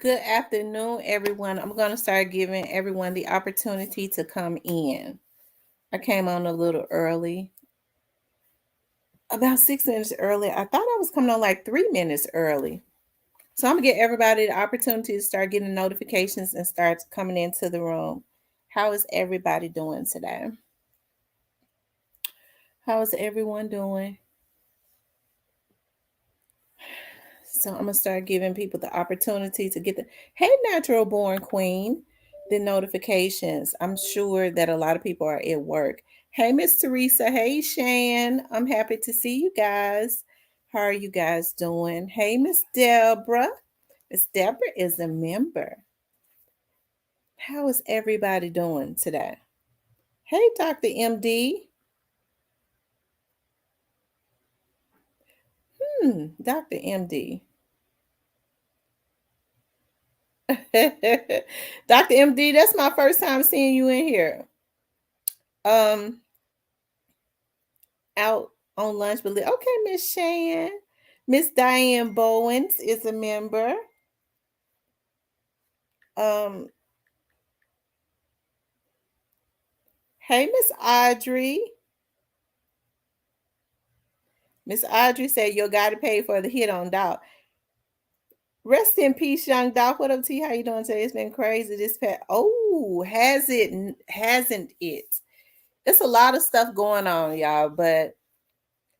Good afternoon, everyone. I'm going to start giving everyone the opportunity to come in. I came on a little early, about 6 minutes early. I thought I was coming on like 3 minutes early. So I'm going to get everybody the opportunity to start getting notifications and start coming into the room. How is everybody doing today? How is everyone doing? So I'm going to start giving people the opportunity to get the, hey, natural born queen, the notifications. I'm sure that a lot of people are at work. Hey, Miss Teresa. Hey, Shan. I'm happy to see you guys. How are you guys doing? Hey, Miss Deborah. Miss Deborah is a member. How is everybody doing today? Hey, Dr. MD. Dr. MD. Dr. MD, that's my first time seeing you in here. Um, out on lunch, but okay, Miss Shan. Miss Diane Bowens is a member. Um, hey, Miss Audrey. Miss Audrey said you got to pay for the hit on Doc. Rest in peace, young Doc. What up, T? How you doing today? It's been crazy this past. Oh, has it? Hasn't it? It's a lot of stuff going on, y'all. But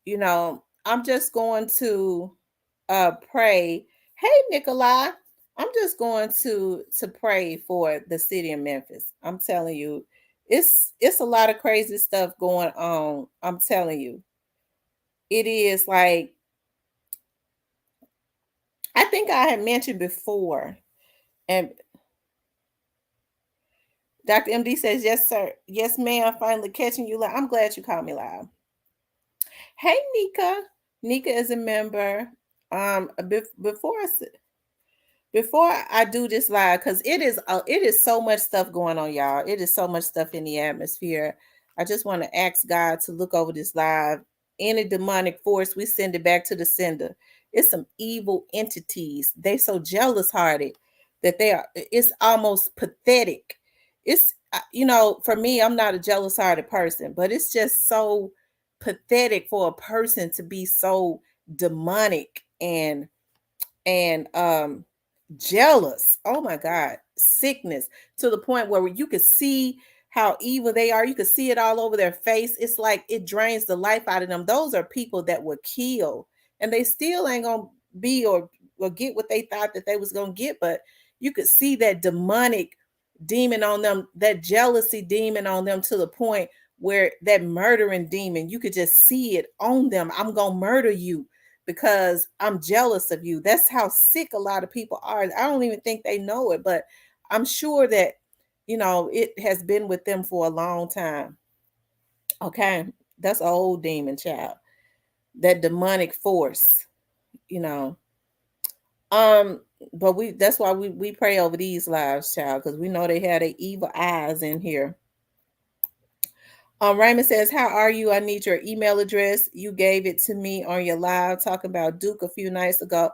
I'm just going to pray. Hey, Nikolai. I'm just going to pray for the city of Memphis. I'm telling you, it's a lot of crazy stuff going on. I'm telling you. It is like I think I had mentioned before. And Dr. MD says, yes, sir. Yes, ma'am. Finally catching you live. I'm glad you called me live. Hey, Nika. Nika is a member. Before I do this live, because it is so much stuff going on, y'all. It is so much stuff in the atmosphere. I just want to ask God to look over this live. Any demonic force, we send it back to the sender. It's some evil entities. They so jealous hearted that it's almost pathetic. It's for me, I'm not a jealous hearted person, but it's just so pathetic for a person to be so demonic and jealous. Oh my God, sickness to the point where you could see how evil they are. You could see it all over their face. It's like it drains the life out of them. Those are people that were killed, and they still ain't gonna be or get what they thought that they was gonna get. But you could see that demonic demon on them, that jealousy demon on them, to the point where that murdering demon, you could just see it on them. I'm gonna murder you because I'm jealous of you. That's how sick a lot of people are. I don't even think they know it, but I'm sure that, it has been with them for a long time. Okay. That's an old demon, child. That demonic force, you know. But that's why we pray over these lives, child, because we know they had the evil eyes in here. Raymond says, how are you? I need your email address. You gave it to me on your live talking about Duke a few nights ago.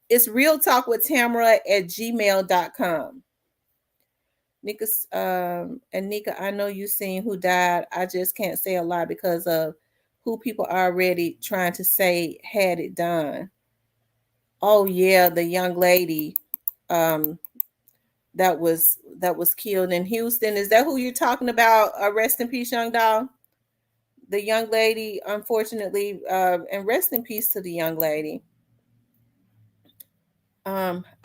It's realtalkwithtamara@gmail.com. Nika, and Nika, I know you seen who died. I just can't say a lot because of who people are already trying to say had it done. Oh yeah, the young lady that was killed in Houston. Is that who you're talking about? Rest in peace, young doll. The young lady, unfortunately, and rest in peace to the young lady.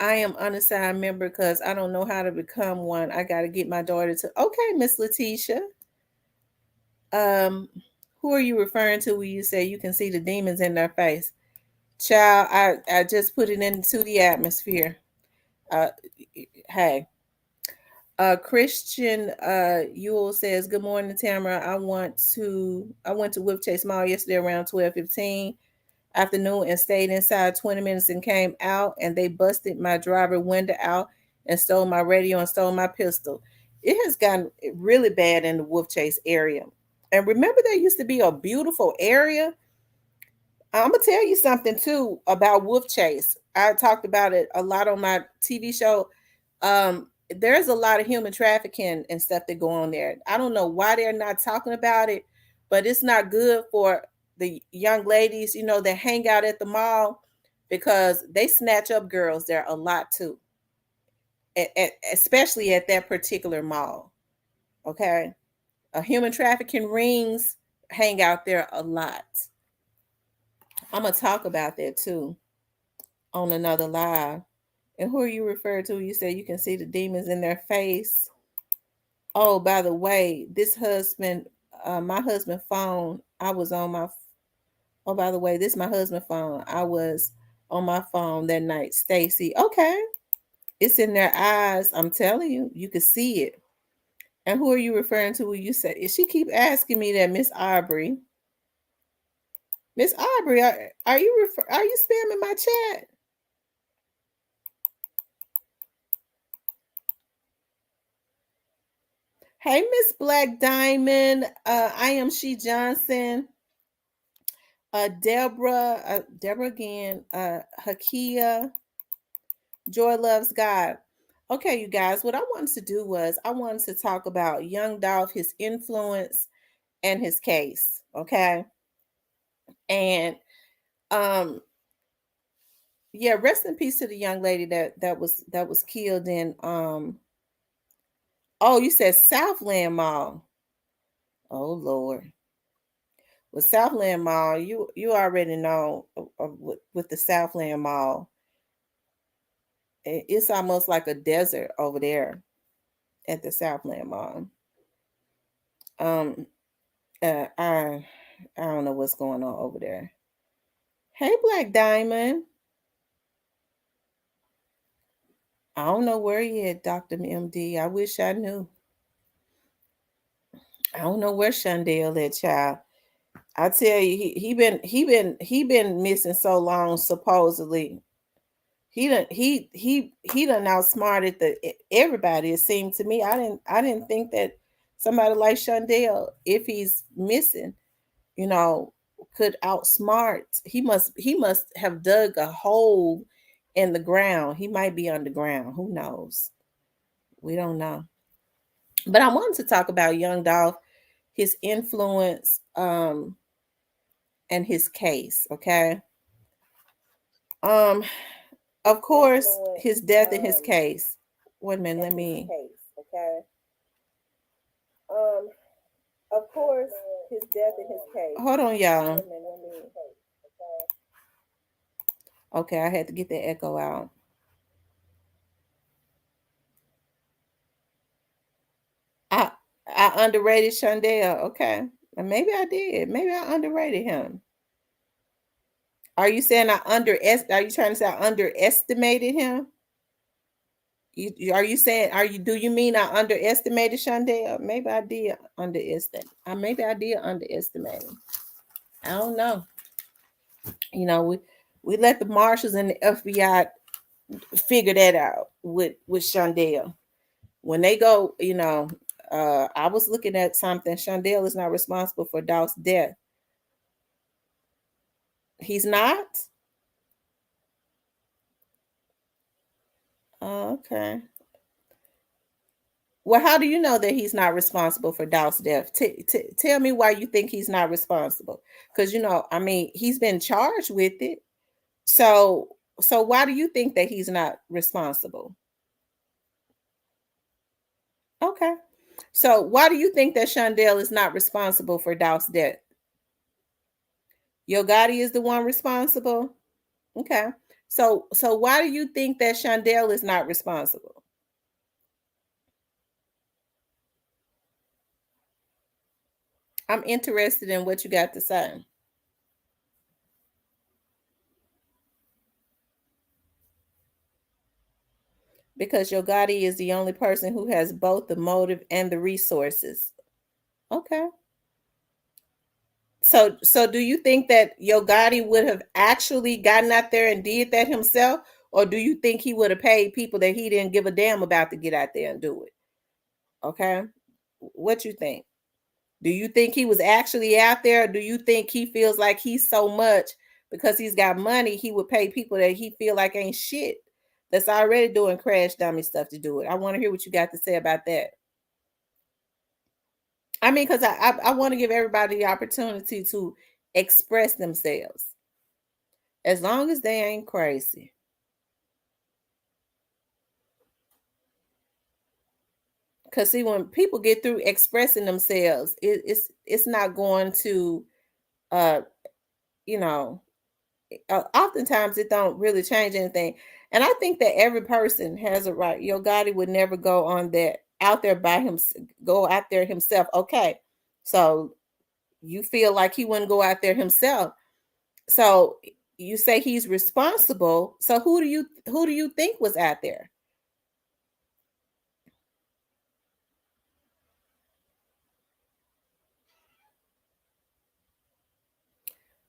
I am unassigned member because I don't know how to become one. I got to get my daughter to. Okay, Miss Letitia. Who are you referring to when you say you can see the demons in their face? Child, I just put it into the atmosphere. Hey. Christian Ewell says, good morning, Tamara. I went to Whip Chase Mall yesterday around 12:15 afternoon and stayed inside 20 minutes and came out, and they busted my driver window out and stole my radio and stole my pistol. It has gotten really bad in the Wolf Chase area. And remember, there used to be a beautiful area. I'm gonna tell you something too about Wolf Chase. I talked about it a lot on my TV show. There's a lot of human trafficking and stuff that go on there. I don't know why they're not talking about it, but it's not good for the young ladies, that hang out at the mall, because they snatch up girls there a lot too, especially at that particular mall. Okay, human trafficking rings hang out there a lot. I'm gonna talk about that too on another live. And who are you referring to? You said you can see the demons in their face. Oh, by the way, my husband phone, I was on my, oh, by the way, this is my husband phone. I was on my phone that night, Stacy. Okay. It's in their eyes. I'm telling you, you can see it. And who are you referring to when you say, she keep asking me that, Miss Aubrey. Miss Aubrey, are you spamming my chat? Hey, Miss Black Diamond. I am She Johnson. Deborah again. Hakia. Joy Loves God. Okay, you guys, what I wanted to do was I wanted to talk about young Dolph, his influence, and his case. Okay. And yeah, rest in peace to the young lady that was killed in oh, you said Southland Mall. Oh Lord. With Southland Mall, you already know with the Southland Mall, it's almost like a desert over there at the Southland Mall. I don't know what's going on over there. Hey, Black Diamond. I don't know where you at, Dr. MD. I wish I knew. I don't know where Shondell at, child. I tell you, he been missing so long. Supposedly, he done outsmarted everybody. It seemed to me. I didn't think that somebody like Shondell, if he's missing, could outsmart. He must have dug a hole in the ground. He might be underground. Who knows? We don't know. But I wanted to talk about young Dolph, his influence, and his case. Okay. Um, of course, his death and his case. Wait a minute, let me. Okay. Of course, his death and his case. Hold on, y'all. Okay, I had to get the echo out. I underrated Shondell. Okay. And maybe I did. Maybe I underrated him. Are you saying are you trying to say I underestimated him? Do you mean I underestimated Shondell? Maybe I did underestimate. Maybe I did underestimate him. I don't know. We let the marshals and the FBI figure that out with Shondell. When they go, I was looking at something. Shondell is not responsible for Dolph's death. He's not? Okay. Well, how do you know that he's not responsible for Dolph's death? Tell me why you think he's not responsible. Because he's been charged with it. So why do you think that he's not responsible? Okay. So why do you think that Shondell is not responsible for Dolph's death? Yo Gotti is the one responsible? Okay. So why do you think that Shondell is not responsible? I'm interested in what you got to say. Because Yo Gotti is the only person who has both the motive and the resources. Okay. So do you think that Yo Gotti would have actually gotten out there and did that himself? Or do you think he would have paid people that he didn't give a damn about to get out there and do it? Okay. What you think? Do you think he was actually out there? Or do you think he feels like he's so much because he's got money, he would pay people that he feel like ain't shit that's already doing crash dummy stuff to do it. I want to hear what you got to say about that. I mean, because I want to give everybody the opportunity to express themselves, as long as they ain't crazy. Because see, when people get through expressing themselves, it's not going to, uh, you know, oftentimes it don't really change anything. And I think that every person has a right. Yo Gotti would never go on that out there by him, go out there himself. Okay, so you feel like he wouldn't go out there himself. So you say he's responsible. So who do you think was out there?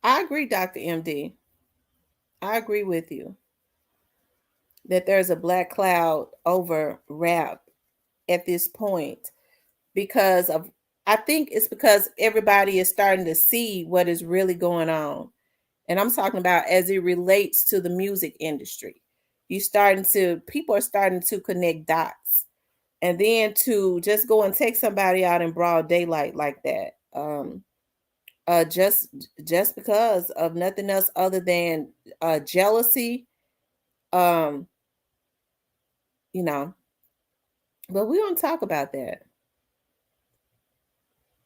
I agree, Dr. MD. I agree with you that there's a black cloud over rap at this point because of, I think it's because everybody is starting to see what is really going on. And I'm talking about as it relates to the music industry. People are starting to connect dots. And then to just go and take somebody out in broad daylight like that, just because of nothing else other than jealousy, um, you know. But we don't talk about that.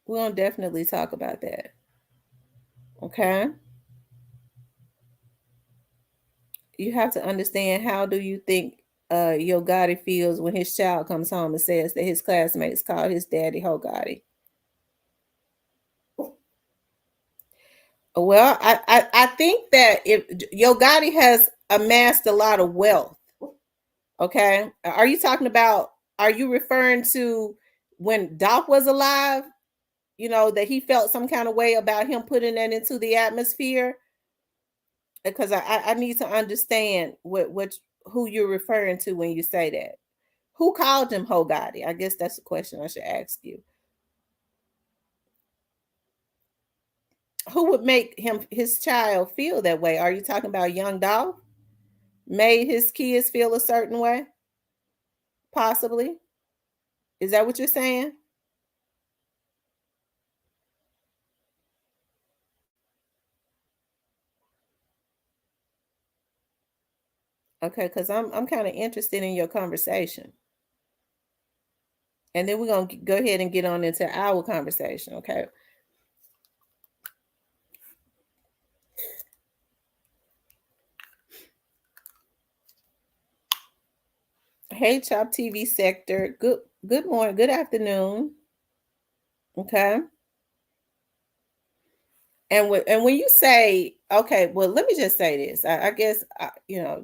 We don't definitely talk about that. Okay. You have to understand, how do you think Yo Gotti feels when his child comes home and says that his classmates called his daddy Ho Gotti? Well, I think that if Yo Gotti has amassed a lot of wealth, okay. Are you referring to when Dolph was alive? That he felt some kind of way about him putting that into the atmosphere? Because I need to understand what who you're referring to when you say that. Who called him Ho Gotti? I guess that's the question I should ask you. Who would make his child feel that way? Are you talking about young Dolph? Made his kids feel a certain way? Possibly. Is that what you're saying? Okay, because I'm kind of interested in your conversation. And then we're gonna go ahead and get on into our conversation, okay? Hey, Chop TV sector. Good morning, good afternoon. Okay. And when you say, okay, well, let me just say this. I guess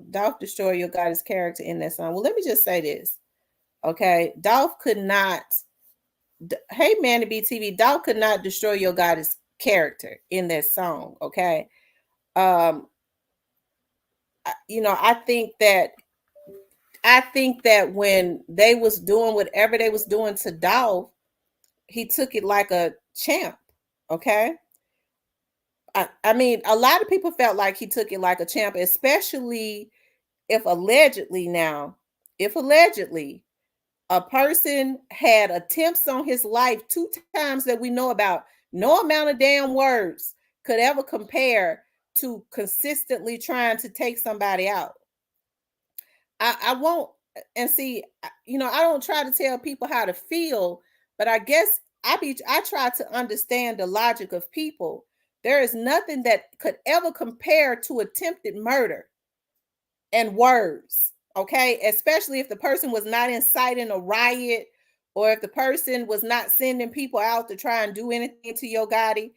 Dolph Destroy Your Goddess character in that song. Well, let me just say this. Okay, Dolph could not. Hey, man, to BTV, Dolph could not destroy Your Goddess character in that song. Okay, um, I think that when they was doing whatever they was doing to Dolph, he took it like a champ. Okay. I mean, a lot of people felt like he took it like a champ, especially if allegedly a person had attempts on his life 2 times that we know about. No amount of damn words could ever compare to consistently trying to take somebody out. I won't, and see, I don't try to tell people how to feel, but I guess I try to understand the logic of people. There is nothing that could ever compare to attempted murder and words, okay? Especially if the person was not inciting a riot, or if the person was not sending people out to try and do anything to Yo Gotti.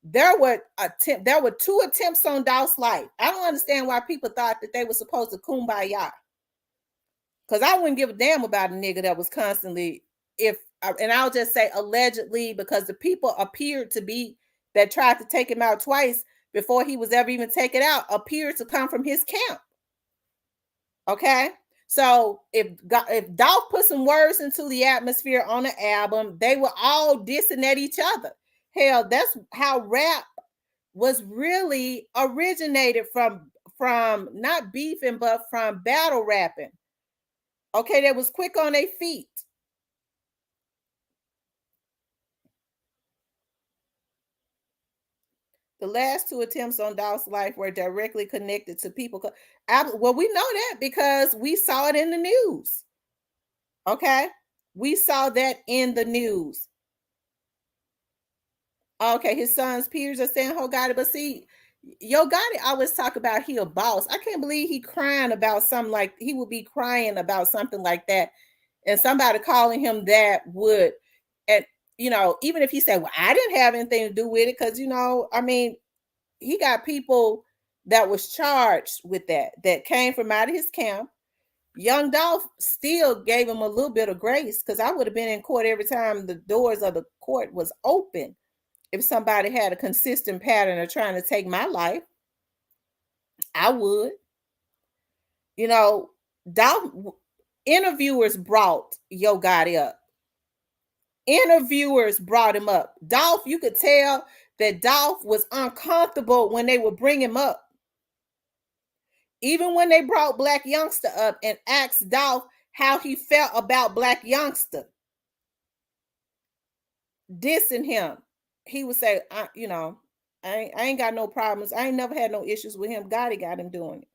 There were 2 attempts on Dolph's life. I don't understand why people thought that they were supposed to kumbaya. Because I wouldn't give a damn about a nigga that was constantly, and I'll just say allegedly, because the people appeared to be, that tried to take him out twice before he was ever even taken out, appeared to come from his camp. Okay. So if Dolph put some words into the atmosphere on the album, they were all dissing at each other. Hell, that's how rap was really originated from not beefing, but from battle rapping. Okay, that was quick on their feet. The last two attempts on Dolph's life were directly connected to people. Well, we know that because we saw it in the news. Okay, we saw that in the news. Okay, his son's peers are saying, "Oh, got it," but see, Yo Gotti always talk about he a boss. I can't believe he crying about something like he would be crying about something like that, and somebody calling him that would, and even if he said, "Well, I didn't have anything to do with it," because I mean, he got people that was charged with that came from out of his camp. Young Dolph still gave him a little bit of grace because I would have been in court every time the doors of the court was open. If somebody had a consistent pattern of trying to take my life, I would. Dolph interviewers brought Yo Gotti up. Interviewers brought him up. Dolph, you could tell that Dolph was uncomfortable when they would bring him up. Even when they brought Black Youngster up and asked Dolph how he felt about Black Youngster dissing him, he would say, I ain't got no problems. I ain't never had no issues with him. Gotti got him doing it.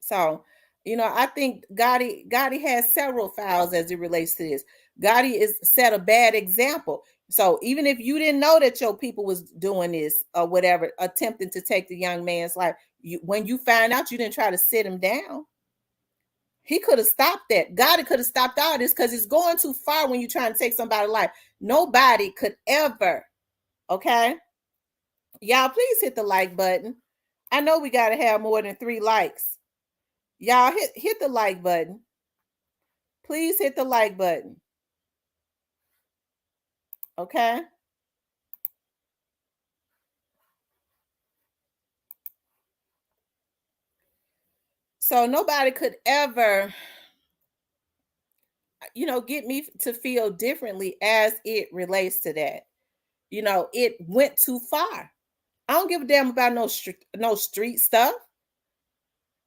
So, I think Gotti has several fouls as it relates to this. Gotti is set a bad example. So even if you didn't know that your people was doing this or whatever, attempting to take the young man's life, when you find out, you didn't try to sit him down. He could have stopped that. Gotti could have stopped all this because it's going too far when you're trying to take somebody's life. Nobody could ever. Okay. Y'all, please hit the like button. I know we got to have more than 3 likes. Y'all hit the like button. Please hit the like button. Okay. So nobody could ever, get me to feel differently as it relates to that. It went too far. I don't give a damn about no street stuff.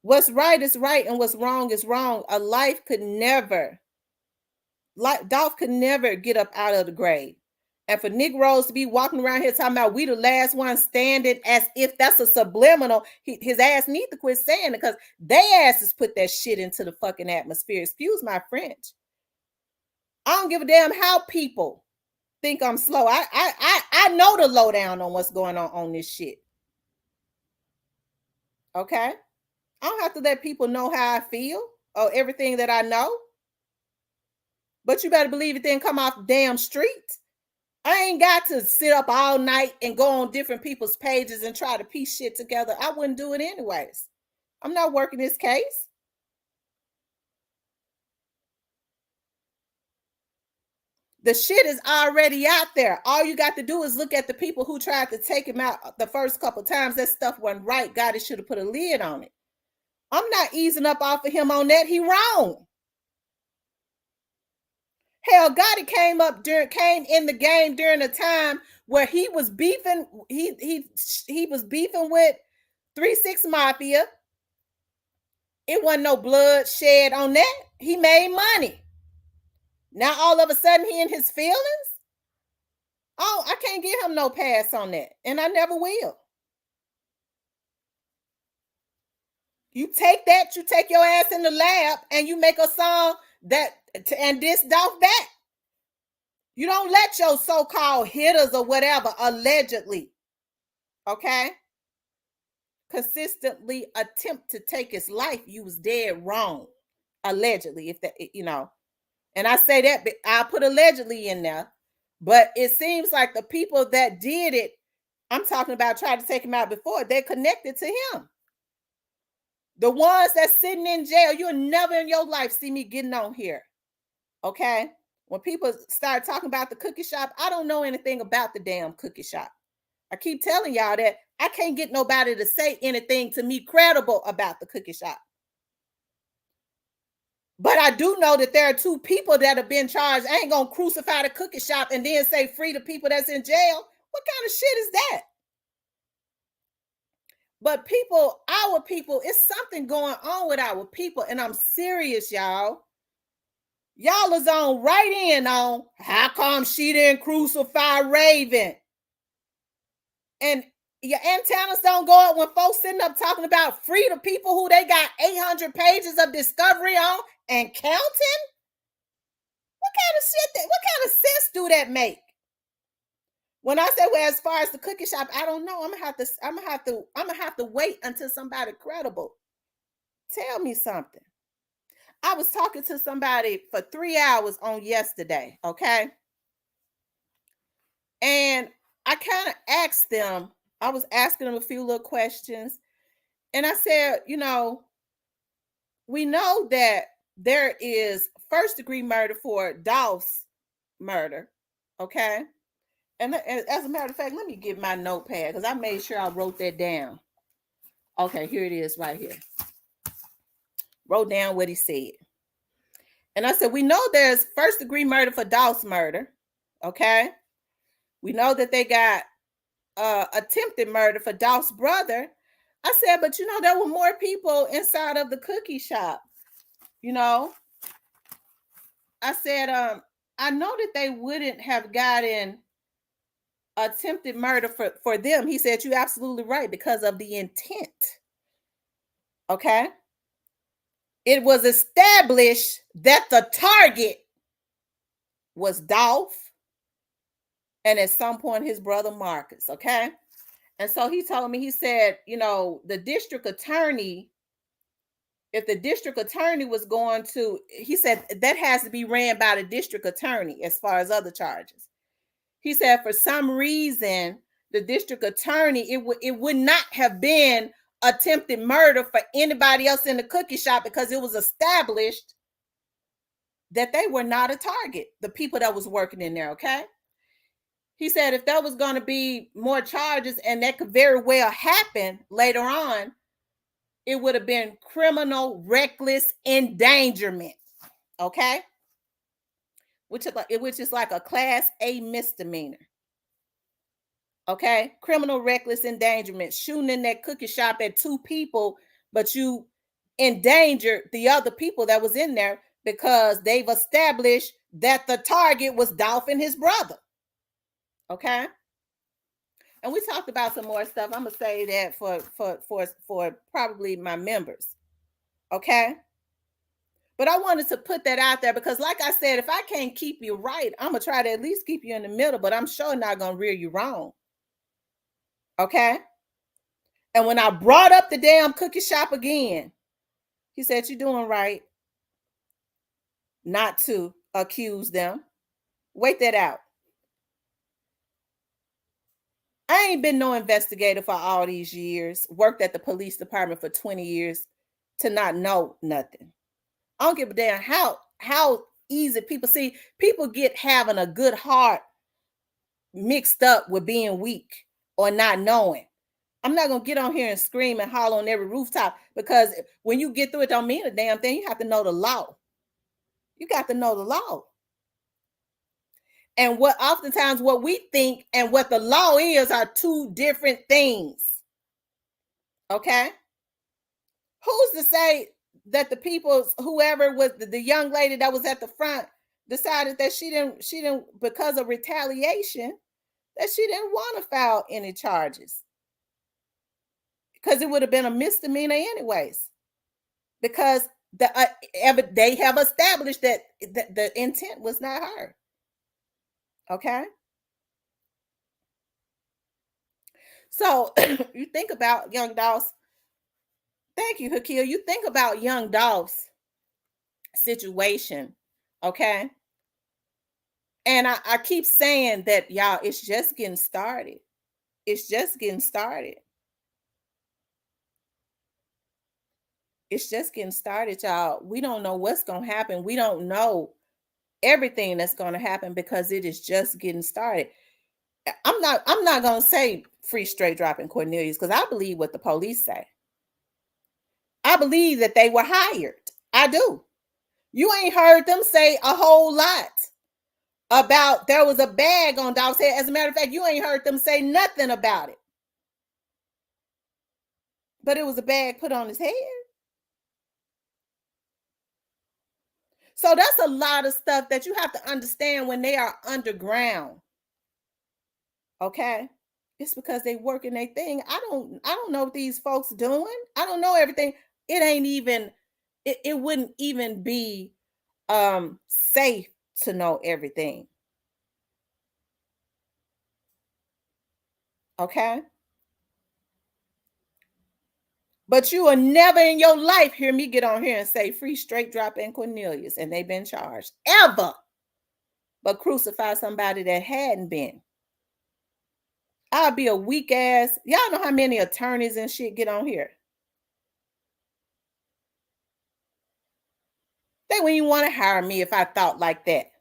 What's right is right and what's wrong is wrong. Dolph could never get up out of the grave. And for Negroes to be walking around here talking about we the last one standing as if that's a subliminal, his ass need to quit saying it because they asses put that shit into the fucking atmosphere. Excuse my French. I don't give a damn how people think I'm slow. I know the lowdown on what's going on this shit. Okay? I don't have to let people know how I feel or everything that I know. But you better believe it didn't come off the damn street. I ain't got to sit up all night and go on different people's pages and try to piece shit together. I wouldn't do it anyways. I'm not working this case. The shit is already out there. All you got to do is look at the people who tried to take him out the first couple times. That stuff wasn't right. God, should have put a lid on it. I'm not easing up off of him on that. He wrong. Hell, Gotti came in the game during a time where he was beefing. He was beefing with 3-6 Mafia. It wasn't no blood shed on that. He made money. Now all of a sudden he in his feelings. Oh, I can't give him no pass on that, and I never will. You take your ass in the lab, and you make a song and diss Dolph back. You don't let your so-called hitters or whatever allegedly, okay, consistently attempt to take his life. You was dead wrong, allegedly. If that, and I say that I put allegedly in there, but it seems like the people that did it, I'm talking about trying to take him out before, they're connected to him. The ones that's sitting in jail, you'll never in your life see me getting on here. Okay? When people start talking about the cookie shop, I don't know anything about the damn cookie shop. I keep telling y'all that I can't get nobody to say anything to me credible about the cookie shop. But I do know that there are 2 people that have been charged. I ain't gonna crucify the cookie shop and then say free the people that's in jail. What kind of shit is that? But people, our people, it's something going on with our people. And I'm serious, y'all. Y'all is on right in on how come she didn't crucify Raven? And your antennas don't go up when folks sitting up talking about free to people who they got 800 pages of discovery on and counting? What kind of sense do that make? When I say, well, as far as the cookie shop, I don't know. I'm gonna have to wait until somebody credible tell me something. I was talking to somebody for 3 hours on yesterday, okay? And I kind of asked them, I was asking them a few little questions. And I said, we know that there is first degree murder for Dolph's murder, okay? And as a matter of fact, let me get my notepad because I made sure I wrote that down. Okay, here it is right here. Wrote down what he said. And I said, we know there's first degree murder for Dolph's murder, okay? We know that they got attempted murder for Dolph's brother. I said, but there were more people inside of the cookie shop. I said, I know that they wouldn't have gotten attempted murder for them. He said, you're absolutely right, because of the intent. Okay. It was established that the target was Dolph and at some point his brother Marcus. Okay. And so he told me, he said, the district attorney, if the district attorney was going to, he said that has to be ran by the district attorney as far as other charges. He said for some reason, the district attorney, it would not have been attempted murder for anybody else in the cookie shop because it was established that they were not a target, the people that was working in there, okay? He said if there was going to be more charges, and that could very well happen later on, it would have been criminal reckless endangerment, okay? Which is like a class A misdemeanor. Okay, criminal reckless endangerment, shooting in that cookie shop at two people, but you endangered the other people that was in there because they've established that the target was Dolph and his brother. Okay, and we talked about some more stuff. I'm gonna say that for probably my members. Okay, but I wanted to put that out there because, like I said, if I can't keep you right, I'm gonna try to at least keep you in the middle. But I'm sure not gonna rear you wrong. Okay. And when I brought up the damn cookie shop again, he said, you're doing right not to accuse them. Wait that out. I ain't been no investigator for all these years, worked at the police department for 20 years to not know nothing. I don't give a damn how easy people get having a good heart mixed up with being weak or not knowing. I'm not gonna get on here and scream and holler on every rooftop because when you get through it, don't mean a damn thing. You have to know the law. You got to know the law. And oftentimes what we think and what the law is are two different things. Okay? Who's to say that the whoever was the young lady that was at the front decided that she didn't because of retaliation, that she didn't want to file any charges? Because it would have been a misdemeanor anyways. Because they have established that the intent was not her. Okay. So you think about young Dolph's. Thank you, Hakil. You think about young Dolph's situation. Okay. And I keep saying that, y'all, it's just getting started. It's just getting started. It's just getting started, y'all. We don't know what's going to happen. We don't know everything that's going to happen because it is just getting started. I'm not going to say free straight dropping Cornelius because I believe what the police say. I believe that they were hired. I do. You ain't heard them say a whole lot about there was a bag on Dolph's head. As a matter of fact, you ain't heard them say nothing about it. but it was a bag put on his head. So that's a lot of stuff that you have to understand when they are underground. Okay. It's because they working their thing. I don't know what these folks doing. I don't know everything. It ain't even it wouldn't even be safe to know everything. Okay. But you will never in your life hear me get on here and say free straight drop and Cornelius and they've been charged ever, but crucify somebody that hadn't been. I'll be a weak ass. Y'all know how many attorneys and shit get on here. They wouldn't even want to hire me if I thought like that,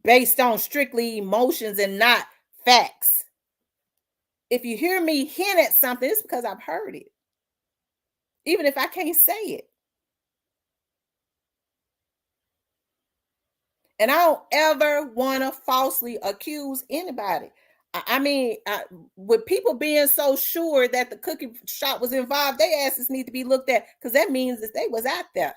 based on strictly emotions and not facts. If you hear me hint at something, it's because I've heard it, even if I can't say it. And I don't ever want to falsely accuse anybody. I mean, with people being so sure that the cookie shop was involved, their asses need to be looked at because that means that they was out there.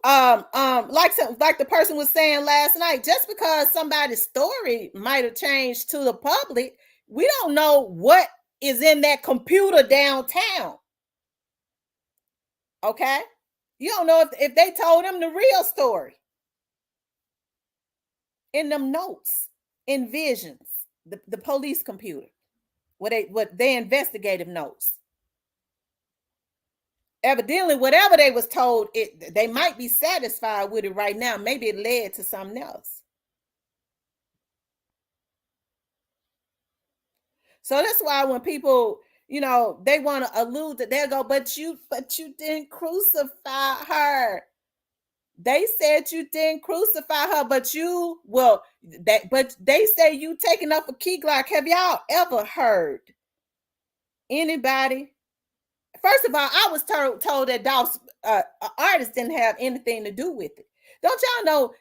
Like the person was saying last night, just because somebody's story might have changed to the public, we don't know what is in that computer downtown. Okay, you don't know if they told them the real story in them notes, in visions, the police computer, what they investigative notes. Evidently, whatever they was told, they might be satisfied with it right now. Maybe it led to something else. So that's why when people, they want to allude that they'll go, but you didn't crucify her. They said you didn't crucify her, but they say you taking up a key Glock. Have y'all ever heard anybody? First of all, I was told that Dolph's artists didn't have anything to do with it. Don't y'all know?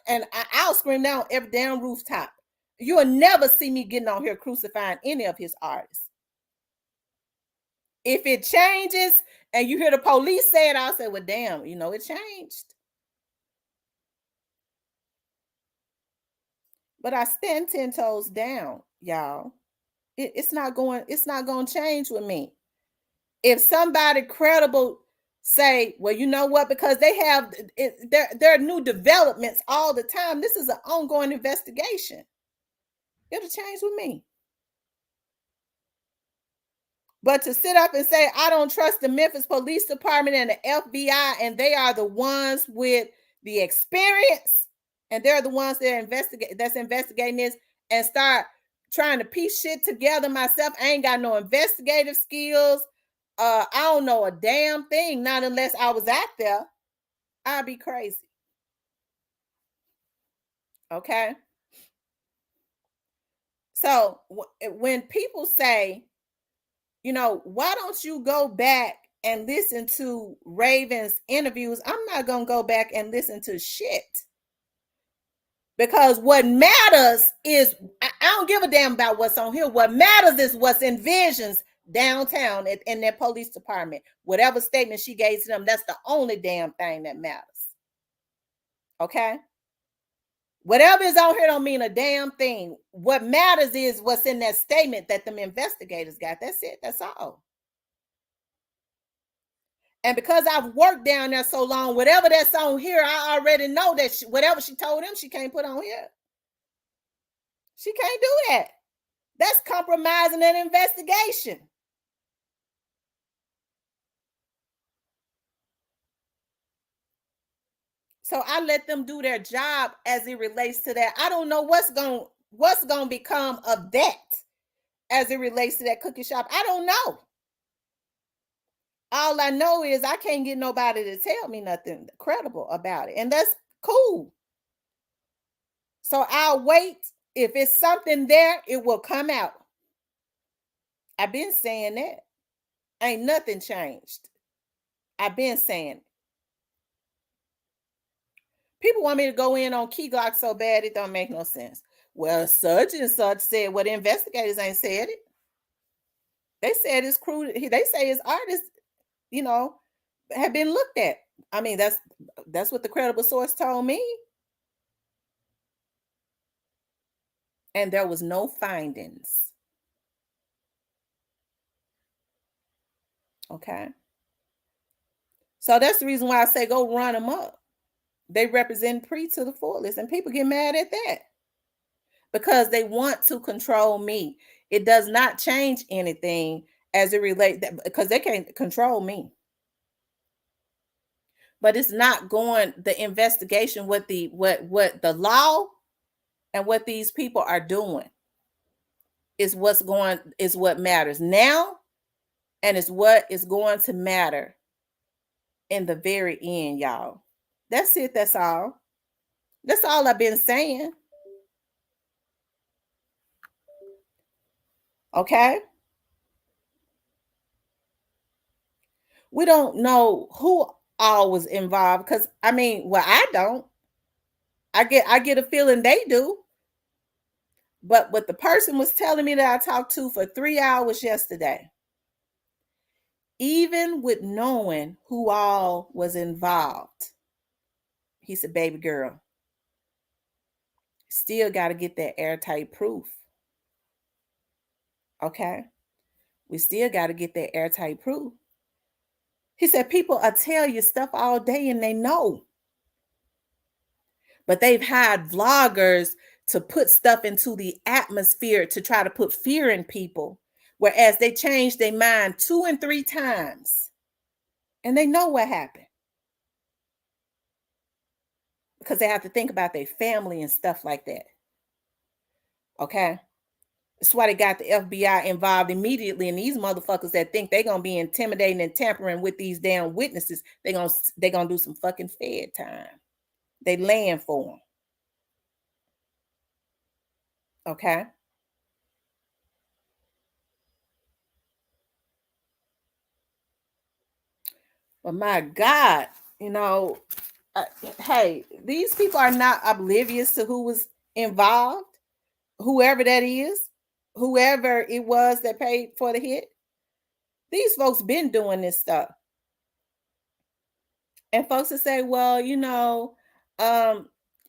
And I'll scream down every damn rooftop. You'll never see me getting on here crucifying any of his artists. If it changes and you hear the police say it, I'll say, well, damn, it changed. But I stand 10 toes down, y'all. It's not going to change with me. If somebody credible say, well, you know what, because they have there are new developments all the time. This is an ongoing investigation. It'll change with me. But to sit up and say, I don't trust the Memphis Police Department and the FBI, and they are the ones with the experience, and they're the ones that's investigating this, and start trying to piece shit together myself. I ain't got no investigative skills. I don't know a damn thing, not unless I was out there. I'd be crazy. Okay. So when people say, why don't you go back and listen to Raven's interviews? I'm not going to go back and listen to shit. Because what matters is, I don't give a damn about what's on here. What matters is what's in visions downtown in their police department. Whatever statement she gave to them, that's the only damn thing that matters. Okay? Whatever is on here don't mean a damn thing. What matters is what's in that statement that them investigators got. That's it. That's all. And because I've worked down there so long, whatever that's on here, I already know that whatever she told them, she can't put on here. She can't do that. That's compromising an investigation. So I let them do their job as it relates to that. I don't know what's going to become of that as it relates to that cookie shop. I don't know. All I know is I can't get nobody to tell me nothing credible about it. And that's cool. So I'll wait. If it's something there, it will come out. I've been saying that. Ain't nothing changed. I've been saying it. People want me to go in on Key Glock so bad it don't make no sense. Well, such and such said, well, the investigators ain't said it. They said his crew, they say his artists, you know, have been looked at. I mean, that's what the credible source told me. And there was no findings. Okay. So that's the reason why I say go run them up. They represent pre to the fullest, and people get mad at that because they want to control me. It does not change anything as it relates because they can't control me. But it's not going the investigation what the law and what these people are doing is what matters now, and is what is going to matter in the very end, y'all. That's it. That's all. That's all I've been saying. Okay. We don't know who all was involved because I mean, well, I don't. I get a feeling they do. But what the person was telling me that I talked to for 3 hours yesterday, even with knowing who all was involved, he said, baby girl, still got to get that airtight proof. Okay. We still got to get that airtight proof. He said, people will tell you stuff all day and they know. But they've hired vloggers to put stuff into the atmosphere to try to put fear in people, whereas they changed their mind 2 and 3 times. And they know what happened. Because they have to think about their family and stuff like that. Okay? That's why they got the FBI involved immediately. And these motherfuckers that think they're gonna be intimidating and tampering with these damn witnesses, they're gonna do some fucking fed time. They laying for them. Okay. But my God, you know, uh, hey, these people are not oblivious to who was involved, whoever that is, whoever it was that paid for the hit. These folks been doing this stuff. And folks will say, well,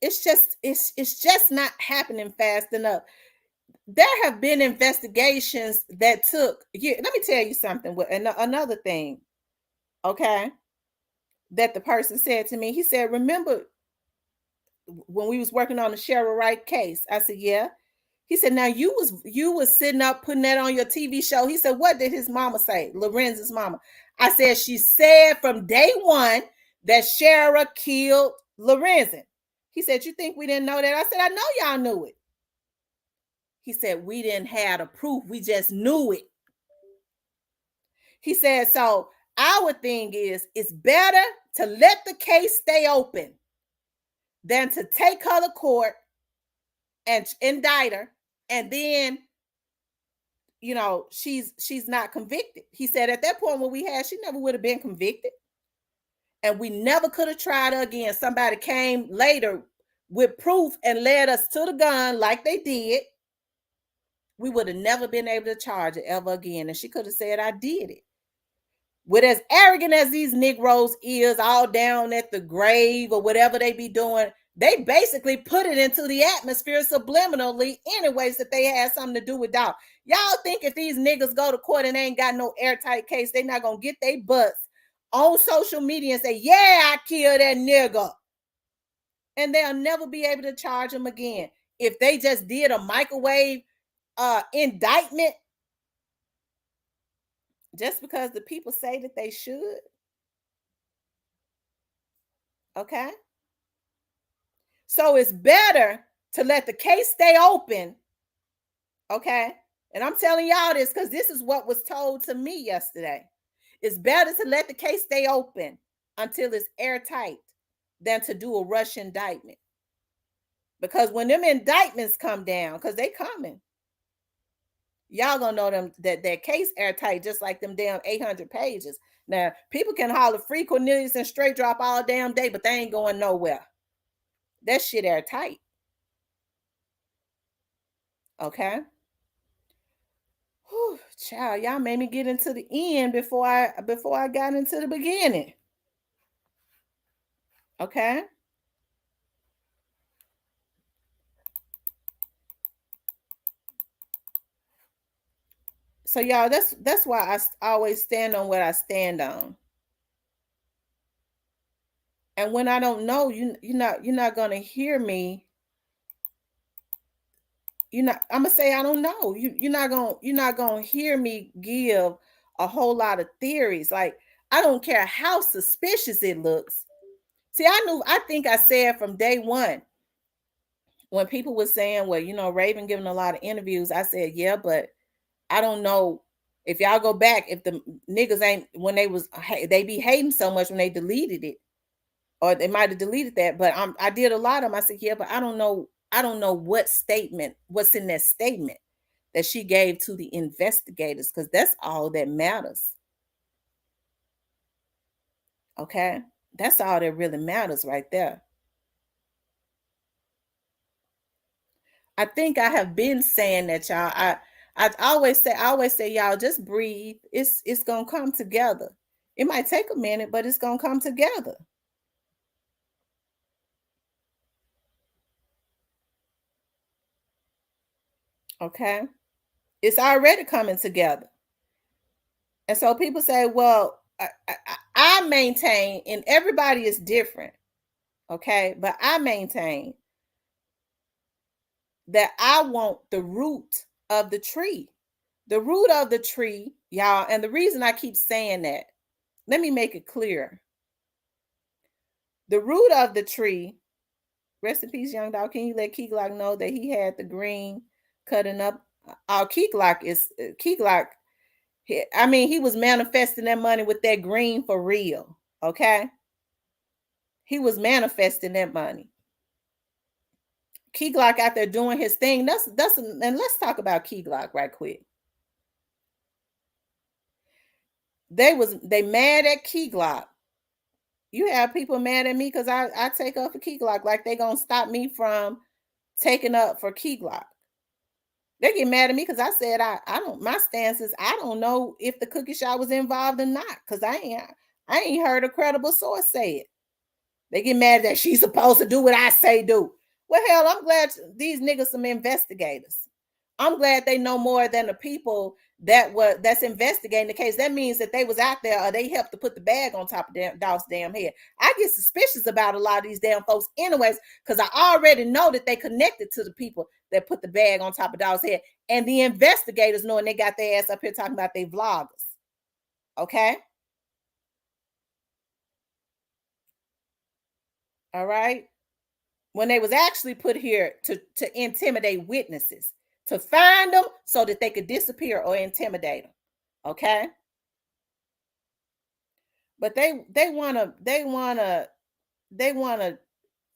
it's just not happening fast enough. There have been investigations that took years. Let me tell you something. Another thing, okay, that the person said to me. He said, remember when we was working on the Cheryl Wright case? I said, yeah. He said, now you was sitting up putting that on your TV show. He said, what did his mama say? Lorenz's mama. I said, she said from day one that Cheryl killed Lorenzen. He said, you think we didn't know that? I said, I know y'all knew it. He said, we didn't have the proof. We just knew it. He said, so our thing is, it's better to let the case stay open than to take her to court and indict her, and then she's not convicted. He said at that point when we had, she never would have been convicted, and we never could have tried her again. Somebody came later with proof and led us to the gun like they did. We would have never been able to charge her ever again, and she could have said, I did it. With as arrogant as these Negroes is, all down at the grave or whatever they be doing, they basically put it into the atmosphere subliminally anyways that they had something to do with Dolph. Y'all think if these niggas go to court and they ain't got no airtight case, they not gonna get their butts on social media and say, yeah, I killed that nigga. And they'll never be able to charge them again. If they just did a microwave indictment, just because the people say that they should. Okay. So it's better to let the case stay open. Okay. And I'm telling y'all this because this is what was told to me yesterday. It's better to let the case stay open until it's airtight than to do a rush indictment. Because when them indictments come down, because they coming, y'all gonna know them that case airtight, just like them damn 800 pages. Now, people can holler free Cornelius and straight drop all damn day, but they ain't going nowhere. That shit airtight. Okay. Whew, child, y'all made me get into the end before I got into the beginning. Okay. So y'all, that's why always stand on what I stand on. And when I don't know, you're not gonna hear me. I'm gonna say I don't know. You're not gonna hear me give a whole lot of theories. Like, I don't care how suspicious it looks. See, I think I said from day one, when people were saying, well, Raven giving a lot of interviews, I said, yeah, but I don't know if y'all go back, if the niggas ain't, when they be hating so much when they deleted it, or they might have deleted that. But I did a lot of them. I said, yeah, but I don't know what's in that statement that she gave to the investigators, because that's all that matters. Okay. That's all that really matters right there. I think I have been saying that, y'all. I always say, y'all, just breathe. It's gonna come together. It might take a minute, but it's gonna come together. Okay. It's already coming together. And so people say, well, I maintain, and everybody is different. Okay. But I maintain that I want the root of the tree. The root of the tree, y'all. And the reason I keep saying that, let me make it clear. The root of the tree, rest in peace, young dog. Can you let Key Glock know that he had the green cutting up? Key Glock is Key Glock. I mean, he was manifesting that money with that green for real. Okay. He was manifesting that money. Key Glock out there doing his thing. And let's talk about Key Glock right quick. They mad at Key Glock. You have people mad at me because I take up for Key Glock, like they gonna stop me from taking up for Key Glock. They get mad at me because I said I don't, my stance is I don't know if the cookie shop was involved or not, because I ain't heard a credible source say it. They get mad that she's supposed to do what I say do. Well, hell, I'm glad these niggas some investigators. I'm glad they know more than the people that's investigating the case. That means that they was out there, or they helped to put the bag on top of Dolph's damn head. I get suspicious about a lot of these damn folks anyways, because I already know that they connected to the people that put the bag on top of Dolph's head. And the investigators knowing they got their ass up here talking about they vloggers. Okay? All right? When they was actually put here to intimidate witnesses, to find them so that they could disappear or intimidate them. Okay? But they want to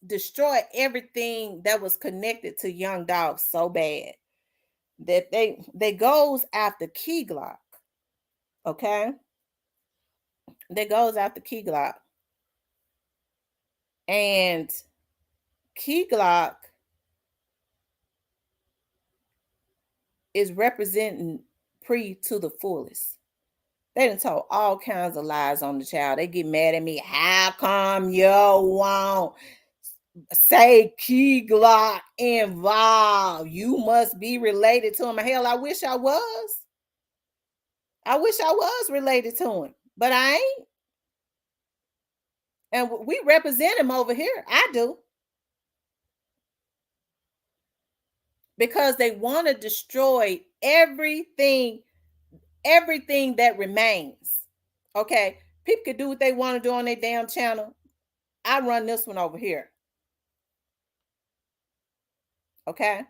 destroy everything that was connected to Young Dog so bad that they goes after Key Glock. Okay? They goes after Key Glock. And Key Glock is representing Pre to the fullest. They done told all kinds of lies on the child. They get mad at me. How come you won't say Key Glock involved? You must be related to him. Hell, I wish I was. I wish I was related to him, but I ain't. And we represent him over here. I do. Because they want to destroy everything that remains. Okay. People can do what they want to do on their damn channel. I run this one over here. Okay.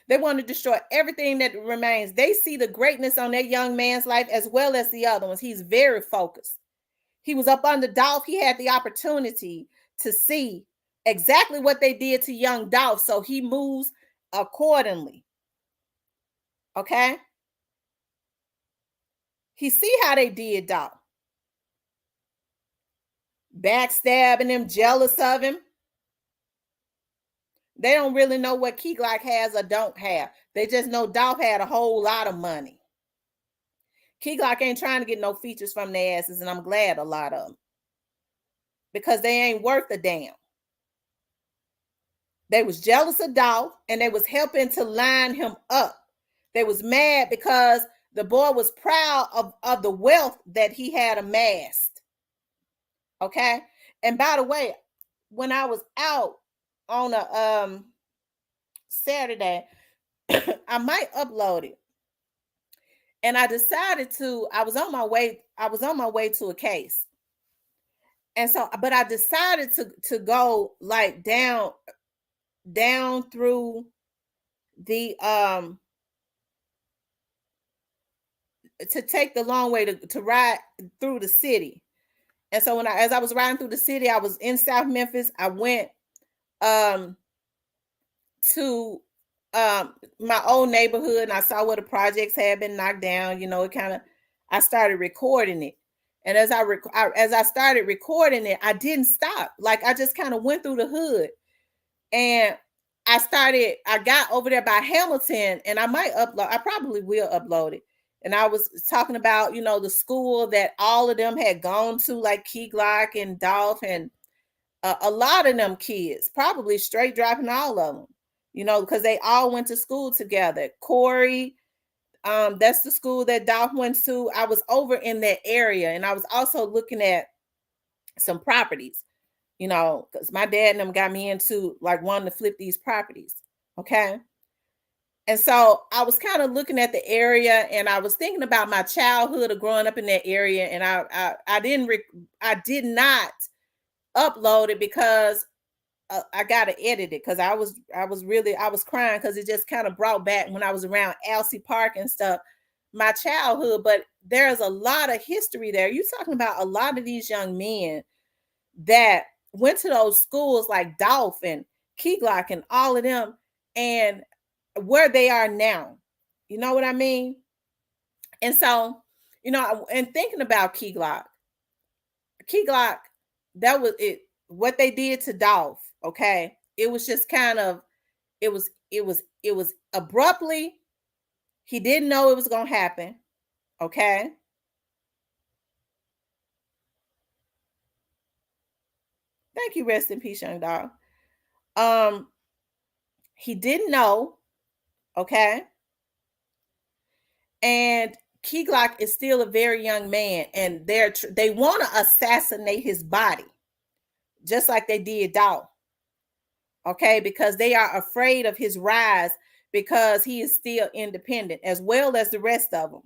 They want to destroy everything that remains. They see the greatness on that young man's life as well as the other ones. He's very focused. He was up under Dolph. He had the opportunity to see exactly what they did to young Dolph. So he moves accordingly. Okay. He see how they did Dolph. Backstabbing him, jealous of him. They don't really know what Key Glock has or don't have. They just know Dolph had a whole lot of money. Key Glock ain't trying to get no features from their asses, and I'm glad a lot of them, because they ain't worth a damn. They was jealous of Dolph, and they was helping to line him up. They was mad because the boy was proud of the wealth that he had amassed. Okay. And by the way, when I was out on a Saturday, I might upload it. And I decided to, I was on my way to a case. And so, but I decided to go like down through the to take the long way to ride through the city. And so as I was riding through the city, I was in South Memphis. I went to my old neighborhood, and I saw where the projects had been knocked down. You know, it kind of, I started recording it. And as I started recording it, I didn't stop. Like, I just kind of went through the hood, and I got over there by Hamilton, and I probably will upload it. And I was talking about, you know, the school that all of them had gone to, like Key Glock and Dolph, and a lot of them kids, probably straight dropping all of them, you know, because they all went to school together. Corey, that's the school that Dolph went to. I was over in that area, and I was also looking at some properties, you know, because my dad and them got me into like wanting to flip these properties. Okay. And so I was kind of looking at the area, and I was thinking about my childhood of growing up in that area. And I did not upload it because I gotta edit it, because I was crying, because it just kind of brought back when I was around Alcee Park and stuff, my childhood. But there's a lot of history there. You're talking about a lot of these young men that went to those schools like Dolph and Key Glock and all of them, and where they are now. You know what I mean? And so, you know, and thinking about Key Glock, that was it. What they did to Dolph, okay? It was just kind of, it was abruptly. He didn't know it was gonna happen, okay? Thank you, rest in peace, young dog. He didn't know, okay? And Key Glock is still a very young man, and they want to assassinate his body, just like they did Dolph. Okay, because they are afraid of his rise, because he is still independent, as well as the rest of them.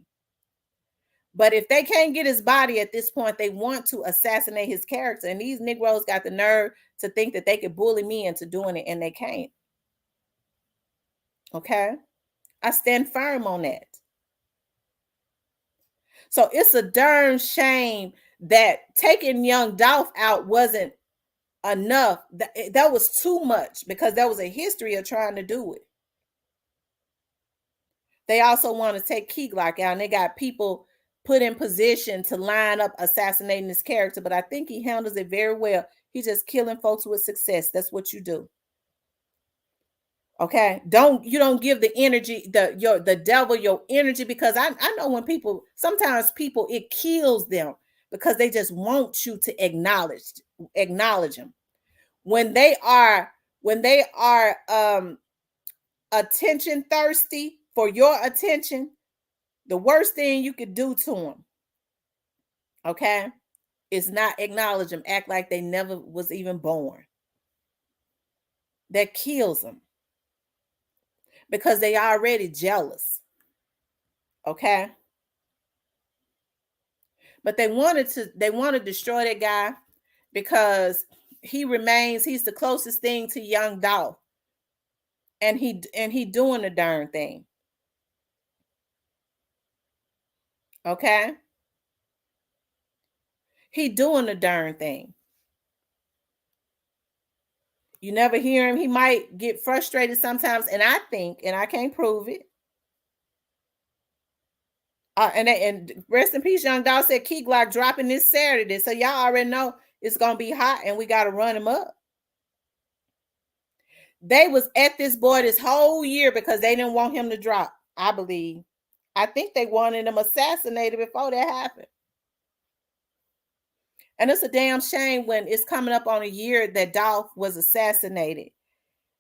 But if they can't get his body at this point, they want to assassinate his character. And these Negroes got the nerve to think that they could bully me into doing it, and they can't. Okay, I stand firm on that. So it's a darn shame that taking young Dolph out wasn't enough. That was too much, because there was a history of trying to do it. They also want to take Key Glock out, and they got people put in position to line up assassinating his character. But I think he handles it very well. He's just killing folks with success. That's what you do. Okay, you don't give the energy, the devil your energy, because I know when sometimes people, it kills them, because they just want you to acknowledge them when they are attention thirsty for your attention. The worst thing you could do to them, okay, is not acknowledge them, act like they never was even born. That kills them, because they are already jealous. Okay. But they want to destroy that guy, because he's the closest thing to young Dolph. And he doing the darn thing. Okay. He doing the darn thing. You never hear him. He might get frustrated sometimes, and I think, and I can't prove it. And rest in peace, young Dolph said Key Glock dropping this Saturday, so y'all already know it's gonna be hot, and we got to run him up. They was at this boy this whole year because they didn't want him to drop, I believe. I think they wanted him assassinated before that happened. And it's a damn shame when it's coming up on a year that Dolph was assassinated.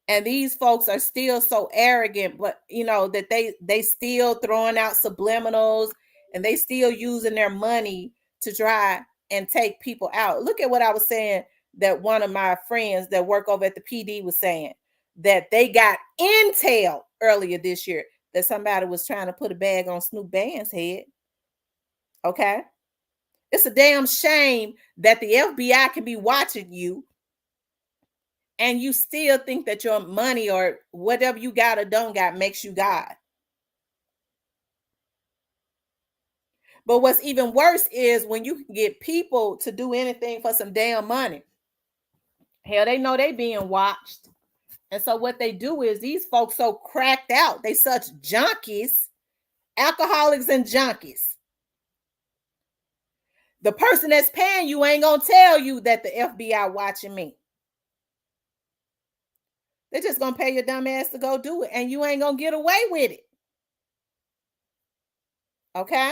And these folks are still so arrogant, but that they still throwing out subliminals, and they still using their money to try and take people out. Look at what I was saying, that one of my friends that work over at the PD was saying, that they got intel earlier this year that somebody was trying to put a bag on Snoop Band's head. Okay. It's a damn shame that the FBI can be watching you and you still think that your money or whatever you got or don't got makes you God. But what's even worse is when you can get people to do anything for some damn money. Hell, they know they being watched. And so what they do is, these folks so cracked out, they such junkies, alcoholics and junkies. The person that's paying you ain't gonna tell you that the FBI watching me. They're just gonna pay your dumb ass to go do it, and you ain't gonna get away with it. Okay?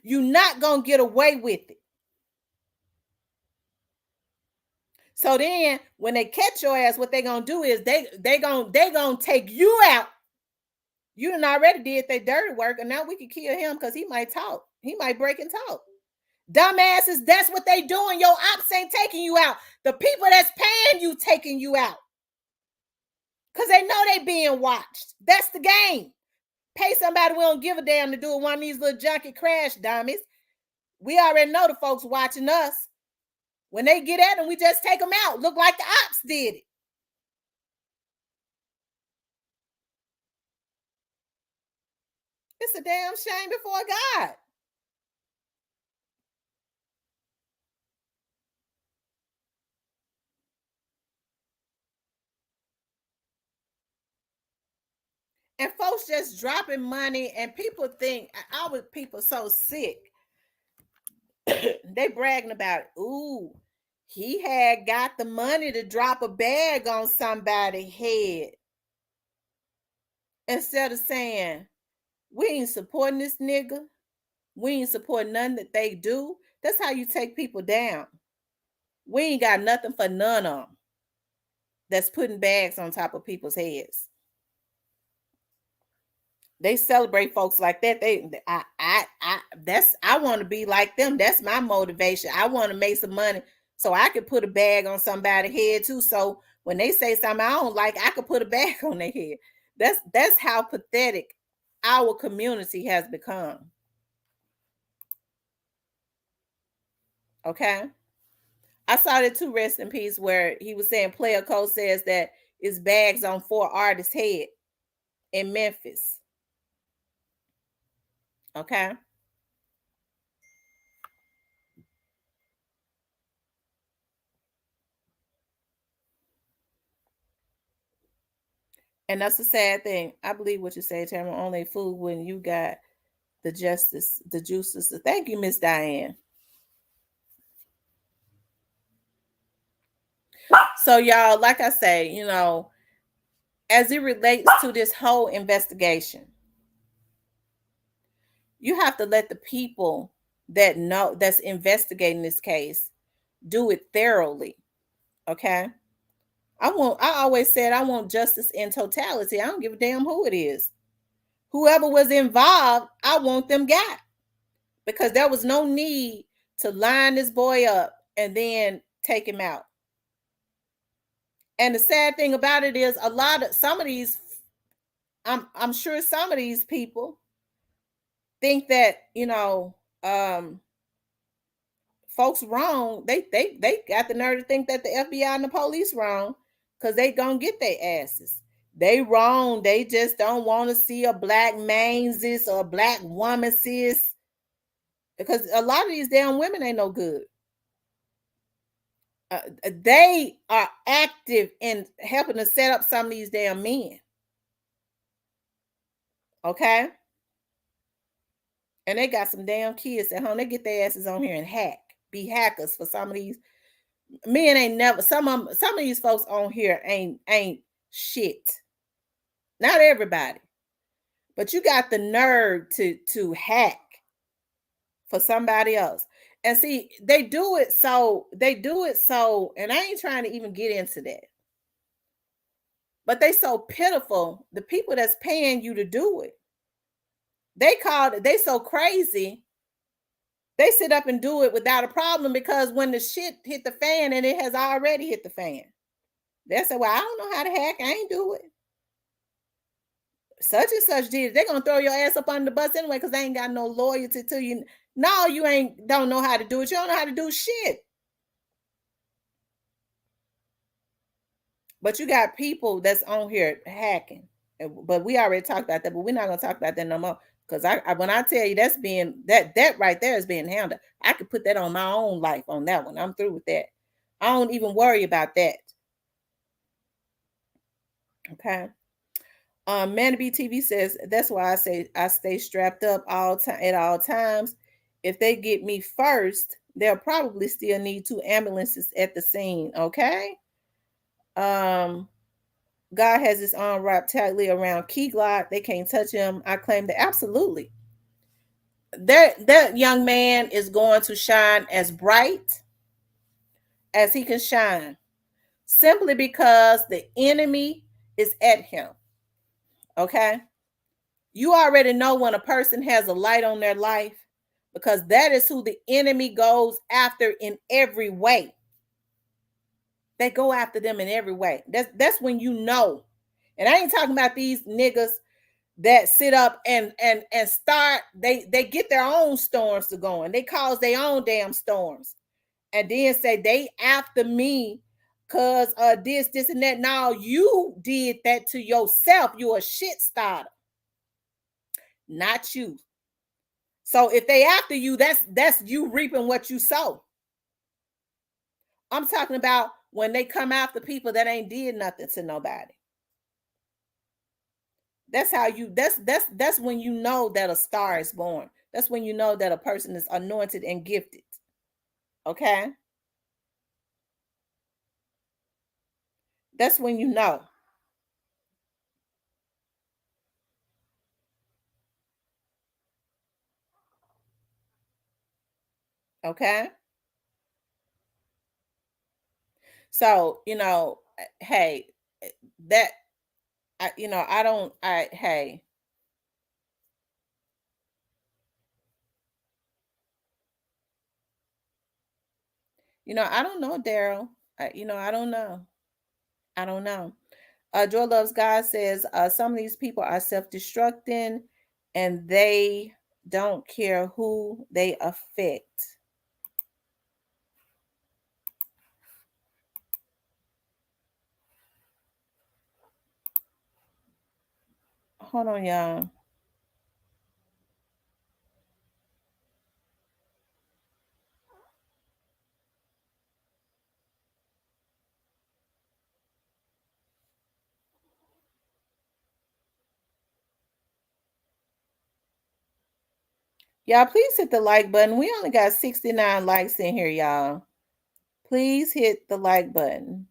You're not gonna get away with it. So then when they catch your ass, what they gonna do is they gonna take you out. You done already did their dirty work, and now we can kill him because he might talk. He might break and talk. Dumbasses, that's what they doing. Your ops ain't taking you out. The people that's paying you taking you out. Because they know they being watched. That's the game. Pay somebody we don't give a damn to do it. One of these little junkie crash dummies. We already know the folks watching us. When they get at them, we just take them out. Look like the ops did it. It's a damn shame before God. And folks just dropping money, and people think, our people so sick. They bragging about it. Ooh, he had got the money to drop a bag on somebody's head. Instead of saying, we ain't supporting this nigga. We ain't supporting nothing that they do. That's how you take people down. We ain't got nothing for none of them that's putting bags on top of people's heads. They celebrate folks like that. I want to be like them. That's my motivation. I want to make some money so I could put a bag on somebody's head too. So when they say something I don't like, I could put a bag on their head. That's how pathetic our community has become. Okay. I saw that too, rest in peace, where he was saying Player Code says that it's bags on 4 artists' head in Memphis. Okay. And that's the sad thing. I believe what you say, Tamara. Only food when you got the justice, the juices. Thank you, Miss Diane. So, y'all, like I say, as it relates to this whole investigation, you have to let the people that's investigating this case do it thoroughly. Okay. I always said I want justice in totality. I don't give a damn who it is. Whoever was involved, I want them got. Because there was no need to line this boy up and then take him out. And the sad thing about it is some of these, I'm sure some of these people think that, folks wrong. They got the nerve to think that the FBI and the police wrong because they gonna get their asses. They wrong. They just don't want to see a black man sis or a black woman sis, because a lot of these damn women ain't no good. They are active in helping to set up some of these damn men. Okay. And they got some damn kids at home. They get their asses on here and be hackers for some of these men. Ain't never, some of these folks on here ain't shit. Not everybody, But you got the nerve to hack for somebody else. And see, they do it so, and I ain't trying to even get into that. But they so pitiful, the people that's paying you to do it. They so crazy. They sit up and do it without a problem because when the shit hit the fan, and it has already hit the fan, they say, "Well, I don't know how to hack. I ain't do it. Such and such did it." They're gonna throw your ass up under the bus anyway because they ain't got no loyalty to you. No, you ain't don't know how to do it. You don't know how to do shit. But you got people that's on here hacking. But we already talked about that, but we're not gonna talk about that no more. Because when I tell you that's being that right there is being handled, I could put that on my own life on that one. I'm through with that. I don't even worry about that. Okay. Manabee TV says that's why I say I stay strapped up all time at all times. If they get me first, they'll probably still need 2 ambulances at the scene. Okay. Um, God has his arm wrapped tightly around Key Glock. They can't touch him. I claim that absolutely. That young man is going to shine as bright as he can shine, simply because the enemy is at him. Okay. You already know when a person has a light on their life because that is who the enemy goes after in every way. They go after them in every way. That's when you know. And I ain't talking about these niggas that sit up and start. They get their own storms to going. They cause their own damn storms, and then say they after me cause this and that. Now you did that to yourself. You're a shit starter, not you. So if they after you, that's you reaping what you sow. I'm talking about when they come after people that ain't did nothing to nobody. That's how you that's when you know that a star is born. That's when you know that a person is anointed and gifted. Okay? That's when you know. Okay? So, hey, that I don't I hey, I don't know, Daryl. I don't know. I don't know. Joy Loves God says some of these people are self-destructing and they don't care who they affect. Hold on, y'all. Y'all, please hit the like button. We only got 69 likes in here, y'all. Please hit the like button.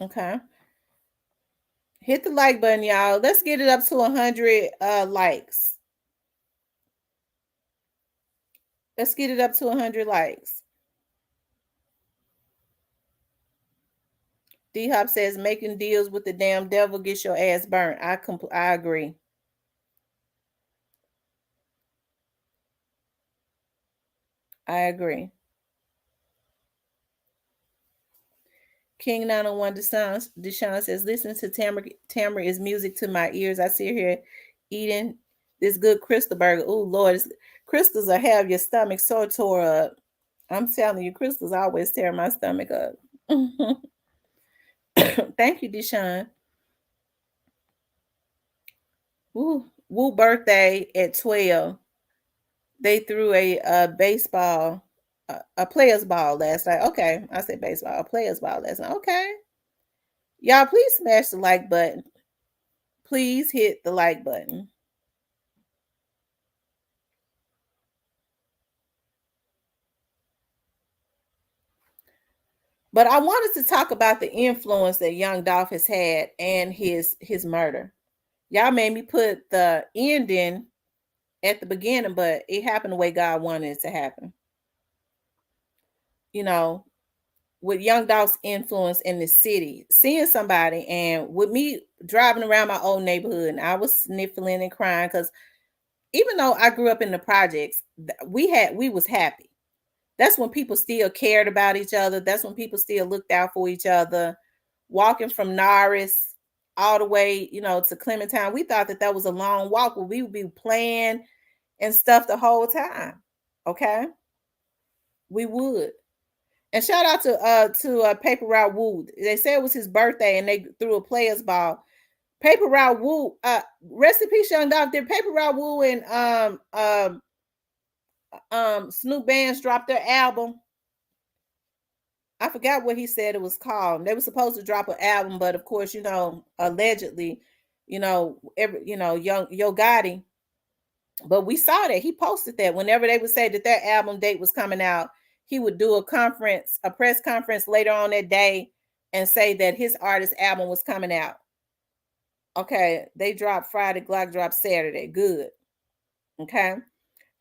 Okay. Hit the like button, y'all. Let's get it up to 100 likes. Let's get it up to 100 likes. D Hop says making deals with the damn devil gets your ass burnt. I agree. I agree. King 901 Deshaun says, listening to Tamara is music to my ears. I sit here eating this good crystal burger. Oh, Lord, crystals will have your stomach so tore up. I'm telling you, crystals always tear my stomach up. Thank you, Deshaun. Woo birthday at 12. They threw a baseball, a player's ball last night. Okay, I said baseball, a player's ball last night. Okay. Y'all, please smash the like button. Please hit the like button. But I wanted to talk about the influence that young Dolph has had and his murder. Y'all made me put the ending at the beginning, but it happened the way God wanted it to happen. You know, with young Dolph's influence in the city, seeing somebody, and with me driving around my old neighborhood, and I was sniffling and crying because even though I grew up in the projects, we was happy. That's when people still cared about each other. That's when people still looked out for each other. Walking from Norris all the way, to Clementine, we thought that was a long walk where we would be playing and stuff the whole time. Okay, we would. And shout out to Paper Route Woo. They said it was his birthday, and they threw a players ball. Paper Route Woo, rest in peace, young dog. Did Paper Route Woo and Snoop Bands drop their album? I forgot what he said it was called. They were supposed to drop an album, but of course, allegedly, young Yo Gotti. But we saw that he posted that whenever they would say that their album date was coming out, he would do a press conference later on that day, and say that his artist album was coming out. Okay, they dropped Friday, Glock dropped Saturday. Good. Okay.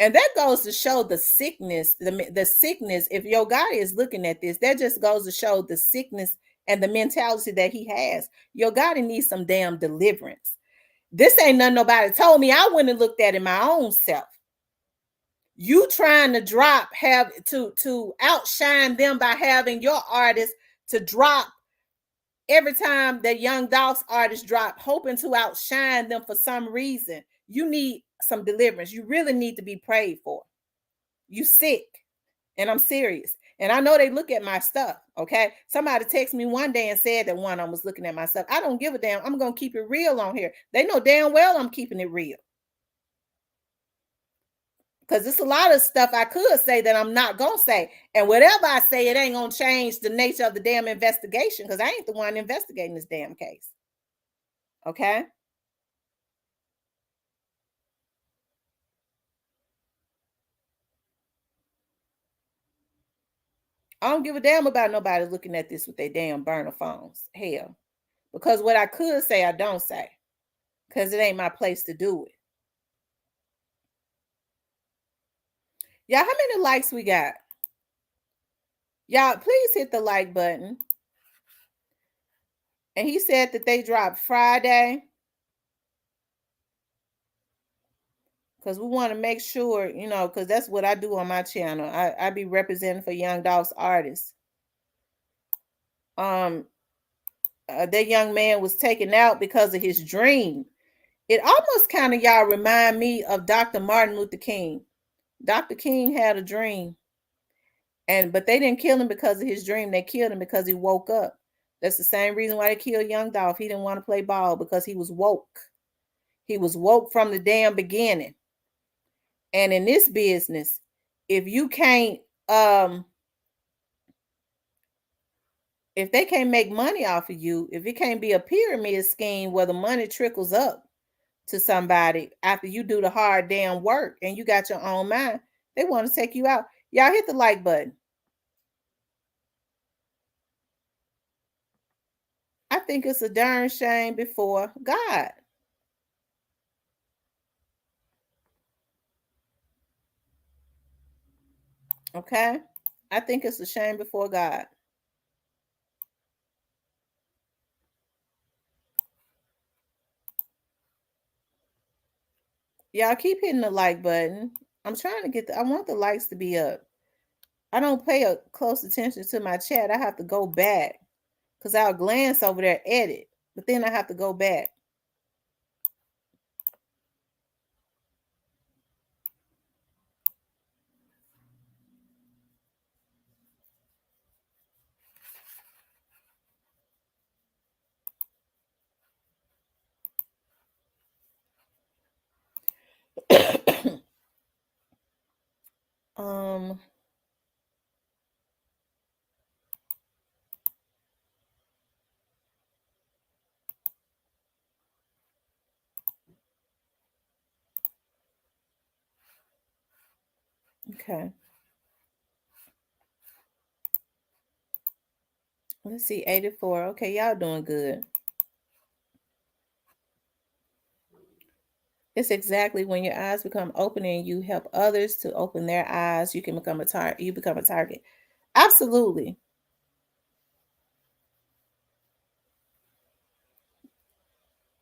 And that goes to show the sickness, the sickness. If Yo Gotti is looking at this, that just goes to show the sickness and the mentality that he has. Yo Gotti needs some damn deliverance. This ain't nothing nobody told me. I went and looked at it my own self. You trying to have to outshine them by having your artist to drop every time that young Dolph's artist drop, hoping to outshine them for some reason. You need some deliverance. You really need to be prayed for. You sick. And I'm serious. And I know they look at my stuff. Okay. Somebody texted me one day and said that one of them was looking at my stuff. I don't give a damn. I'm going to keep it real on here. They know damn well I'm keeping it real. Because it's a lot of stuff I could say that I'm not going to say. And whatever I say, it ain't going to change the nature of the damn investigation, because I ain't the one investigating this damn case. Okay? I don't give a damn about nobody looking at this with their damn burner phones. Hell. Because what I could say, I don't say. Because it ain't my place to do it. Y'all, how many likes we got? Y'all, please hit the like button. And he said that they dropped Friday. Because we want to make sure, because that's what I do on my channel. I be representing for Young Dolph's artists. That young man was taken out because of his dream. It almost kind of, y'all, remind me of Dr. Martin Luther King. Dr. King had a dream. But they didn't kill him because of his dream. They killed him because he woke up. That's the same reason why they killed Young Dolph. He didn't want to play ball because he was woke. He was woke from the damn beginning. And in this business, if you can't, if they can't make money off of you, if it can't be a pyramid scheme where the money trickles up to somebody after you do the hard damn work and you got your own mind, they want to take you out. Y'all hit the like button. I think it's a darn shame before God. Okay? I think it's a shame before God. Y'all keep hitting the like button. I'm trying to I want the likes to be up. I don't pay a close attention to my chat. I have to go back because I'll glance over there, edit, but then I have to go back. um Okay. Let's see, 84. Okay, y'all doing good. It's exactly when your eyes become open and you help others to open their eyes, you can become a target. You become a target. Absolutely.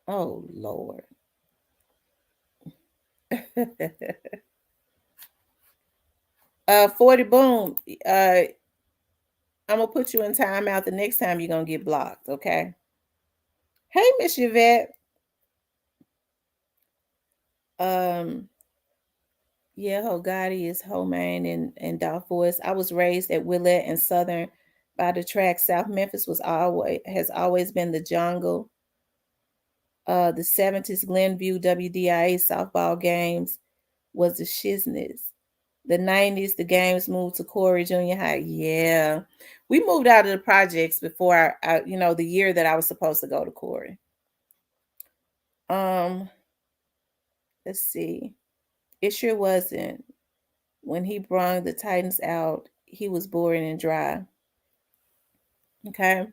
Oh Lord. 40 boom. I'm gonna put you in timeout the next time you're gonna get blocked, okay? Hey, Miss Yvette. Um, yeah, Ho Gotti is Ho Man and Dolph'S. I was raised at Willette and Southern by the track. South Memphis was always has always been the jungle. The 70s Glenview WDIA softball games was the shizness. The 90s, the games moved to Corey Junior High. Yeah. We moved out of the projects before the year that I was supposed to go to Corey. Um, let's see. It sure wasn't. When he brung the Titans out, he was boring and dry. Okay.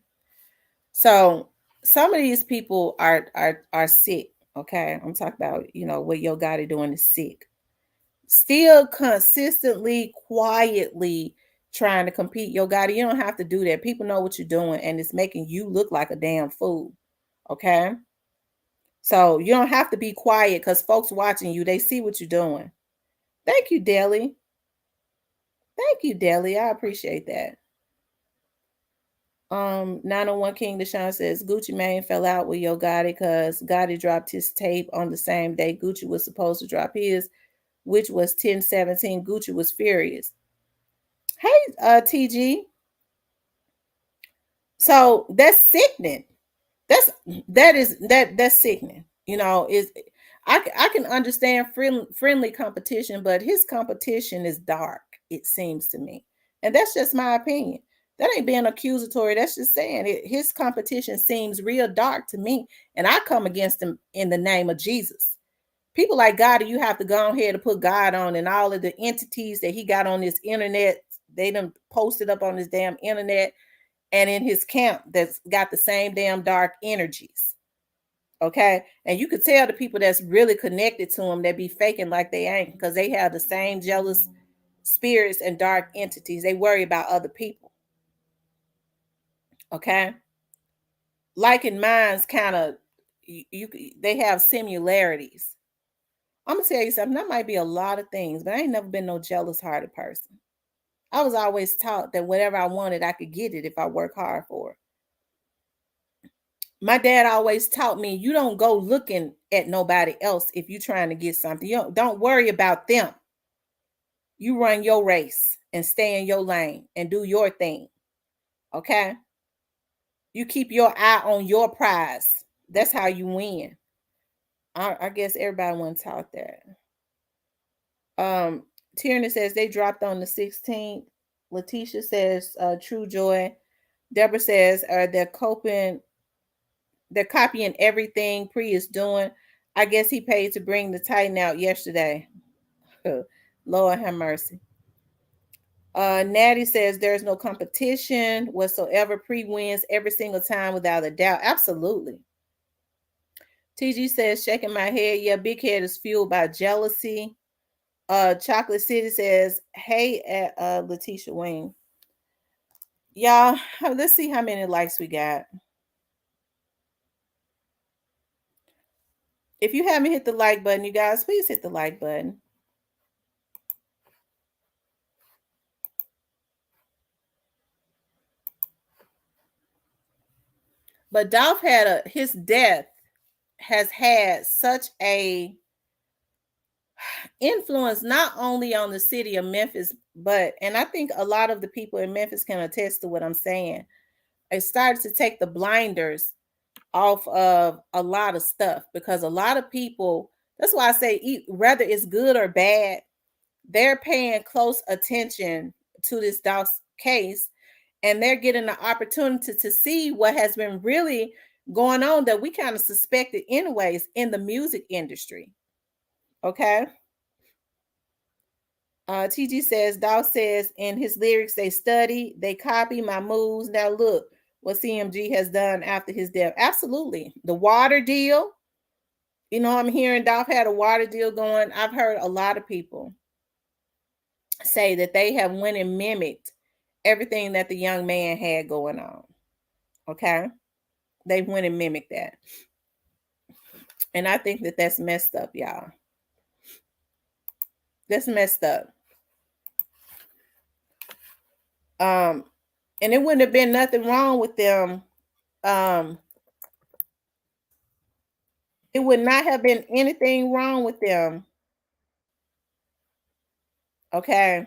So some of these people are sick. Okay. I'm talking about, what Yo Gotti doing is sick. Still consistently, quietly trying to compete. Yo Gotti, you don't have to do that. People know what you're doing, and it's making you look like a damn fool. Okay. So you don't have to be quiet because folks watching you, they see what you're doing. Thank you, Deli. Thank you, Deli. I appreciate that. 901 King Deshaun says Gucci Mane fell out with Yo Gotti because Gotti dropped his tape on the same day Gucci was supposed to drop his, which was 10/17. Gucci was furious. Hey, TG. So that's sickening. That's that's sickening. Is I can understand friendly competition, but his competition is dark, it seems to me. And that's just my opinion. That ain't being accusatory. That's just saying his competition seems real dark to me. And I come against him in the name of Jesus. People like God, you have to go ahead and put God on, and all of the entities that he got on this internet, they done posted up on this damn internet and in his camp that's got the same damn dark energies. Okay. And you could tell the people that's really connected to him, they be faking like they ain't, because they have the same jealous spirits and dark entities. They worry about other people. Okay. Like in minds kind of they have similarities. I'm gonna tell you something. That might be a lot of things, but I ain't never been no jealous hearted person. I was always taught that whatever I wanted, I could get it if I work hard for it. My dad always taught me you don't go looking at nobody else if you're trying to get something. You don't worry about them. You run your race and stay in your lane and do your thing. Okay. You keep your eye on your prize. That's how you win. I guess everybody wasn't taught that. Tierney says they dropped on the 16th. Letitia says true joy. Deborah says they're copying everything Pre is doing. I guess he paid to bring the Titan out yesterday. Lord have mercy. Natty says there's no competition whatsoever. Pre wins every single time without a doubt. Absolutely. TG says shaking my head. Yeah, big head is fueled by jealousy. Chocolate City says, hey at Letitia Wing. Y'all, let's see how many likes we got. If you haven't hit the like button, you guys, please hit the like button. But Dolph had his death has had such a influence not only on the city of Memphis, and I think a lot of the people in Memphis can attest to what I'm saying. It started to take the blinders off of a lot of stuff, because a lot of people, that's why I say whether it's good or bad, they're paying close attention to this Dolph's case, and they're getting the opportunity to see what has been really going on that we kind of suspected anyways in the music industry. Okay. TG says, Dolph says in his lyrics, they study, they copy my moves. Now look what CMG has done after his death. Absolutely. The water deal. You know, I'm hearing Dolph had a water deal going. I've heard a lot of people say that they have went and mimicked everything that the young man had going on. Okay. They went and mimicked that. And I think that that's messed up, y'all. That's messed up. And it wouldn't have been nothing wrong with them. It would not have been anything wrong with them. Okay.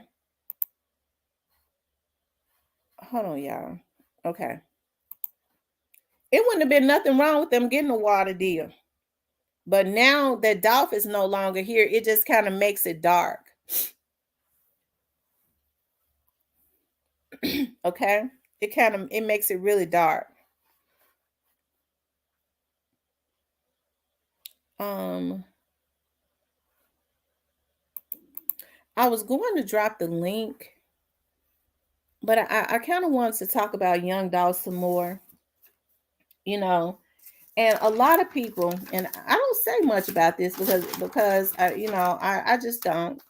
Hold on, y'all. Okay. It wouldn't have been nothing wrong with them getting a water deal. But now that Dolph is no longer here, it just kind of makes it dark. Okay. It makes it really dark. I was going to drop the link, but I kind of wanted to talk about Young Dolph some more, you know. And a lot of people, and I don't say much about this because I just don't,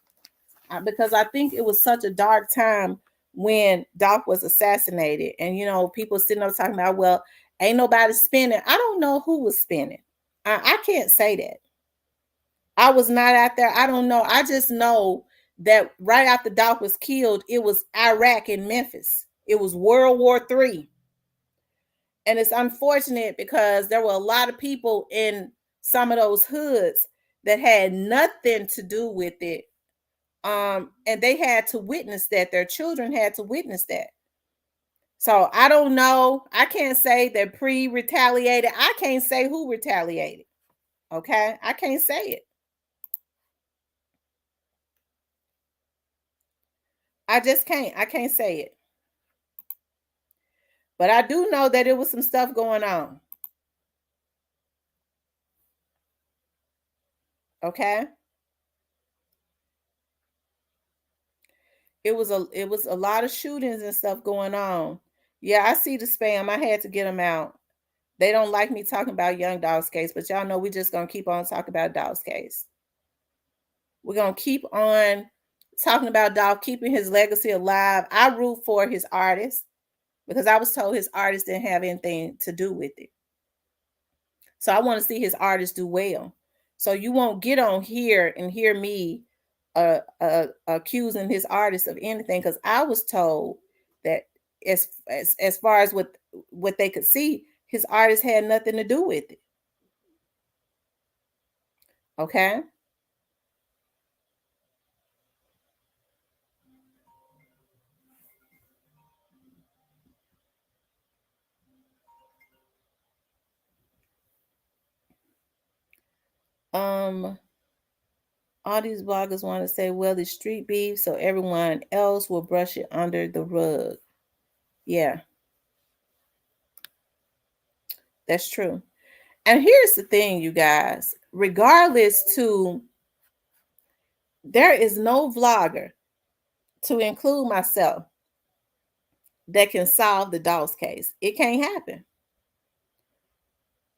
because I think it was such a dark time when Dolph was assassinated, and people sitting up talking about, well, ain't nobody spinning. I don't know who was spinning. I can't say that. I was not out there. I don't know. I just know that right after Dolph was killed, it was Iraq and Memphis. It was World War III. And it's unfortunate because there were a lot of people in some of those hoods that had nothing to do with it. And they had to witness that. Their children had to witness that. So I don't know. I can't say that pre-retaliated. I can't say who retaliated. Okay? I can't say it. I just can't. I can't say it. But I do know that there was some stuff going on. Okay? It was a lot of shootings and stuff going on. Yeah, I see the spam. I had to get them out. They don't like me talking about Young Dolph's case, but y'all know we're just gonna keep on talking about Dolph's case. We're gonna keep on talking about Dolph, keeping his legacy alive. I root for his artists because I was told his artists didn't have anything to do with it. So I want to see his artists do well. So you won't get on here and hear me accusing his artists of anything, because I was told that as far as what they could see, his artists had nothing to do with it. Okay. All these bloggers want to say, well, it's street beef, so everyone else will brush it under the rug. Yeah. That's true. And here's the thing, you guys, regardless there is no vlogger, to include myself, that can solve the Dolph's case. It can't happen.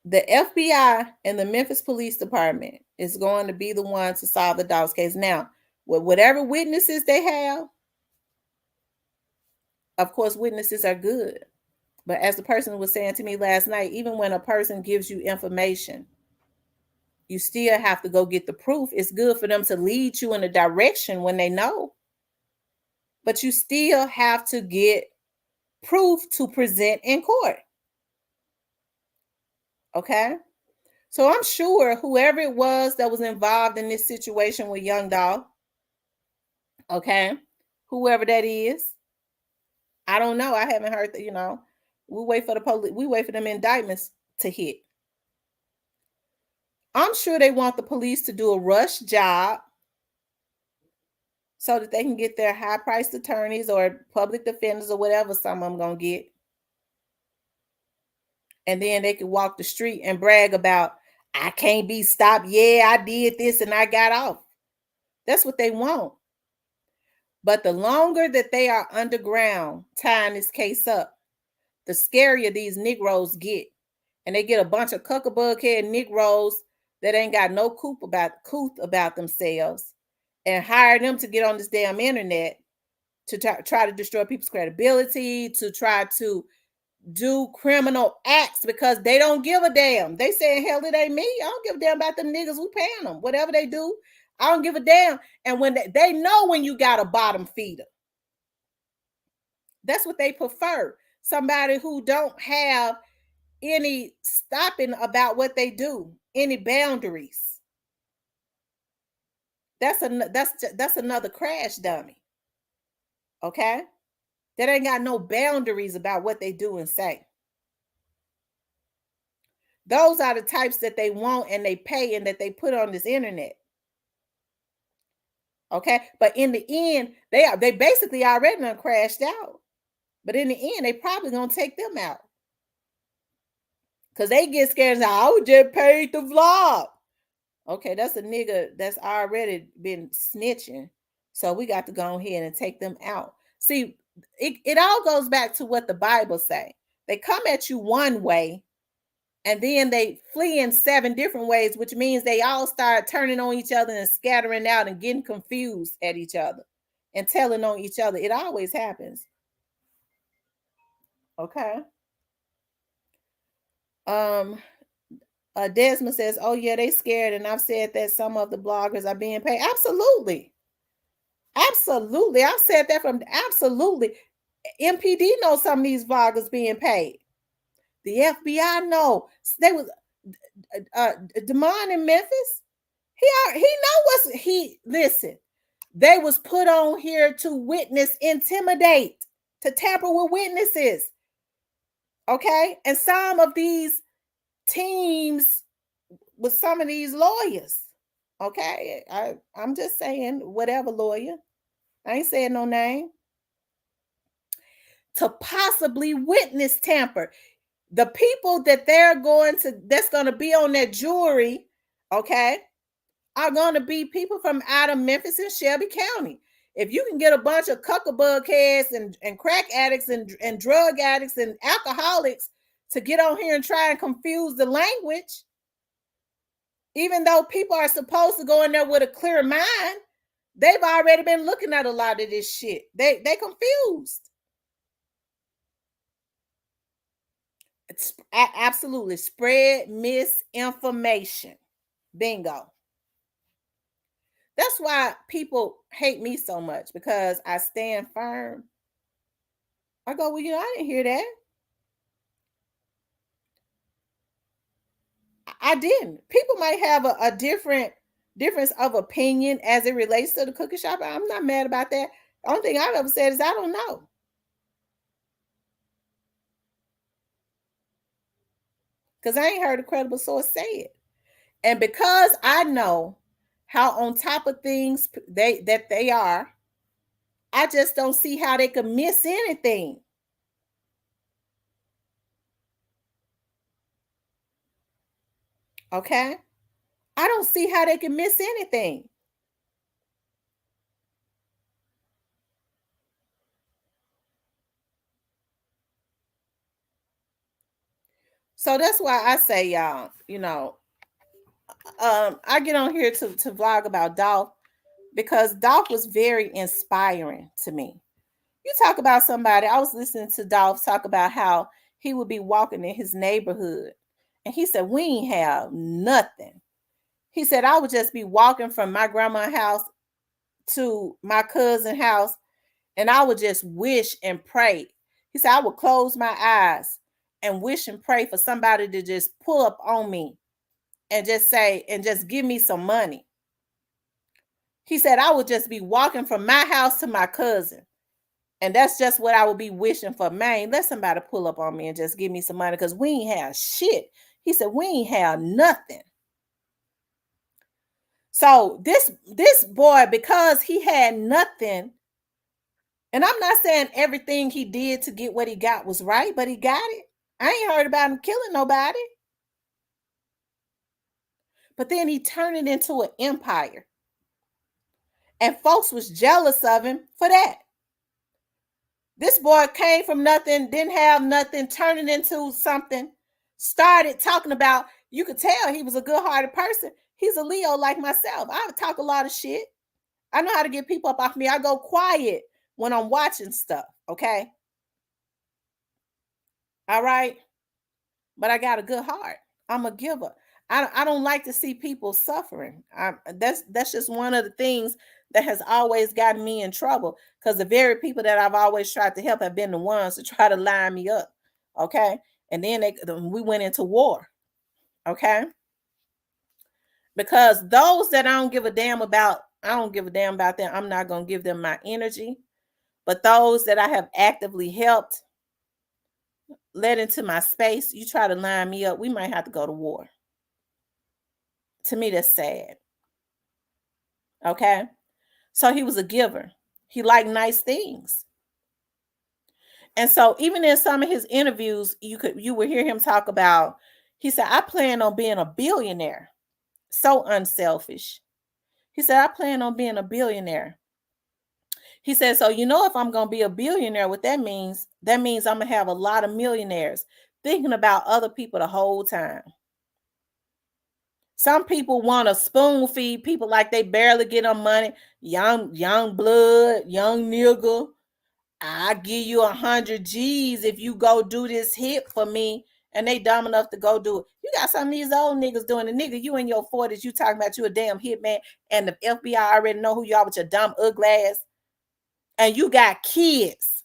The FBI and the Memphis Police Department is going to be the one to solve the Dolph's case. Now, with whatever witnesses they have, of course, witnesses are good. But as the person was saying to me last night, even when a person gives you information, you still have to go get the proof. It's good for them to lead you in a direction when they know, but you still have to get proof to present in court. Okay? So I'm sure whoever it was that was involved in this situation with Young Dolph, okay, whoever that is, I don't know. I haven't heard that, we wait for the police, we wait for them indictments to hit. I'm sure they want the police to do a rush job so that they can get their high-priced attorneys or public defenders or whatever some of them gonna get. And then they can walk the street and brag about, I can't be stopped. Yeah, I did this and I got off. That's what they want. But the longer that they are underground tying this case up, the scarier these Negroes get. And they get a bunch of cuckabug head Negroes that ain't got no couth about themselves and hire them to get on this damn internet to try to destroy people's credibility, to try to do criminal acts because they don't give a damn. They saying, hell, it ain't me. I don't give a damn about them niggas. We paying them. Whatever they do, I don't give a damn. And when they know when you got a bottom feeder, that's what they prefer. Somebody who don't have any stopping about what they do, any boundaries. That's another crash dummy. Okay? That ain't got no boundaries about what they do and say. Those are the types that they want and they pay and that they put on this internet. Okay? But in the end, they basically already done crashed out. But in the end, they probably gonna take them out. Because they get scared and say, I was just paid to vlog. Okay, that's a nigga that's already been snitching. So we got to go ahead and take them out. See, it all goes back to what the Bible say. They come at you one way, and then they flee in 7 different ways, which means they all start turning on each other and scattering out and getting confused at each other and telling on each other. It always happens. Okay. Desmond says, oh yeah, they scared. And I've said that some of the bloggers are being paid. Absolutely. Absolutely. I've said that from absolutely. MPD knows some of these vloggers being paid. The FBI know. They was Damon in Memphis. He know what's listen. They was put on here to witness, intimidate, to tamper with witnesses. Okay? And some of these teams with some of these lawyers. Okay? I'm just saying, whatever lawyer. I ain't saying no name. To possibly witness tamper. The people that that's going to be on that jury, okay, are going to be people from out of Memphis and Shelby County. If you can get a bunch of cuckabug heads and crack addicts and drug addicts and alcoholics to get on here and try and confuse the language, even though people are supposed to go in there with a clear mind, they've already been looking at a lot of this shit. They confused. It's absolutely spread misinformation. Bingo. That's why people hate me so much, because I stand firm. I go, well, I didn't hear that. I didn't. People might have a difference of opinion as it relates to the cookie shop. I'm not mad about that. The only thing I've ever said is I don't know. Because I ain't heard a credible source say it. And because I know how on top of things they are, I just don't see how they could miss anything. Okay? I don't see how they can miss anything. So that's why I say, y'all, I get on here to vlog about Dolph because Dolph was very inspiring to me. You talk about somebody, I was listening to Dolph talk about how he would be walking in his neighborhood. And he said, we ain't have nothing. He said, I would just be walking from my grandma's house to my cousin's house, and I would just wish and pray. He said, I would close my eyes and wish and pray for somebody to just pull up on me and just say, and just give me some money. He said, I would just be walking from my house to my cousin. And that's just what I would be wishing for. Man, let somebody pull up on me and just give me some money, because we ain't have shit. He said, we ain't have nothing. So this boy, because he had nothing, and I'm not saying everything he did to get what he got was right, but he got it. I ain't heard about him killing nobody. But then he turned it into an empire. And folks was jealous of him for that. This boy came from nothing, didn't have nothing, turning into something, started talking about, you could tell he was a good-hearted person. He's a Leo like myself. I talk a lot of shit. I know how to get people up off me. I go quiet when I'm watching stuff, okay? All right? But I got a good heart. I'm a giver. I don't like to see people suffering. That's just one of the things that has always gotten me in trouble, because the very people that I've always tried to help have been the ones to try to line me up. Okay. And then we went into war. Okay. Because those that I don't give a damn about, I don't give a damn about them. I'm not going to give them my energy. But those that I have actively helped, led into my space, you try to line me up, we might have to go to war. To me, that's sad. Okay. So he was a giver. He liked nice things. And so even in some of his interviews, you would hear him talk about, he said, I plan on being a billionaire. So unselfish. He said, I plan on being a billionaire. He said, so if I'm going to be a billionaire, what that means I'm going to have a lot of millionaires thinking about other people the whole time. Some people want to spoon feed people like they barely get on money. Young blood, young nigga. I give you 100 G's if you go do this hit for me. And they dumb enough to go do it. You got some of these old niggas doing it. Nigga, you in your 40s, you talking about you a damn hitman, and the FBI already know who you are with your dumb ugly ass. And you got kids.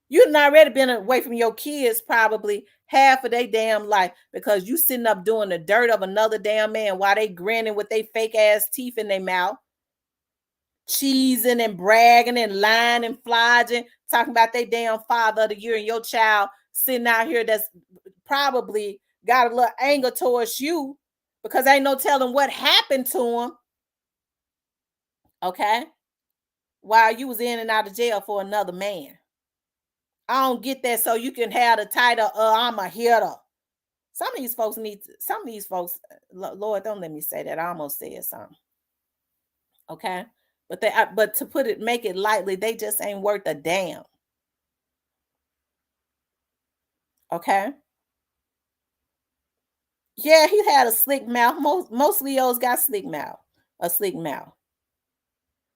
You done already been away from your kids probably half of their damn life, because you sitting up doing the dirt of another damn man while they grinning with their fake ass teeth in their mouth, cheesing and bragging and lying and flogging, talking about their damn father of the year, and your child sitting out here that's probably got a little anger towards you because ain't no telling what happened to him. Okay. While you was in and out of jail for another man. I don't get that. So you can have the title, I'm a hitter. Some of these folks, Lord, don't let me say that. I almost said something. Okay. But to make it lightly, they just ain't worth a damn. Okay. Yeah, he had a slick mouth. Most Leos got slick mouth, a slick mouth.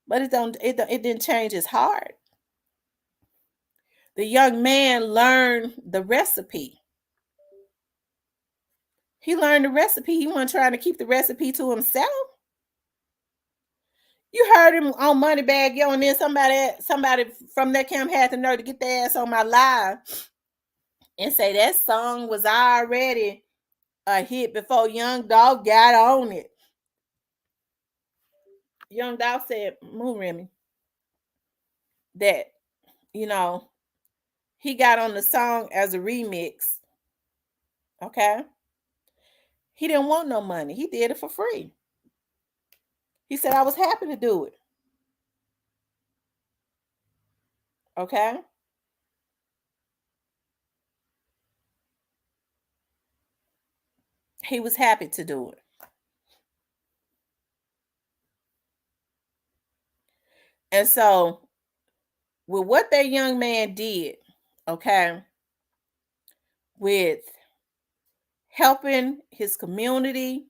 But it didn't change his heart. The young man learned the recipe. He learned the recipe. He wasn't trying to keep the recipe to himself. You heard him on Moneybag Yo, and then somebody from that camp had the nerve to get their ass on my live and say that song was already a hit before Young Dog got on it. Young Dog said, Moon Remy, that, he got on the song as a remix. Okay. He didn't want no money. He did it for free. He said, I was happy to do it. Okay. He was happy to do it. And so, with what that young man did, okay, with helping his community,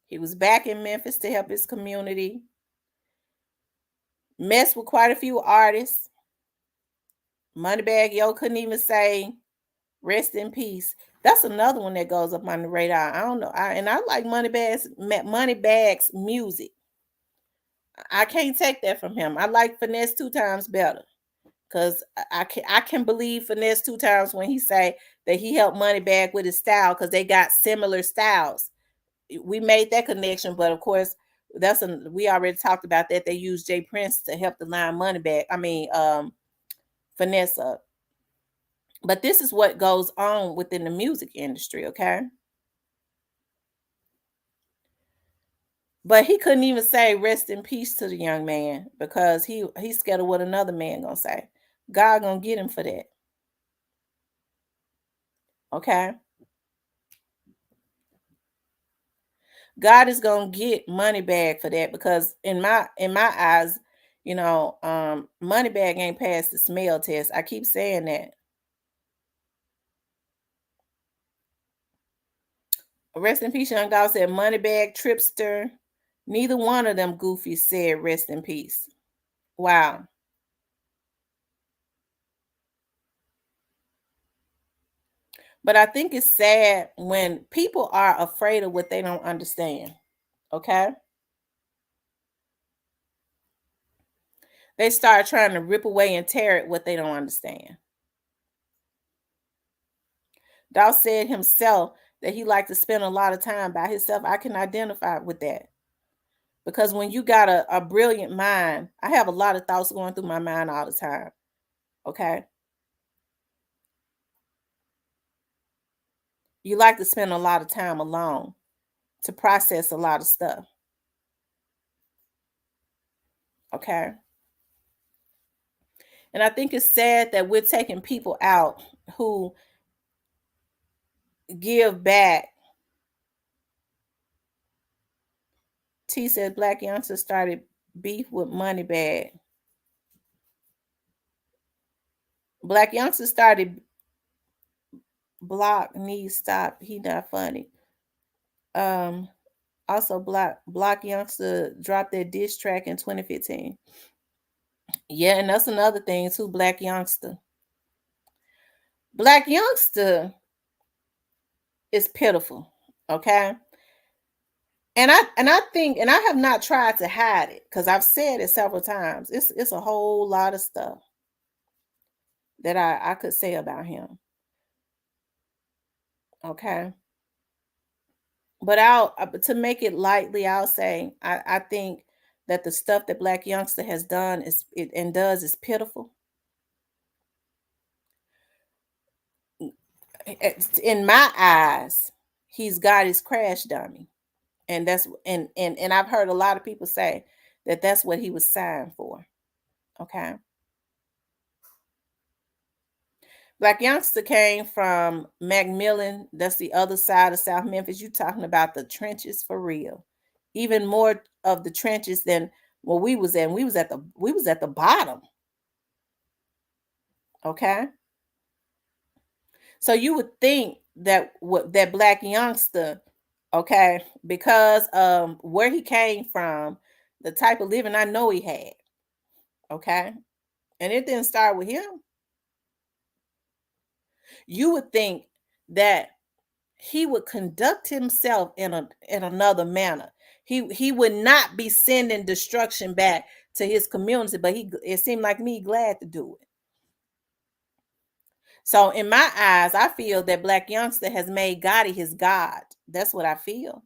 he was back in Memphis to help his community, messed with quite a few artists. Moneybag Yo couldn't even say rest in peace. That's another one that goes up on the radar. I don't know. I like Moneybag's music. I can't take that from him. I like Finesse 2 Times better, because I can believe Finesse 2 Times when he say that he helped Moneybag with his style because they got similar styles. We made that connection, but of course we already talked about that. They used Jay Prince to help the line Moneybag. Finesse up. But this is what goes on within the music industry, okay? But he couldn't even say rest in peace to the young man because he's scared of what another man gonna say. God gonna get him for that. Okay. God is gonna get money bag for that because in my eyes, money bag ain't passed the smell test. I keep saying that. Rest in peace, young dog said money bag tripster. Neither one of them goofies said rest in peace. Wow. But I think it's sad when people are afraid of what they don't understand. Okay. They start trying to rip away and tear at what they don't understand. Dow said himself that he liked to spend a lot of time by himself. I can identify with that because when you got a brilliant mind, I have a lot of thoughts going through my mind all the time. Okay. You like to spend a lot of time alone to process a lot of stuff. Okay. And I think it's sad that we're taking people out who give back. T said black youngsters started beef with money bag. Black youngsters started block needs stop. He not funny. Um Also block youngster dropped their diss track in 2015. Yeah, and that's another thing too, black youngster. Black youngster is pitiful. Okay. And I think and I have not tried to hide it because I've said it several times. It's a whole lot of stuff that I could say about him. Okay. But to make it lightly, I'll say I think that the stuff that Black Youngster has done and does is pitiful. In my eyes, he's got his crash dummy, and and I've heard a lot of people say that that's what he was signed for. Okay, Black Youngster came from Macmillan. That's the other side of South Memphis. You talking about the trenches for real? Even more of the trenches than where we was at. We was at the bottom. Okay, so you would think that what that Black Youngster, okay, because where he came from, the type of living I know he had, okay, and it didn't start with him. You would think that he would conduct himself in another manner. He would not be sending destruction back to his community, but it seemed like me glad to do it. So in my eyes, I feel that Black Youngster has made Gotti his God. That's what I feel.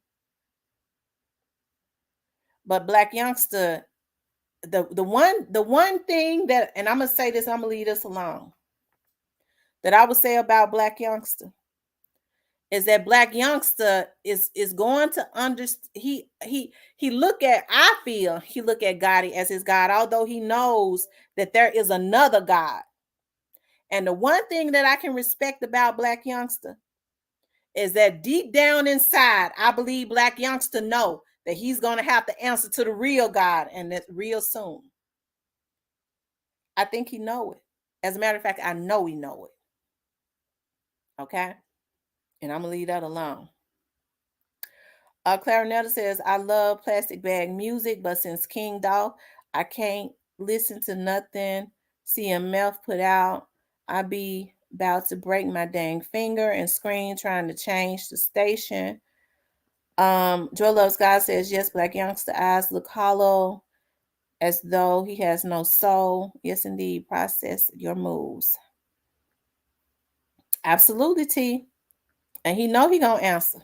But Black Youngster, the one thing that, and I'm gonna say this, I'm gonna leave this alone. That I would say about Black Youngster is that Black Youngster is going to understand. He look at, I feel he look at Gotti as his God, although he knows that there is another God. And the one thing that I can respect about Black Youngster is that deep down inside, I believe Black Youngster know that he's going to have to answer to the real God, and that's real soon. I think he know it. As a matter of fact, I know he know it. Okay, and I'm gonna leave that alone. Clarinetta says, I love plastic bag music, but since King Dolph, I can't listen to nothing CMF put out. I be about to break my dang finger and screen trying to change the station. Joy Loves God says, yes, Black Youngster eyes look hollow as though he has no soul. Yes, indeed, process your moves. Absolutely, T. And he know he gonna answer.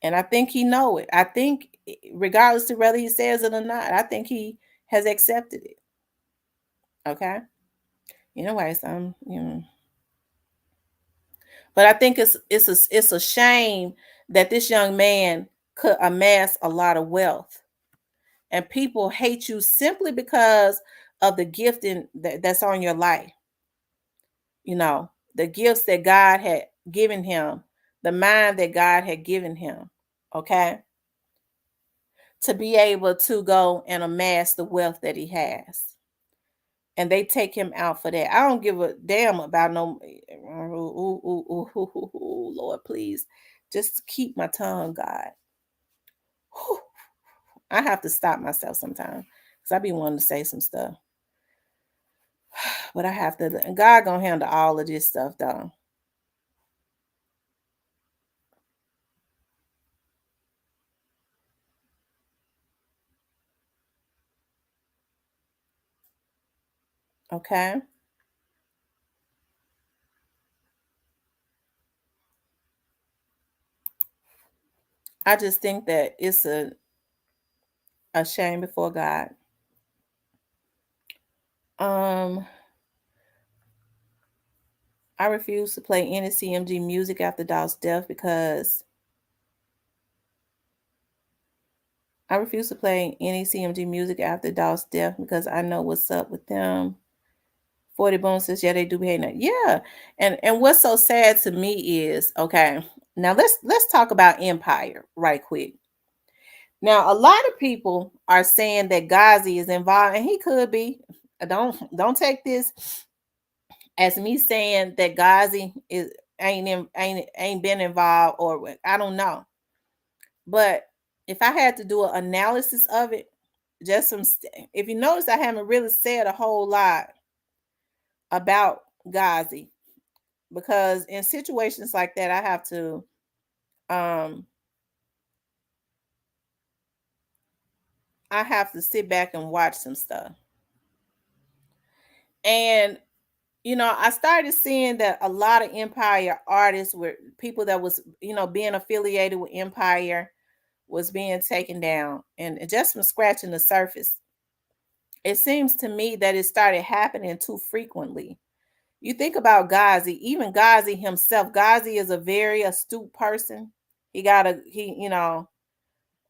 And I think he know it. I think regardless of whether he says it or not, I think he has accepted it. Okay. Anyways, but I think it's a shame that this young man could amass a lot of wealth, and people hate you simply because of the gifting that's on your life. The gifts that God had given him, the mind that God had given him. Okay. to be able to go and amass the wealth that he has. And they take him out for that. I don't give a damn about no Lord, please. Just keep my tongue, God. Whew. I have to stop myself sometimes because I be wanting to say some stuff. But I have to, and God gonna handle all of this stuff though. Okay. I just think that it's a shame before God. Um, I refuse to play any CMG music after Dolph's death because I refuse to play any CMG music after Dolph's death because I know what's up with them. 40 Boom says, yeah, they do behave now. Yeah. And what's so sad to me is, okay, now let's talk about Empire right quick. Now, a lot of people are saying that Ghazi is involved, and he could be. Don't take this as me saying that Ghazi is ain't been involved, or I don't know. But if I had to do an analysis of it, just if you notice, I haven't really said a whole lot about Ghazi because in situations like that, um I have to sit back and watch some stuff. And I started seeing that a lot of Empire artists were people that was, being affiliated with Empire was being taken down. And just from scratching the surface, it seems to me that it started happening too frequently. You think about Ghazi, even Ghazi himself. Ghazi is a very astute person. He got a he,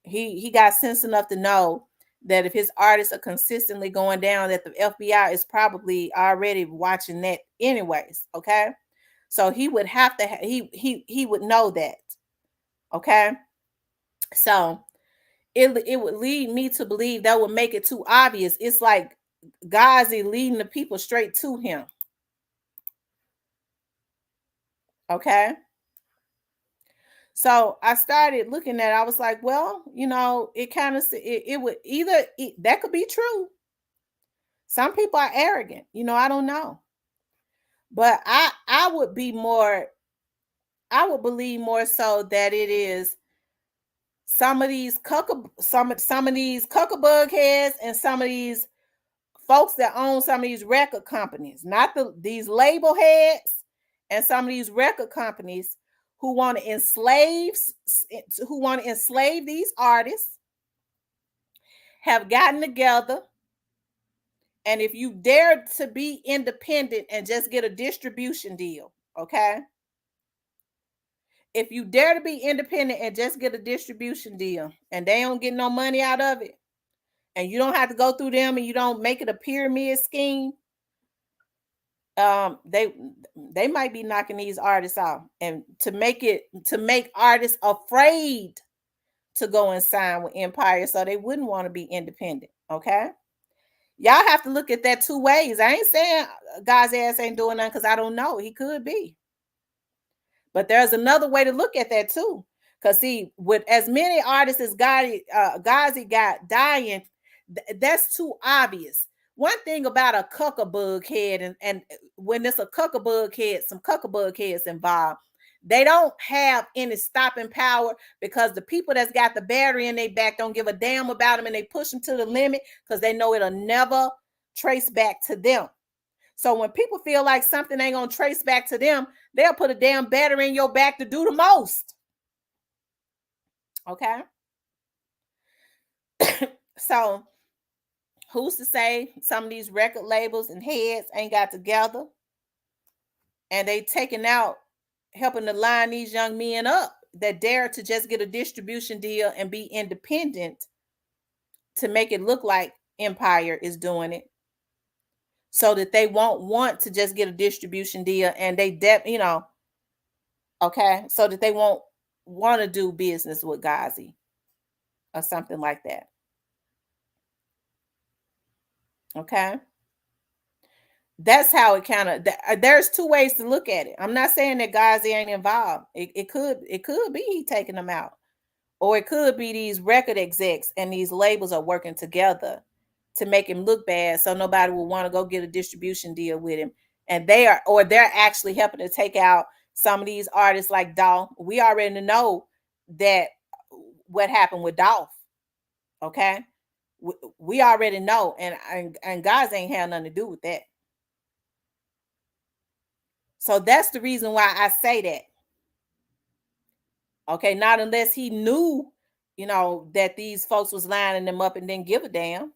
he got sense enough to know that if his artists are consistently going down, that the FBI is probably already watching that anyways. Okay, so he would have to he would know that. Okay, so it would lead me to believe that would make it too obvious. It's like Ghazi leading the people straight to him. Okay. So I started looking at it, I was like, well, it kind of it would either that could be true. Some people are arrogant, I don't know. But I would be more I would believe more so that it is some of these cuckabug heads and some of these folks that own some of these record companies, not these label heads and some of these record companies who want to enslave these artists have gotten together. And if you dare to be independent and just get a distribution deal, okay? If you dare to be independent and just get a distribution deal and they don't get no money out of it, and you don't have to go through them and you don't make it a pyramid scheme, they might be knocking these artists out and to make artists afraid to go and sign with Empire so they wouldn't want to be independent. Okay. Y'all have to look at that two ways. I ain't saying God's ass ain't doing nothing because I don't know. He could be. But there's another way to look at that too. Because see, with as many artists as Gazi got dying, that's too obvious. One thing about a cuckabug head, and when it's a cuckabug head, some cuckabug heads involved, they don't have any stopping power because the people that's got the battery in their back don't give a damn about them and they push them to the limit because they know it'll never trace back to them. So when people feel like something ain't gonna trace back to them, they'll put a damn battery in your back to do the most. Okay. So who's to say some of these record labels and heads ain't got together and they taking out, helping to line these young men up that dare to just get a distribution deal and be independent to make it look like Empire is doing it so that they won't want to just get a distribution deal and okay, so that they won't want to do business with Ghazi. or something like that. Okay. That's how it kind of there's two ways to look at it. I'm not saying that guys ain't involved. It could be he taking them out. Or it could be these record execs and these labels are working together to make him look bad so nobody will want to go get a distribution deal with him. And they're actually helping to take out some of these artists like Dolph. We already know that what happened with Dolph. Okay. We already know, and guys ain't had nothing to do with that. So that's the reason why I say that. Okay, not unless he knew, that these folks was lining them up and didn't give a damn.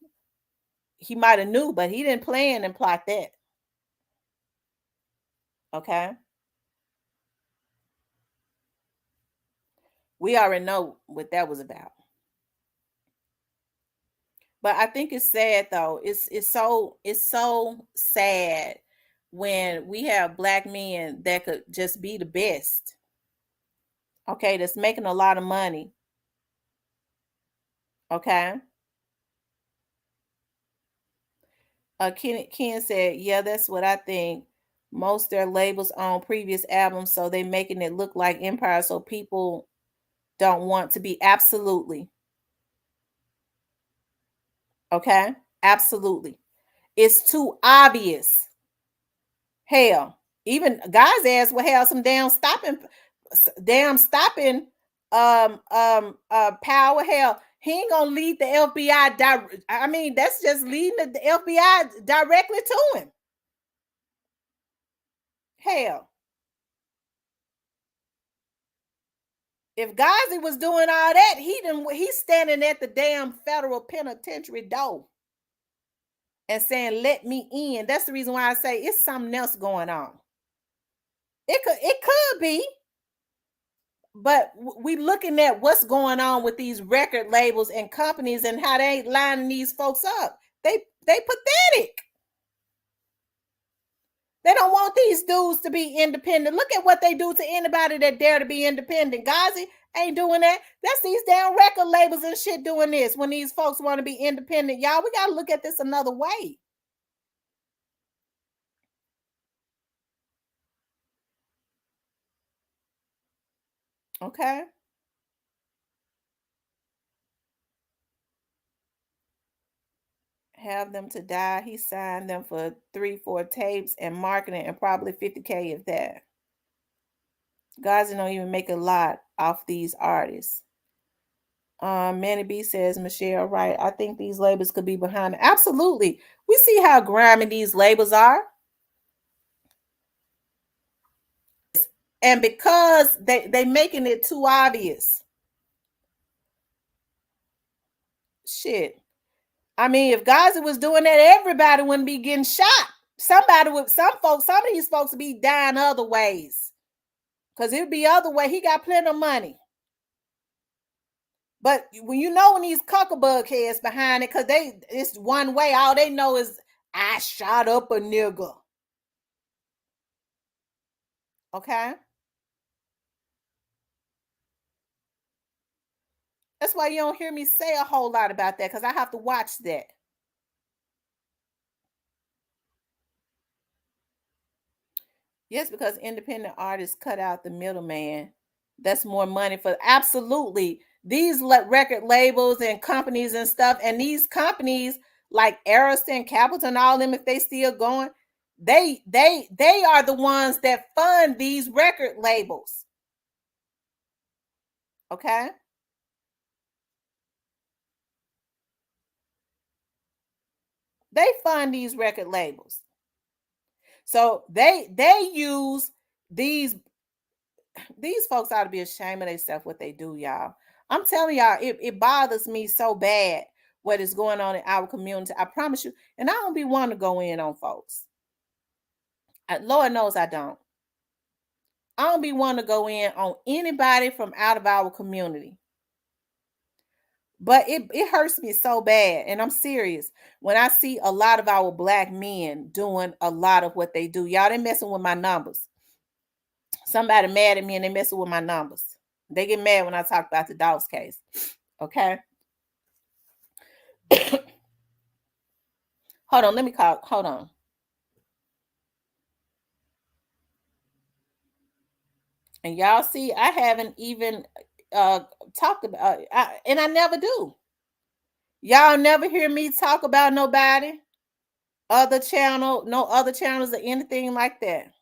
He might have knew, but he didn't plan and plot that. Okay. We already know what that was about. But I think it's sad though. It's so sad when we have black men that could just be the best. Okay, that's making a lot of money. Okay. Ken said, yeah, that's what I think. Most their labels on previous albums, so they making it look like Empire, so people don't want to be absolutely. Okay, absolutely. It's too obvious. Hell, even guys ass will have some damn stopping power. Hell, he ain't gonna lead the FBI I mean, that's just leading the FBI directly to him. Hell, if Ghazi was doing all that, he's standing at the damn federal penitentiary door and saying, "Let me in." That's the reason why I say it's something else going on. It could be, but we looking at what's going on with these record labels and companies and how they ain't lining these folks up. They pathetic. They don't want these dudes to be independent. Look at what they do to anybody that dare to be independent. Ghazi ain't doing that. That's these damn record labels and shit doing this when these folks want to be independent. Y'all, we got to look at this another way. Okay. Have them to die. He signed them for 3, 4 tapes and marketing and probably 50K of that. Ghazi don't even make a lot off these artists. Manny B says, Michelle, right. I think these labels could be behind it. Absolutely. We see how grimy these labels are. And because they making it too obvious. Shit. I mean, if Gaza was doing that, everybody wouldn't be getting shot. Some of these folks would be dying other ways. Because it would be other way. He got plenty of money. But when these cuckabug heads behind it, because it's one way, all they know is I shot up a nigga. Okay. That's why you don't hear me say a whole lot about that, because I have to watch that. Yes, because independent artists cut out the middleman. That's more money for absolutely these record labels and companies and stuff. And these companies like Ariston Capital and all them, if they still going, they are the ones that fund these record labels. Okay. They fund these record labels. So they use these folks ought to be ashamed of themselves what they do, y'all. I'm telling y'all, it bothers me so bad what is going on in our community. I promise you. And I don't be wanting to go in on folks. Lord knows I don't. I don't be wanting to go in on anybody from out of our community. But it hurts me so bad. And I'm serious. When I see a lot of our black men doing a lot of what they do, y'all, they messing with my numbers. Somebody mad at me and they messing with my numbers. They get mad when I talk about the Dolph's case. Okay. Hold on, let me call. Hold on. And y'all see, I haven't even uh talked about and I never do. Y'all never hear me talk about nobody, other channel, no other channels or anything like that.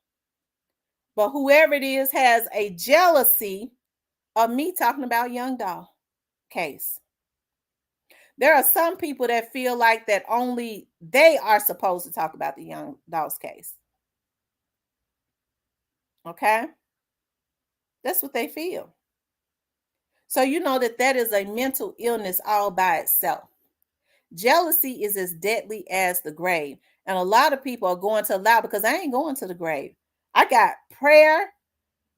But whoever it is has a jealousy of me talking about Young Dolph case. There are some people that feel like that only they are supposed to talk about the Young Dolph's case. Okay? That's what they feel. So you know that that is a mental illness all by itself. Jealousy is as deadly as the grave. And a lot of people are going to allow, because I ain't going to the grave. I got prayer.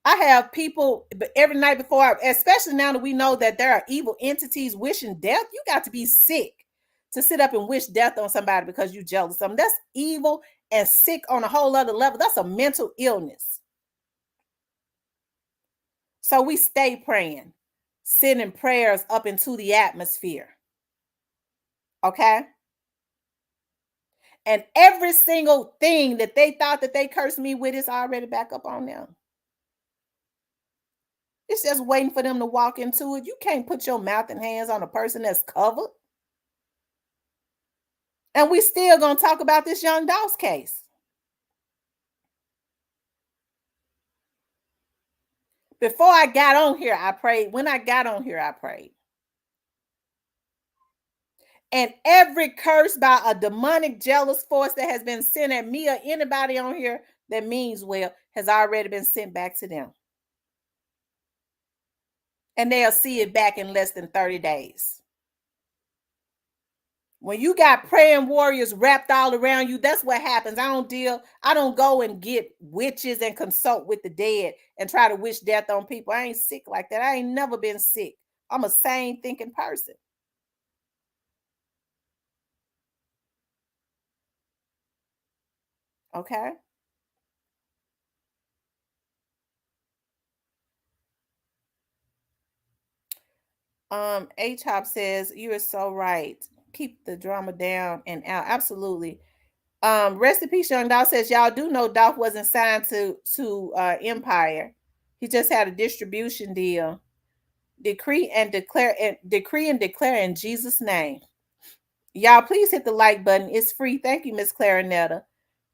I have people every night before, especially now that we know that there are evil entities wishing death. You got to be sick to sit up and wish death on somebody because you're jealous of them. That's evil and sick on a whole other level. That's a mental illness. So we stay praying, sending prayers up into the atmosphere. Okay? And every single thing that they thought that they cursed me with is already back up on them. It's just waiting for them to walk into it. You can't put your mouth and hands on a person that's covered. And we still gonna talk about this Young Dolph's case. Before I got on here, I prayed. When I got on here, I prayed. And every curse by a demonic jealous force that has been sent at me or anybody on here that means well has already been sent back to them. And they'll see it back in less than 30 days. When you got praying warriors wrapped all around you, that's what happens. I don't go and get witches and consult with the dead and try to wish death on people. I ain't sick like that. I ain't never been sick. I'm a sane thinking person. Okay. H Hop says, you are so right. Keep the drama down and out. Absolutely. Rest in peace, Young Dolph says, y'all do know Dolph wasn't signed to Empire. He just had a distribution deal. Decree and declare in Jesus' name. Y'all, please hit the like button. It's free. Thank you, Miss Clarinetta.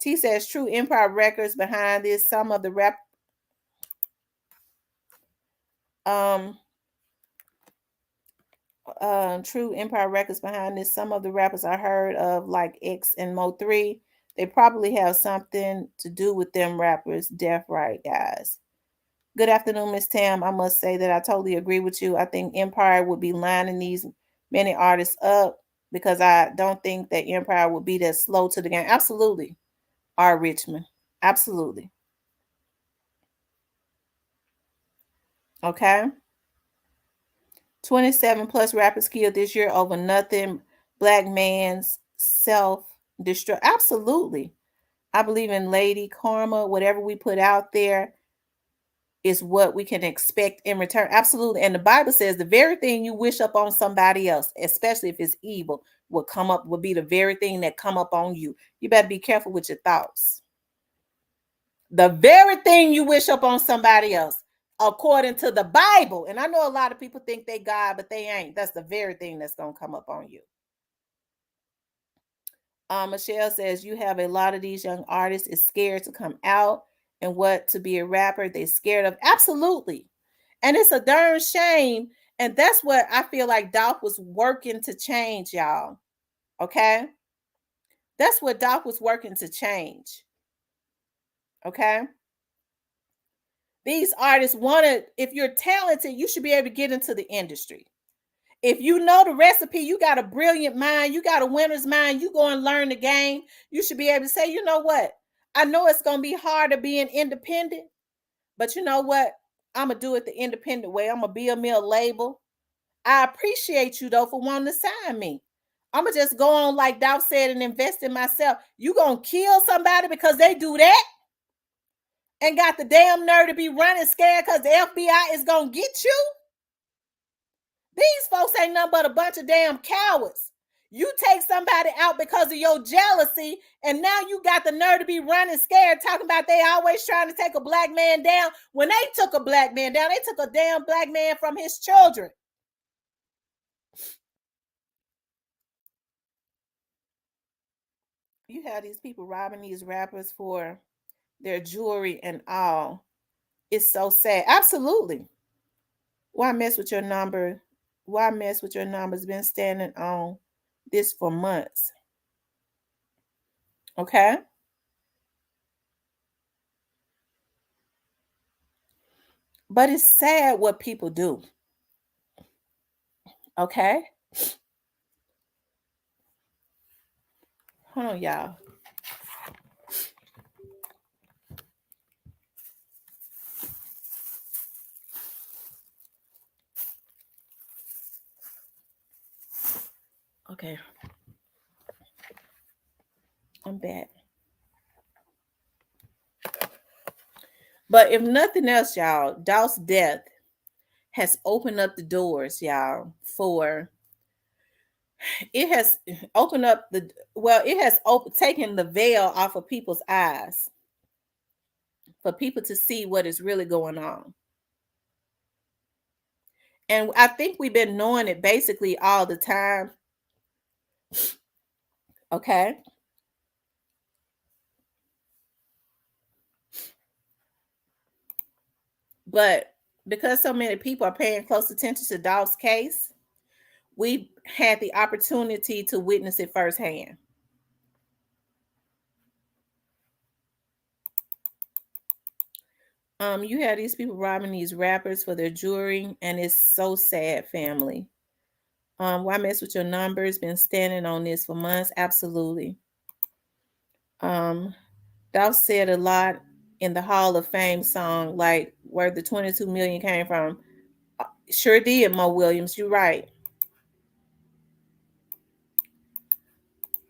T says, True Empire Records behind this. Some of the rap. True Empire Records behind this. Some of the rappers I heard of, like X and Mo3, they probably have something to do with them rappers. Deaf right, guys. Good afternoon, Miss Tam. I must say that I totally agree with you. I think Empire would be lining these many artists up because I don't think that Empire would be that slow to the game. Absolutely. R. Richmond. Absolutely. Okay. 27 plus rappers killed this year over nothing. Black man's self destruct. Absolutely. I believe in Lady Karma. Whatever we put out there is what we can expect in return. Absolutely. And the Bible says the very thing you wish up on somebody else, especially if it's evil, will be the very thing that come up on you. You better be careful with your thoughts. The very thing you wish up on somebody else, according to the Bible. And I know a lot of people think they God, but they ain't. That's the very thing that's going to come up on you. Michelle says, you have a lot of these young artists is scared to come out and what to be a rapper. They're scared of. Absolutely. And it's a darn shame. And that's what I feel like Dolph was working to change, y'all. Okay. That's what Dolph was working to change. Okay. These artists if you're talented, you should be able to get into the industry. If you know the recipe, you got a brilliant mind, you got a winner's mind, you go and learn the game, you should be able to say, you know what? I know it's going to be harder being independent, but you know what? I'm going to do it the independent way. I'm going to be a mill label. I appreciate you, though, for wanting to sign me. I'm going to just go on, like Dolph said, and invest in myself. You going to kill somebody because they do that? And got the damn nerve to be running scared because the FBI is going to get you? These folks ain't nothing but a bunch of damn cowards. You take somebody out because of your jealousy, and now you got the nerve to be running scared, talking about they always trying to take a black man down. When they took a black man down, they took a damn black man from his children. You have these people robbing these rappers for their jewelry and all. It's so sad. Absolutely. Why mess with your number? Why mess with your numbers? Been standing on this for months. Okay. But it's sad what people do. Okay. Hold on, y'all. Okay. I'm back. But if nothing else, y'all, Dolph's death has opened up the doors, y'all, for it has opened up the it has taken the veil off of people's eyes for people to see what is really going on. And I think we've been knowing it basically all the time. Okay. But because so many people are paying close attention to Dolph's case, we had the opportunity to witness it firsthand. You have these people robbing these rappers for their jewelry, and it's so sad, family. Why mess with your numbers? Been standing on this for months. Absolutely. Dolph said a lot in the Hall of Fame song, like where the 22 million came from. Sure did, Mo Williams. You're right.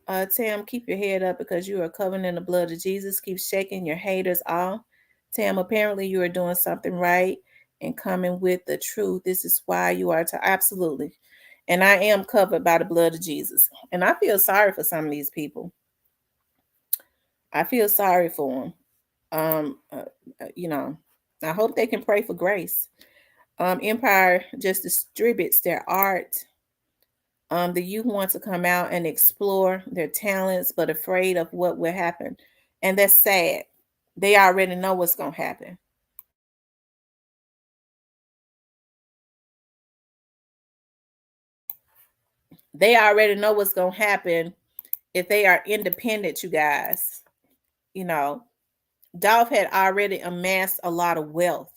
Tam, keep your head up because you are covered in the blood of Jesus. Keep shaking your haters off. Tam, apparently you are doing something right and coming with the truth. This is why you are absolutely. And I am covered by the blood of Jesus. And I feel sorry for some of these people. I feel sorry for them. You know, I hope they can pray for grace. Empire just distributes their art. The youth want to come out and explore their talents, but afraid of what will happen. And that's sad. They already know what's going to happen. They already know what's going to happen if they are independent, you guys. You know, Dolph had already amassed a lot of wealth.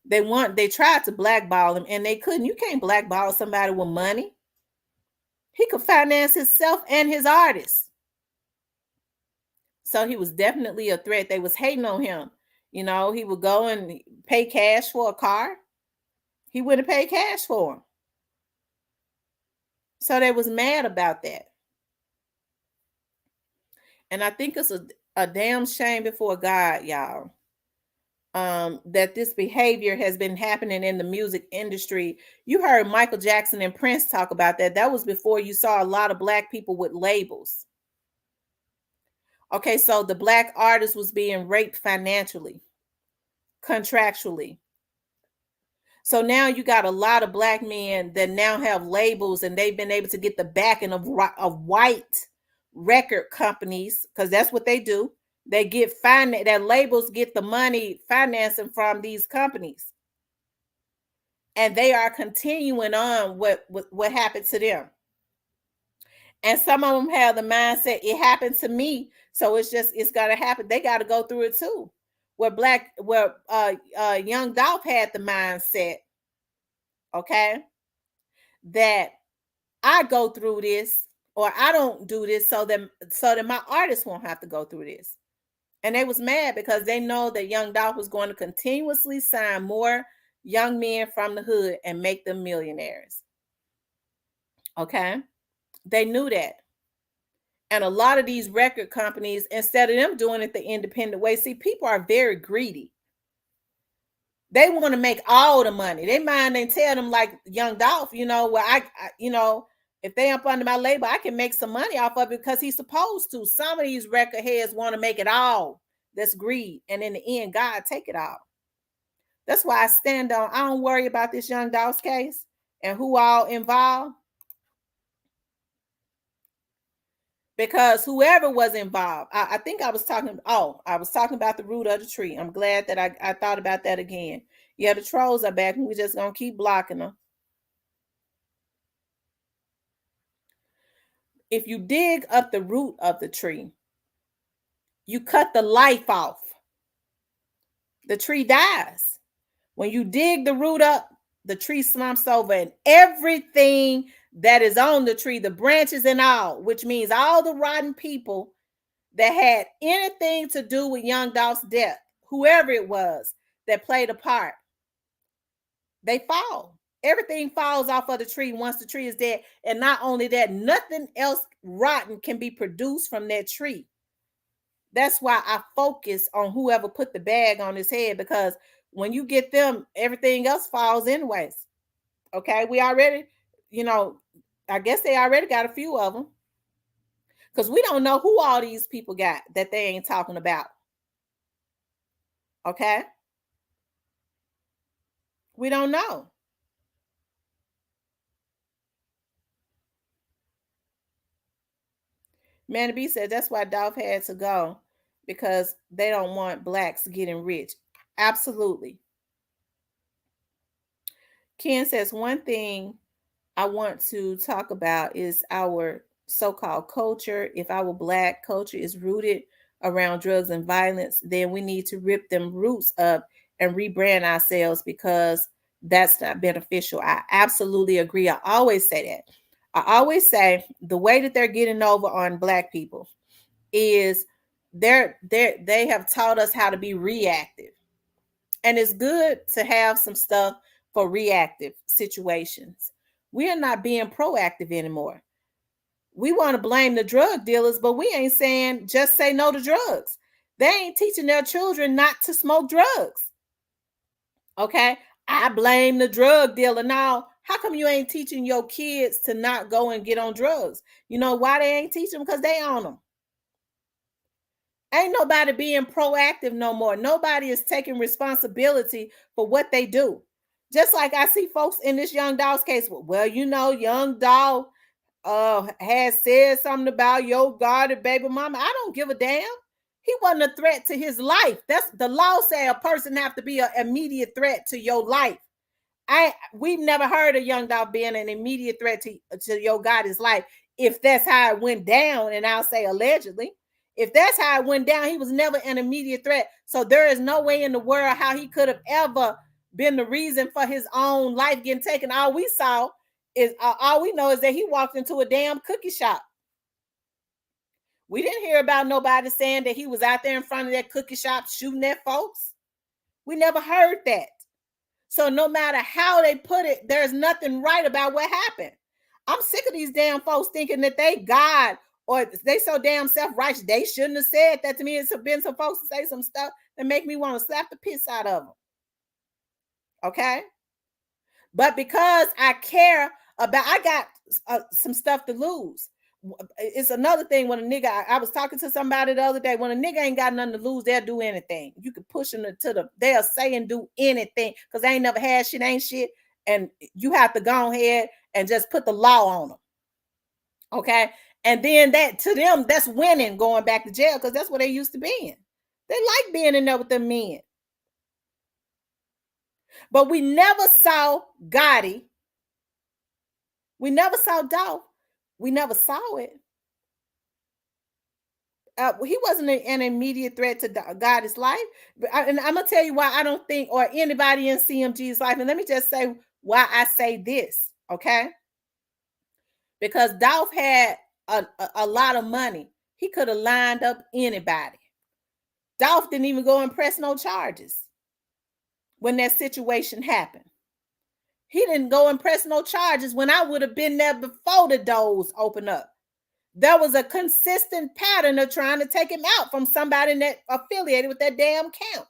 They tried to blackball him and they couldn't. You can't blackball somebody with money. He could finance himself and his artists. So he was definitely a threat. They was hating on him. You know, he would go and pay cash for a car. He wouldn't pay cash for him. So they was mad about that. And I think it's a damn shame before God, y'all, that this behavior has been happening in the music industry. You heard Michael Jackson and Prince talk about that. That was before you saw a lot of black people with labels. Okay, so the black artist was being raped financially, contractually. So now you got a lot of black men that now have labels and they've been able to get the backing of white record companies, because that's what they do. They get their labels get the money financing from these companies. And they are continuing on what happened to them. And some of them have the mindset, it happened to me, so it's gotta happen. They gotta go through it too. Where young Dolph had the mindset, okay, that I go through this or I don't do this so that my artists won't have to go through this. And they was mad because they know that young Dolph was going to continuously sign more young men from the hood and make them millionaires. Okay. They knew that. And a lot of these record companies, instead of them doing it the independent way, see, people are very greedy. They want to make all the money. They mind and tell them like young Dolph, you know, well, If they up under my label, I can make some money off of it because he's supposed to. Some of these record heads want to make it all. That's greed. And in the end, God take it all. That's why I stand on, I don't worry about this Young Dolph's case and who all involved. Because whoever was involved, I think I was talking about the root of the tree. I'm glad that I thought about that again. Yeah, the trolls are back and we're just going to keep blocking them. If you dig up the root of the tree, you cut the life off. The tree dies. When you dig the root up, the tree slumps over and everything that is on the tree, the branches and all, which means all the rotten people that had anything to do with Young Dolph's death, whoever it was that played a part, they fall. Everything falls off of the tree once the tree is dead. And not only that, nothing else rotten can be produced from that tree. That's why I focus on whoever put the bag on his head, because when you get them, everything else falls anyways. Okay, we already, I guess they already got a few of them. Because we don't know who all these people got that they ain't talking about. Okay? We don't know. Manny B said that's why Dolph had to go, because they don't want blacks getting rich. Absolutely. Ken says one thing I want to talk about is our so-called culture. If our black culture is rooted around drugs and violence, then we need to rip them roots up and rebrand ourselves, because that's not beneficial. I absolutely agree. I always say that. I always say the way that they're getting over on black people is they have taught us how to be reactive. And it's good to have some stuff for reactive situations. We are not being proactive anymore. We want to blame the drug dealers, but we ain't saying just say no to drugs. They ain't teaching their children not to smoke drugs. Okay? I blame the drug dealer. Now, how come you ain't teaching your kids to not go and get on drugs? You know why they ain't teaching them? Because they own them. Ain't nobody being proactive no more. Nobody is taking responsibility for what they do. Just like I see folks in this Young Dolph's case. Well, Young Dolph has said something about your guarded baby mama. I don't give a damn. He wasn't a threat to his life. That's the law say a person have to be an immediate threat to your life. We've never heard of Young Dolph being an immediate threat to your God's life. If that's how it went down, and I'll say allegedly, if that's how it went down, he was never an immediate threat. So there is no way in the world how he could have ever been the reason for his own life getting taken. All we know is that he walked into a damn cookie shop. We didn't hear about nobody saying that he was out there in front of that cookie shop shooting at folks. We never heard that. So no matter how they put it, there's nothing right about what happened. I'm sick of these damn folks thinking that they God or they so damn self-righteous. They shouldn't have said that to me. It's been some folks to say some stuff that make me want to slap the piss out of them. Okay? But because I care about, I got some stuff to lose. It's another thing when a nigga, I was talking to somebody the other day, when a nigga ain't got nothing to lose, they'll do anything. You can push them they'll say and do anything because they ain't never had shit, ain't shit. And you have to go ahead and just put the law on them. Okay? And then that, to them, that's winning going back to jail because that's what they used to be in. They like being in there with them men. But we never saw Gotti. We never saw Dolph. We never saw it. He wasn't an immediate threat to Gotti's life. And I'm going to tell you why I don't think, or anybody in CMG's life. And let me just say why I say this, okay? Because Dolph had a lot of money. He could have lined up anybody. Dolph didn't even go and press no charges when that situation happened. He didn't go and press no charges when I would have been there before the doors opened up. There was a consistent pattern of trying to take him out from somebody that affiliated with that damn camp.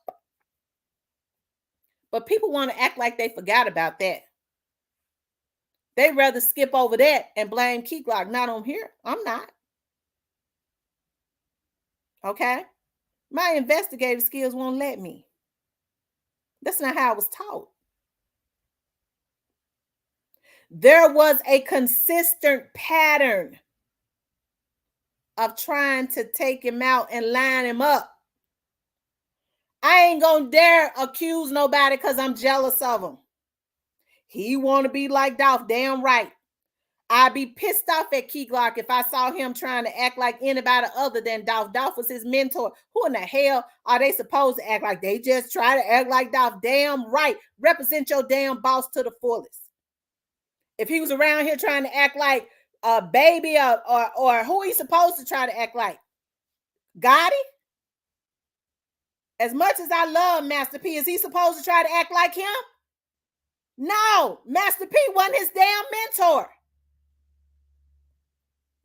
But people want to act like they forgot about that. They rather skip over that and blame Key Glock, not on here. I'm not. Okay. My investigative skills won't let me. That's not how I was taught. There was a consistent pattern of trying to take him out and line him up. I ain't gonna dare accuse nobody because I'm jealous of him. He want to be like Dolph, damn right. I'd be pissed off at Key Glock if I saw him trying to act like anybody other than Dolph. Dolph was his mentor. Who in the hell are they supposed to act like? They just try to act like Dolph. Damn right. Represent your damn boss to the fullest. If he was around here trying to act like a baby or who he's supposed to try to act like? Gotti? As much as I love Master P, is he supposed to try to act like him? No, Master P wasn't his damn mentor.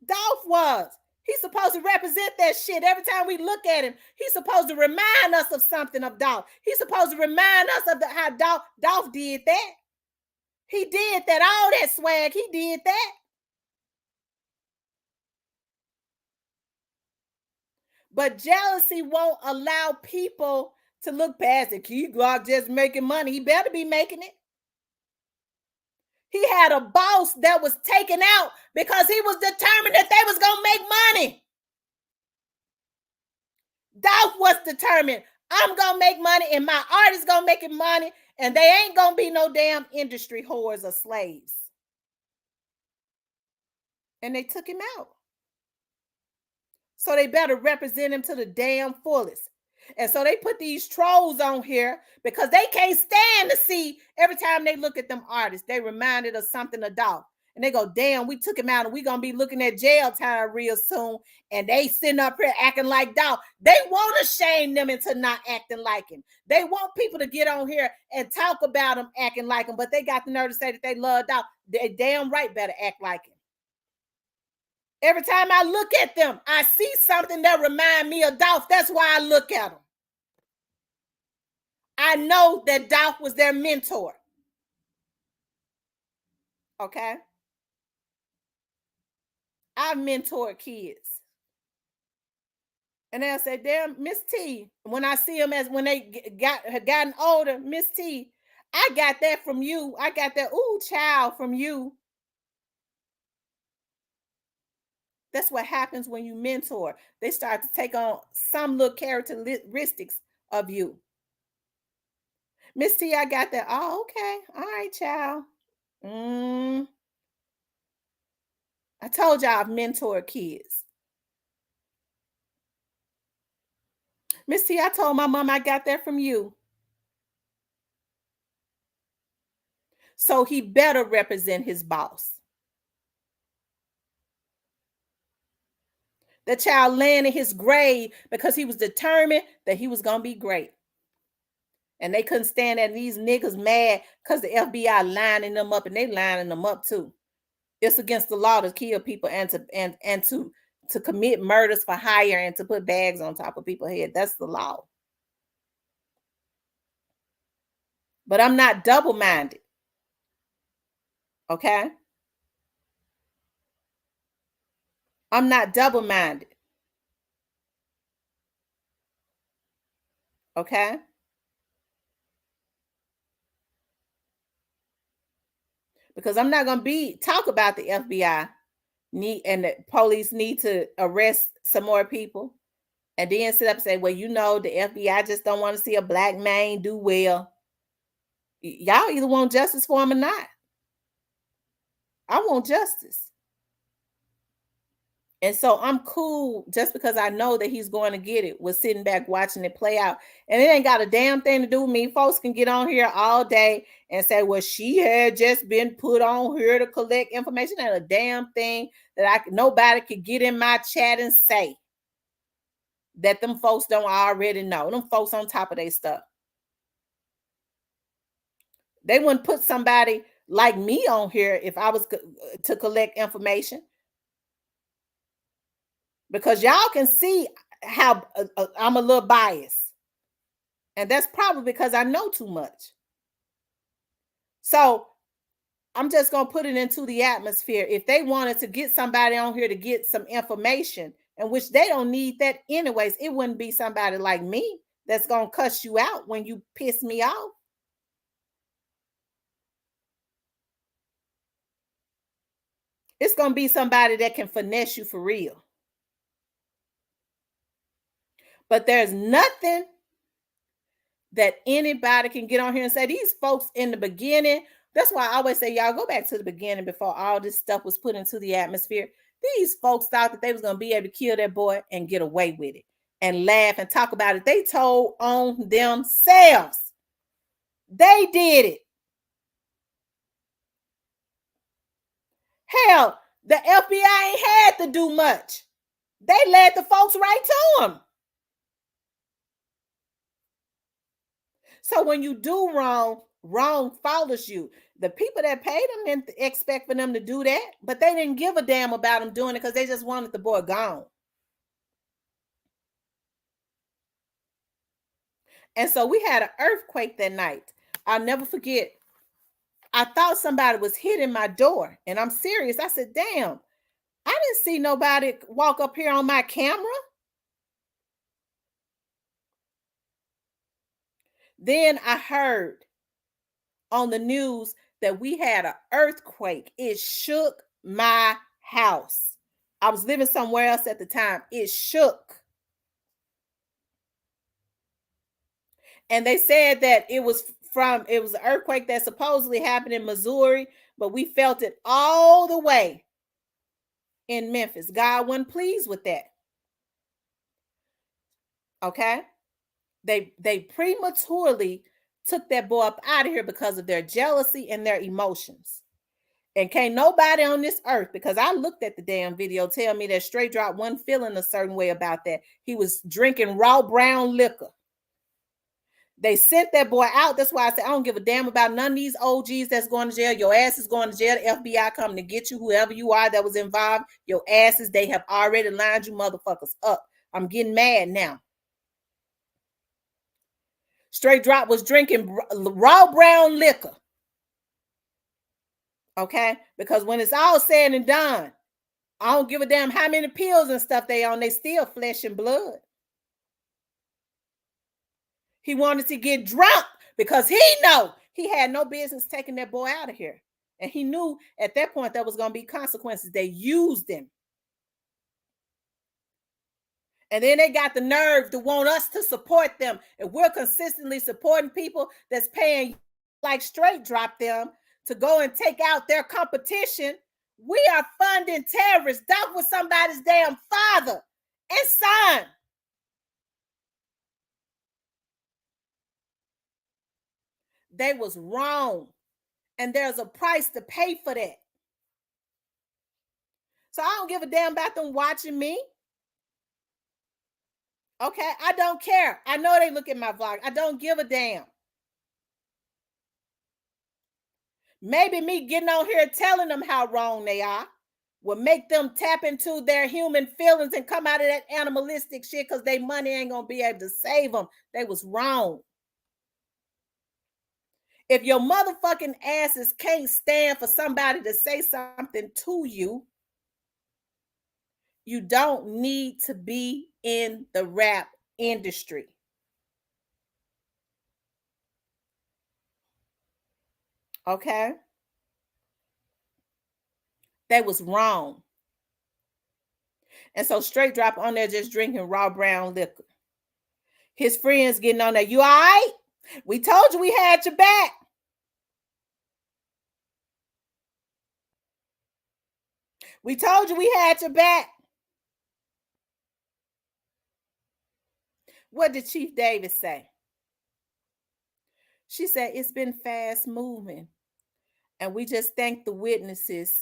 Dolph was. He's supposed to represent that shit. Every time we look at him, he's supposed to remind us of something of Dolph. He's supposed to remind us of how Dolph did that. He did that, all that swag, he did that. But jealousy won't allow people to look past it. Key Glock just making money. He better be making it. He had a boss that was taken out because he was determined that they was going to make money. Dolph was determined, I'm going to make money and my artist going to make it money and they ain't going to be no damn industry whores or slaves. And they took him out. So they better represent him to the damn fullest. And so they put these trolls on here because they can't stand to see every time they look at them artists, they reminded of something of Dolph. And they go, damn, we took him out and we're going to be looking at jail time real soon. And they sitting up here acting like Dolph. They want to shame them into not acting like him. They want people to get on here and talk about him acting like him, but they got the nerve to say that they love Dolph. They damn right better act like him. Every time I look at them, I see something that reminds me of Dolph. That's why I look at them. I know that Dolph was their mentor. Okay? I've mentored kids. And they'll say, damn, Miss T, when I see them when they had gotten older, Miss T, I got that from you. I got that, ooh, child from you. That's what happens when you mentor. They start to take on some little characteristics of you. Miss T, I got that. Oh, okay. All right, child. I told y'all I've mentored kids. Miss T, I told my mom I got that from you. So he better represent his boss. The child laying in his grave because he was determined that he was going to be great. And they couldn't stand that. These niggas mad because the FBI lining them up, and they lining them up too. It's against the law to kill people and to commit murders for hire and to put bags on top of people's head. That's the law. But I'm not double-minded. Okay? I'm not double-minded. Okay? Because I'm not going to talk about the FBI and the police need to arrest some more people and then sit up and say, well, you know, the FBI just don't want to see a black man do well. Y'all either want justice for him or not. I want justice. And so I'm cool just because I know that he's going to get it with sitting back watching it play out. And it ain't got a damn thing to do with me. Folks can get on here all day and say, well, she had just been put on here to collect information. And a damn thing that nobody could get in my chat and say that them folks don't already know. Them folks on top of their stuff. They wouldn't put somebody like me on here if I was to collect information. Because y'all can see how I'm a little biased. And that's probably because I know too much. So I'm just going to put it into the atmosphere. If they wanted to get somebody on here to get some information, and which they don't need that anyways, it wouldn't be somebody like me that's going to cuss you out when you piss me off. It's going to be somebody that can finesse you for real. But there's nothing that anybody can get on here and say. These folks in the beginning, that's why I always say, y'all go back to the beginning before all this stuff was put into the atmosphere. These folks thought that they was going to be able to kill that boy and get away with it and laugh and talk about it. They told on themselves. They did it. Hell, the FBI ain't had to do much. They led the folks right to them. So when you do wrong, wrong follows you. The people that paid them didn't expect for them to do that, but they didn't give a damn about them doing it because they just wanted the boy gone. And so we had an earthquake that night. I'll never forget. I thought somebody was hitting my door, and I'm serious. I said, damn, I didn't see nobody walk up here on my camera. Then I heard on the news that we had an earthquake. It shook my house. I was living somewhere else at the time. It shook. And they said that it was an earthquake that supposedly happened in Missouri, but we felt it all the way in Memphis. God wasn't pleased with that. Okay? They prematurely took that boy up out of here because of their jealousy and their emotions. And can't nobody on this earth, because I looked at the damn video, tell me that Straight Drop wasn't feeling a certain way about that. He was drinking raw brown liquor. They sent that boy out. That's why I said I don't give a damn about none of these OGs that's going to jail. Your ass is going to jail. The FBI coming to get you, whoever you are that was involved. Your asses, they have already lined you motherfuckers up. I'm getting mad now. Straight Drop was drinking raw brown liquor. Okay? Because when it's all said and done, I don't give a damn how many pills and stuff they on. They still flesh and blood. He wanted to get drunk because he know he had no business taking that boy out of here. And he knew at that point there was going to be consequences. They used him. And then they got the nerve to want us to support them. And we're consistently supporting people that's paying like Straight Drop them to go and take out their competition. We are funding terrorists. That was somebody's damn father and son. They was wrong. And there's a price to pay for that. So I don't give a damn about them watching me. Okay, I don't care. I know they look at my vlog. I don't give a damn. Maybe me getting on here telling them how wrong they are will make them tap into their human feelings and come out of that animalistic shit because their money ain't going to be able to save them. They was wrong. If your motherfucking asses can't stand for somebody to say something to you, you don't need to be in the rap industry. Okay? They was wrong. And so Straight Drop on there just drinking raw brown liquor. His friends getting on there. You all right? We told you we had your back. We told you we had your back. What did Chief Davis say? She said, it's been fast moving. And we just thank the witnesses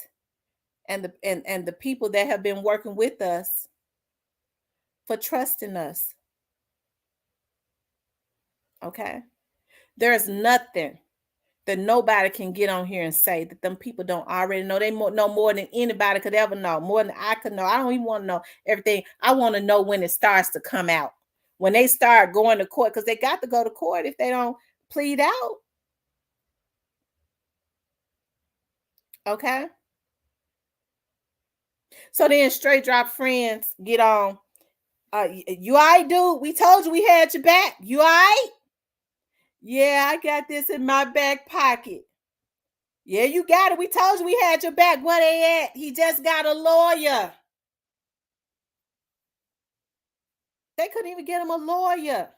and the people that have been working with us for trusting us. Okay? There's nothing that nobody can get on here and say that them people don't already know. They know more than anybody could ever know, more than I could know. I don't even want to know everything. I want to know when it starts to come out, when they start going to court, because they got to go to court if they don't plead out. Okay. So then straight drop friends get on. You all right, dude? We told you we had your back. You all right? Yeah, I got this in my back pocket. Yeah, you got it. We told you we had your back. Where they at? He just got a lawyer. They couldn't even get him a lawyer.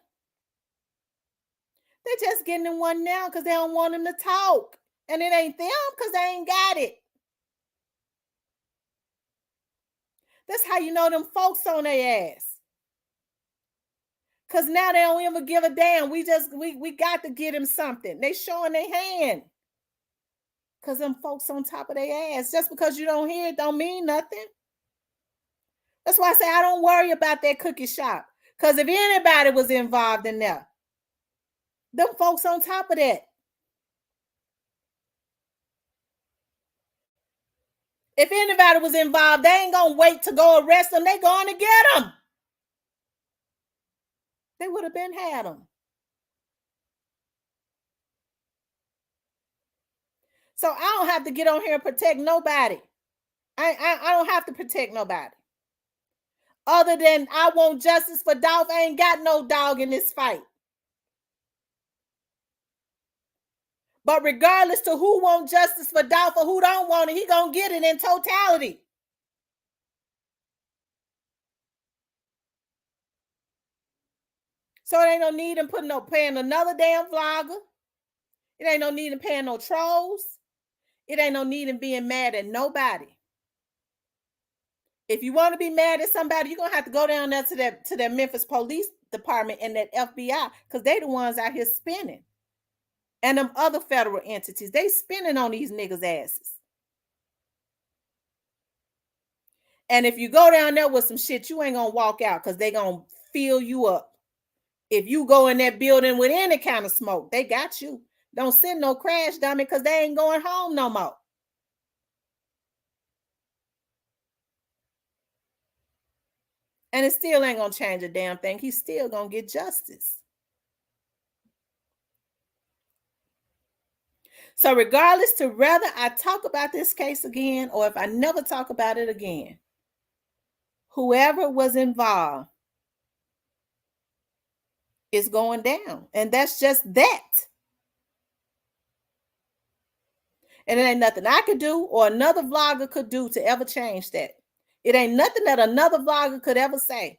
They just getting him one now because they don't want him to talk. And it ain't them because they ain't got it. That's how you know them folks on their ass. Cause now they don't even give a damn. We got to get him something. They showing their hand. Cause them folks on top of their ass. Just because you don't hear it don't mean nothing. That's why I say I don't worry about that cookie shop. Cause if anybody was involved in there, them folks on top of that. If anybody was involved, they ain't gonna wait to go arrest them. They going to get them. They would have been had them. So I don't have to get on here and protect nobody. I don't have to protect nobody. Other than I want justice for Dolph. I ain't got no dog in this fight. But regardless to who want justice for Dolph or who don't want it, he gonna get it in totality. So it ain't no need in paying another damn vlogger. It ain't no need in paying no trolls. It ain't no need in being mad at nobody. If you want to be mad at somebody, you're gonna have to go down there to that Memphis Police Department and that FBI, because they the ones out here spinning. And them other federal entities, they spinning on these niggas' asses. And if you go down there with some shit, you ain't gonna walk out because they gonna fill you up. If you go in that building with any kind of smoke, they got you. Don't send no crash dummy because they ain't going home no more. And it still ain't gonna change a damn thing. He's still gonna get justice. So regardless to whether I talk about this case again or if I never talk about it again, whoever was involved is going down. And that's just that. And it ain't nothing I could do or another vlogger could do to ever change that. It ain't nothing that another vlogger could ever say.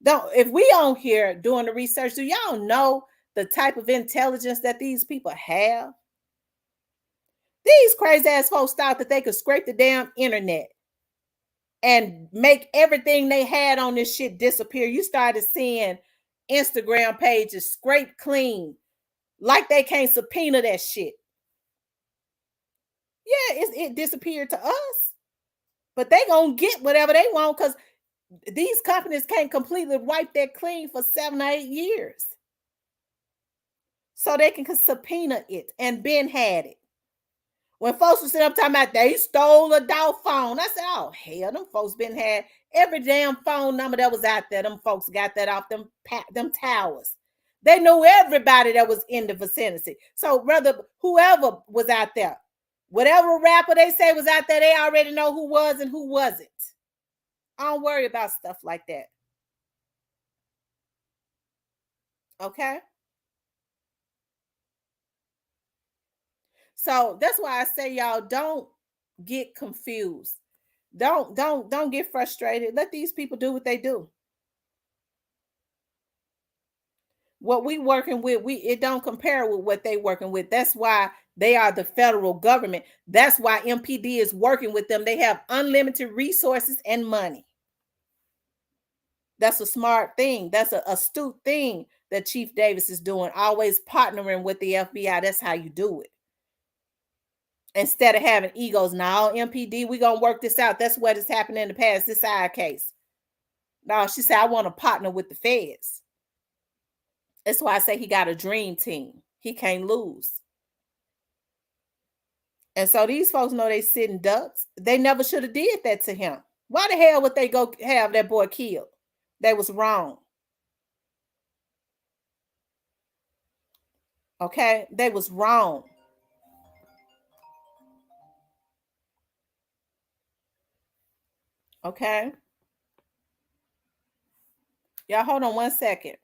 Don't, if we on here doing the research, do y'all know the type of intelligence that these people have? These crazy ass folks thought that they could scrape the damn internet and make everything they had on this shit disappear. You started seeing Instagram pages scrape clean, like they can't subpoena that shit. Yeah, it disappeared to us, but they gonna get whatever they want because these companies can't completely wipe that clean for 7 or 8 years. So they can subpoena it and Ben had it. When folks were sitting up talking about they stole a Dolph phone, I said, oh, hell, them folks been had every damn phone number that was out there. Them folks got that off them towers. They knew everybody that was in the vicinity. So whether whoever was out there, whatever rapper they say was out there, they already know who was and who wasn't. I don't worry about stuff like that. Okay? So that's why I say y'all don't get confused. Don't get frustrated. Let these people do what they do. What we working with, it don't compare with what they working with. That's why they are the federal government. That's why MPD is working with them. They have unlimited resources and money. That's a smart thing. That's an astute thing that Chief Davis is doing, always partnering with the FBI. That's how you do it. Instead of having egos, now MPD, we gonna work this out. That's what has happened in the past. This side case. No, she said, I want to partner with the feds. That's why I say he got a dream team. He can't lose. And so these folks know they sitting ducks. They never should have did that to him. Why the hell would they go have that boy killed? They was wrong. Okay? They was wrong. Okay. Y'all hold on 1 second.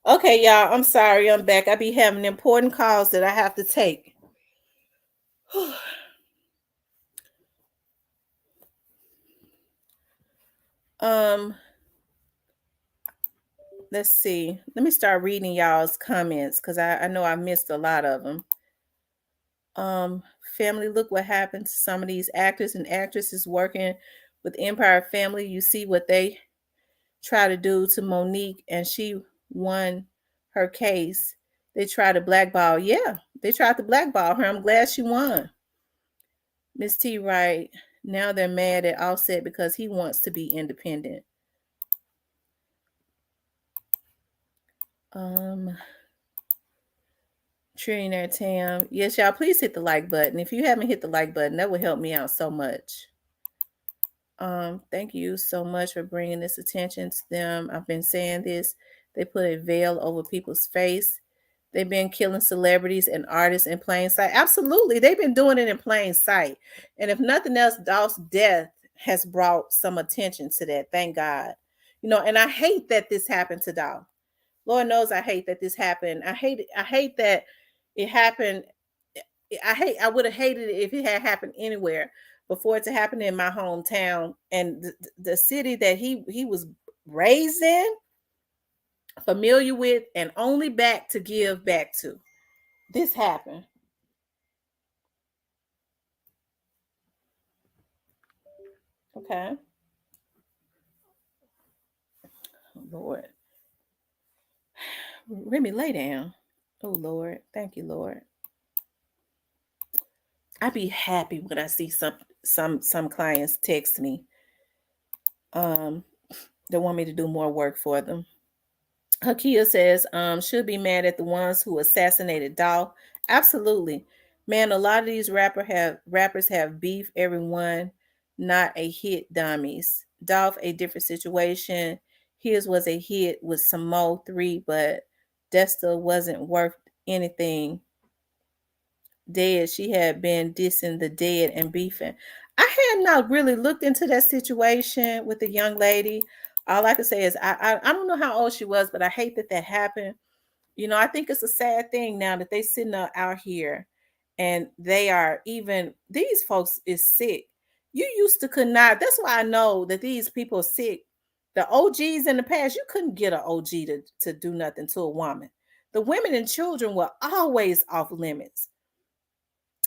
Okay, y'all. I'm sorry. I'm back. I be having important calls that I have to take. um, let's see. Let me start reading y'all's comments because I know I missed a lot of them. Family, look what happened to some of these actors and actresses working with Empire Family. You see what they try to do to Monique, and she won her case. They tried to blackball. Yeah, they tried to blackball her. I'm glad she won. Miss T right. Now they're mad at Offset because he wants to be independent. Um, Trillionaire Tam. Yes, y'all, please hit the like button. If you haven't hit the like button, that would help me out so much. Thank you so much for bringing this attention to them. I've been saying this. They put a veil over people's face. They've been killing celebrities and artists in plain sight. Absolutely. They've been doing it in plain sight. And if nothing else, Dolph's death has brought some attention to that. Thank God. And I hate that this happened to Dolph. Lord knows I hate that this happened. I hate that it happened. I would have hated it if it had happened anywhere before it to happen in my hometown and the city that he was raised in, familiar with, and only back to give back to. This happened. Okay. Lord. Remy, lay down. Oh Lord. Thank you, Lord. I be happy when I see some clients text me. Um, they want me to do more work for them. Hakia says, should be mad at the ones who assassinated Dolph. Absolutely. Man, a lot of these rappers have beef, everyone, not a hit dummies. Dolph, a different situation. His was a hit with some Mo 3, but Desta wasn't worth anything. Dead. She had been dissing the dead and beefing. I had not really looked into that situation with the young lady. All I can say is I don't know how old she was, but I hate that that happened. I think it's a sad thing now that they sitting out here and they are even these folks is sick. You used to could not. That's why I know that these people are sick. The OGs in the past, you couldn't get an OG to do nothing to a woman. The women and children were always off limits.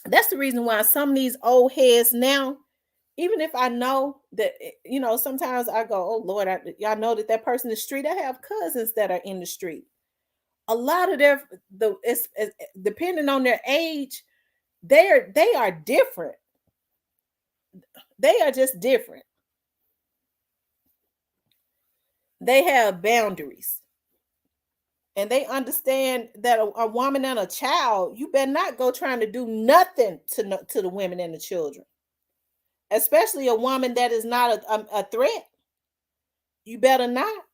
That's the reason why some of these old heads now, even if I know that, sometimes I go, oh Lord, y'all know that person in the street. I have cousins that are in the street. A lot of it's depending on their age, they are different. They are just different. They have boundaries. And they understand that a woman and a child, you better not go trying to do nothing to to the women and the children, especially a woman that is not a threat. You better not.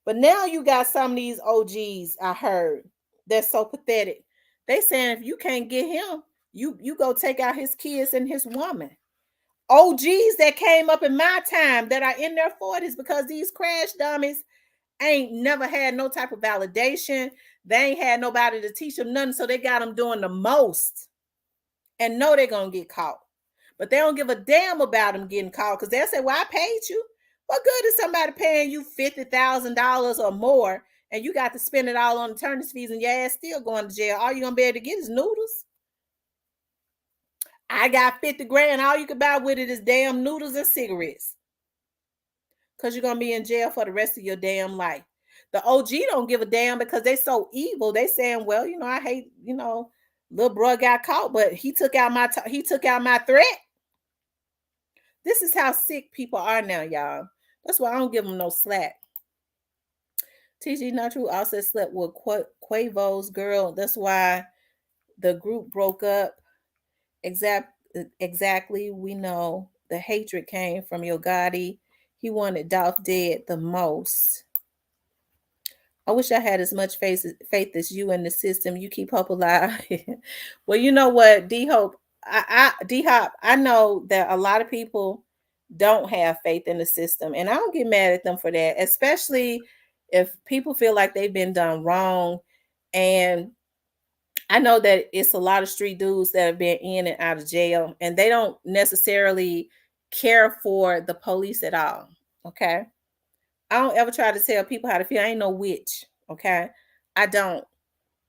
But now you got some of these OGs I heard that's so pathetic. They saying if you can't get him, you go take out his kids and his woman. OGs that came up in my time that are in their 40s because these crash dummies ain't never had no type of validation. They ain't had nobody to teach them nothing, so they got them doing the most and know they're gonna get caught. But they don't give a damn about them getting caught because they'll say, "Well, I paid you." What good is somebody paying you $50,000 or more, and you got to spend it all on attorney's fees, and your ass still going to jail? All you're gonna be able to get is noodles. I got 50 grand. All you can buy with it is damn noodles and cigarettes. Because you're gonna be in jail for the rest of your damn life. The OG don't give a damn because they so evil. They saying, well, I hate, little bro got caught, but he took out my threat. This is how sick people are now, y'all. That's why I don't give them no slack. TG Not True also slept with Quavo's girl. That's why the group broke up. Exactly. We know the hatred came from Yo Gotti. He wanted Dolph dead the most. I wish I had as much faith as you in the system. You keep hope alive. Well, you know what, D-Hope, D-Hop, I know that a lot of people don't have faith in the system, and I don't get mad at them for that, especially if people feel like they've been done wrong. And I know that it's a lot of street dudes that have been in and out of jail, and they don't necessarily care for the police at all. Okay. I don't ever try to tell people how to feel. I ain't no witch. Okay. I don't.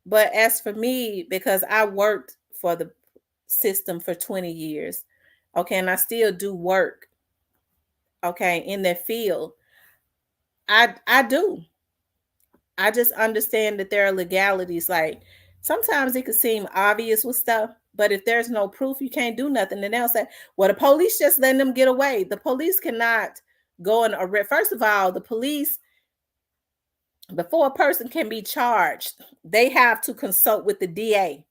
But as for me, because I worked for the system for 20 years, okay, and I still do work, okay, in that field, I do. I just understand that there are legalities. Like sometimes it could seem obvious with stuff, but if there's no proof, you can't do nothing. And they'll say, well, the police just letting them get away. The police cannot go and arrest. First of all, the police, before a person can be charged, they have to consult with the DA.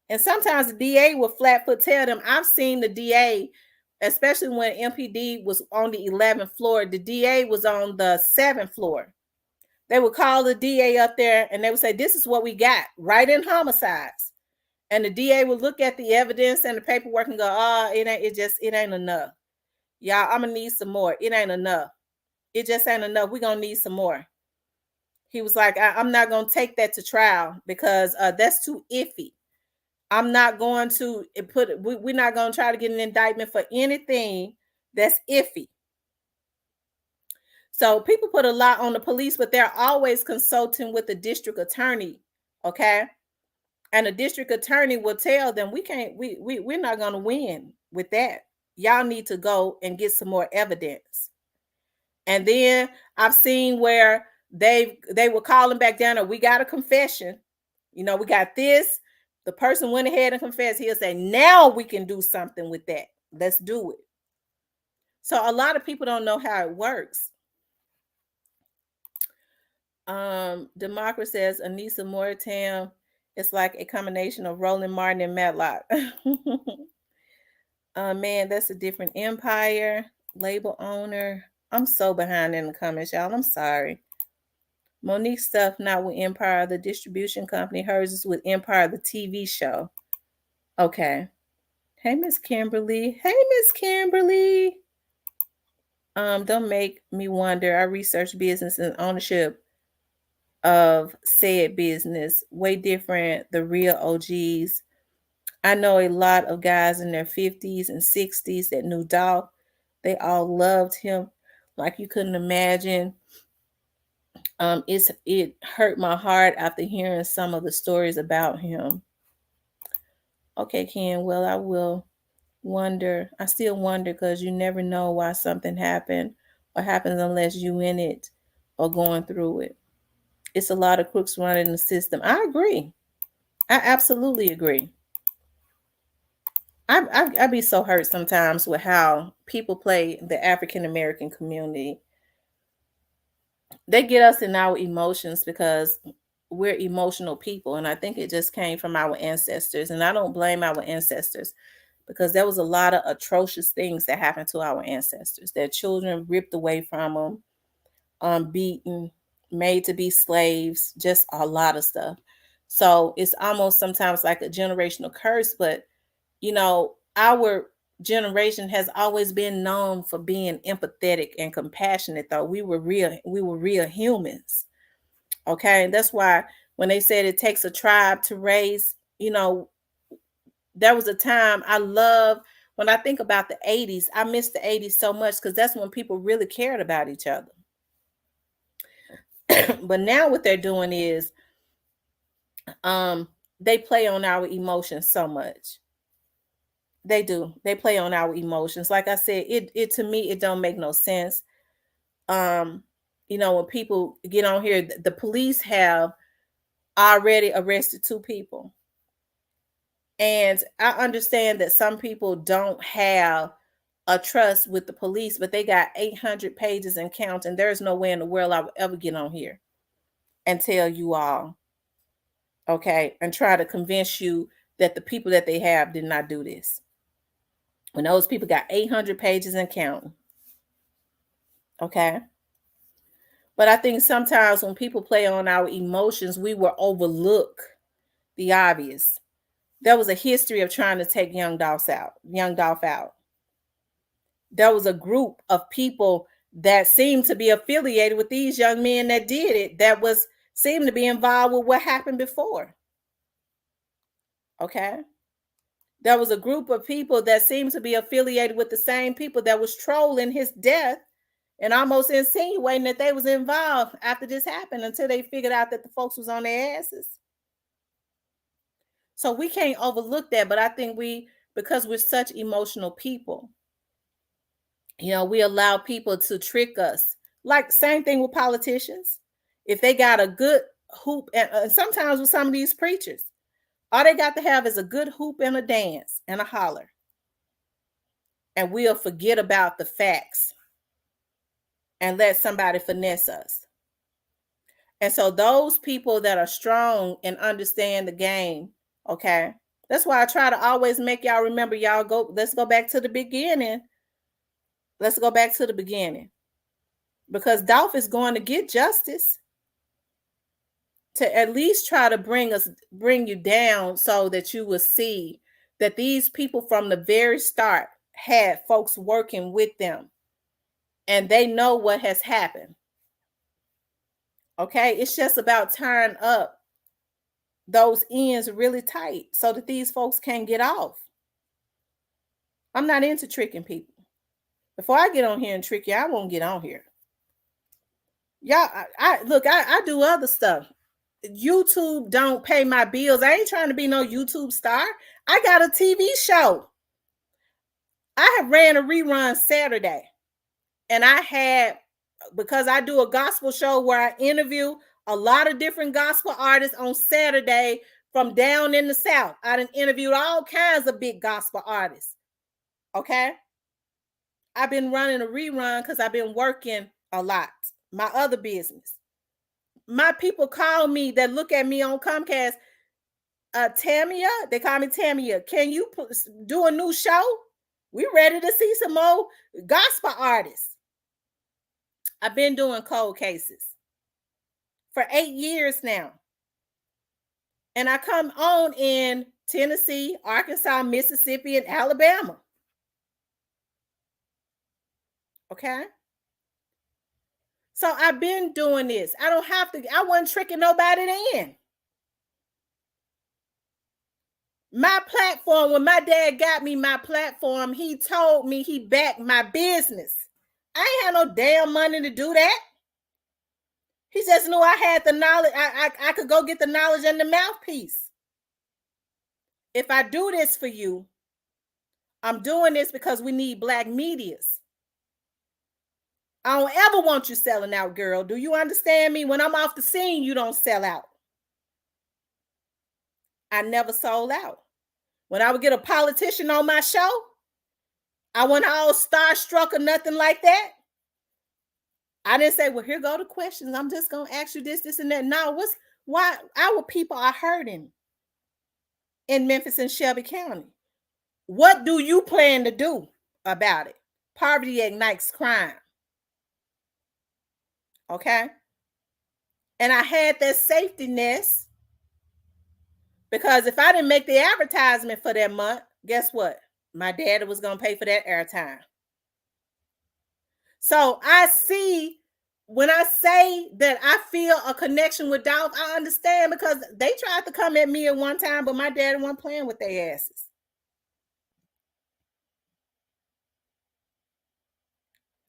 And sometimes the DA will flat foot tell them, I've seen the DA, especially when MPD was on the 11th floor, the DA was on the 7th floor. They would call the DA up there and they would say, this is what we got, right in homicides. And the DA would look at the evidence and the paperwork and go, oh, it ain't enough. Y'all, I'm gonna need some more. It ain't enough. It just ain't enough. We're gonna need some more. He was like, I'm not gonna take that to trial because that's too iffy. I'm not going to we're not gonna try to get an indictment for anything that's iffy. So people put a lot on the police, but they're always consulting with the district attorney, okay? And the district attorney will tell them, we're not going to win with that. Y'all need to go and get some more evidence. And then I've seen where they were calling back down, or we got a confession. We got this. The person went ahead and confessed. He'll say, now we can do something with that. Let's do it. So a lot of people don't know how it works. Democracy says Anissa Moortown is like a combination of Roland Martin and Matlock. Man, that's a different empire. Label owner. I'm so behind in the comments, y'all. I'm sorry. Monique's stuff not with Empire, the distribution company. Hers is with Empire, the TV show. Okay. Hey, Miss Kimberly. Hey, Miss Kimberly. Don't make me wonder. I research business and ownership of said business. Way different. The real OGs. I know a lot of guys in their 50s and 60s that knew Dolph. They all loved him like you couldn't imagine. It hurt my heart after hearing some of the stories about him. Okay, Ken, well, I will wonder. I still wonder because you never know why something happened or happens unless you in it or going through it. It's a lot of crooks running the system. I agree. I absolutely agree. I be so hurt sometimes with how people play the African American community. They get us in our emotions because we're emotional people, and I think it just came from our ancestors. And I don't blame our ancestors because there was a lot of atrocious things that happened to our ancestors. Their children ripped away from them, beaten, made to be slaves, just a lot of stuff. So it's almost sometimes like a generational curse, but our generation has always been known for being empathetic and compassionate, though. We were real humans. Okay. And that's why when they said it takes a tribe to raise, there was a time I love when I think about the 80s. I miss the 80s so much because that's when people really cared about each other. But now what they're doing is they play on our emotions so much. They do. They play on our emotions. Like I said, it to me it don't make no sense. Um, when people get on here, the police have already arrested 2 people. And I understand that some people don't have a trust with the police, but they got 800 pages and counting. There's no way in the world I would ever get on here and tell you all, okay, and try to convince you that the people that they have did not do this. When those people got 800 pages and counting. Okay. But I think sometimes when people play on our emotions, we will overlook the obvious. There was a history of trying to take young Dolph out. There was a group of people that seemed to be affiliated with these young men that did it, that was seemed to be involved with what happened before. Okay. There was a group of people that seemed to be affiliated with the same people that was trolling his death and almost insinuating that they was involved after this happened until they figured out that the folks was on their asses. So we can't overlook that, but I think because we're such emotional people, we allow people to trick us. Like same thing with politicians. If they got a good hoop, and sometimes with some of these preachers, all they got to have is a good hoop and a dance and a holler. And we'll forget about the facts and let somebody finesse us. And so those people that are strong and understand the game, okay, that's why I try to always make y'all remember, let's go back to the beginning. Let's go back to the beginning. Because Dolph is going to get justice to at least try to bring you down so that you will see that these people from the very start had folks working with them and they know what has happened. Okay, it's just about tying up those ends really tight so that these folks can't get off. I'm not into tricking people. Before I get on here and trick you, I won't get on here. Y'all, I do other stuff. YouTube don't pay my bills. I ain't trying to be no YouTube star. I got a TV show. I have ran a rerun Saturday. And because I do a gospel show where I interview a lot of different gospel artists on Saturday from down in the South. I done interviewed all kinds of big gospel artists. Okay. I've been running a rerun because I've been working a lot. My other business. My people call me that look at me on Comcast. Tamia, they call me Tamia. Can you do a new show? We ready to see some more gospel artists. I've been doing cold cases for 8 years now. And I come on in Tennessee, Arkansas, Mississippi, and Alabama. Okay. So I've been doing this. I wasn't tricking nobody in. My platform, when my dad got me my platform, he told me he backed my business. I ain't had no damn money to do that. He just knew I had the knowledge. I could go get the knowledge and the mouthpiece. If I do this for you, I'm doing this because we need Black medias. I don't ever want you selling out, girl. Do you understand me? When I'm off the scene, you don't sell out. I never sold out. When I would get a politician on my show, I wasn't all starstruck or nothing like that. I didn't say, well, here go the questions. I'm just gonna ask you this, this, and that. No, why our people are hurting in Memphis and Shelby County? What do you plan to do about it? Poverty ignites crime. Okay. And I had that safety nest because if I didn't make the advertisement for that month, guess what? My daddy was gonna pay for that airtime. So I see when I say that I feel a connection with Dolph, I understand because they tried to come at me at one time, but my daddy wasn't playing with their asses.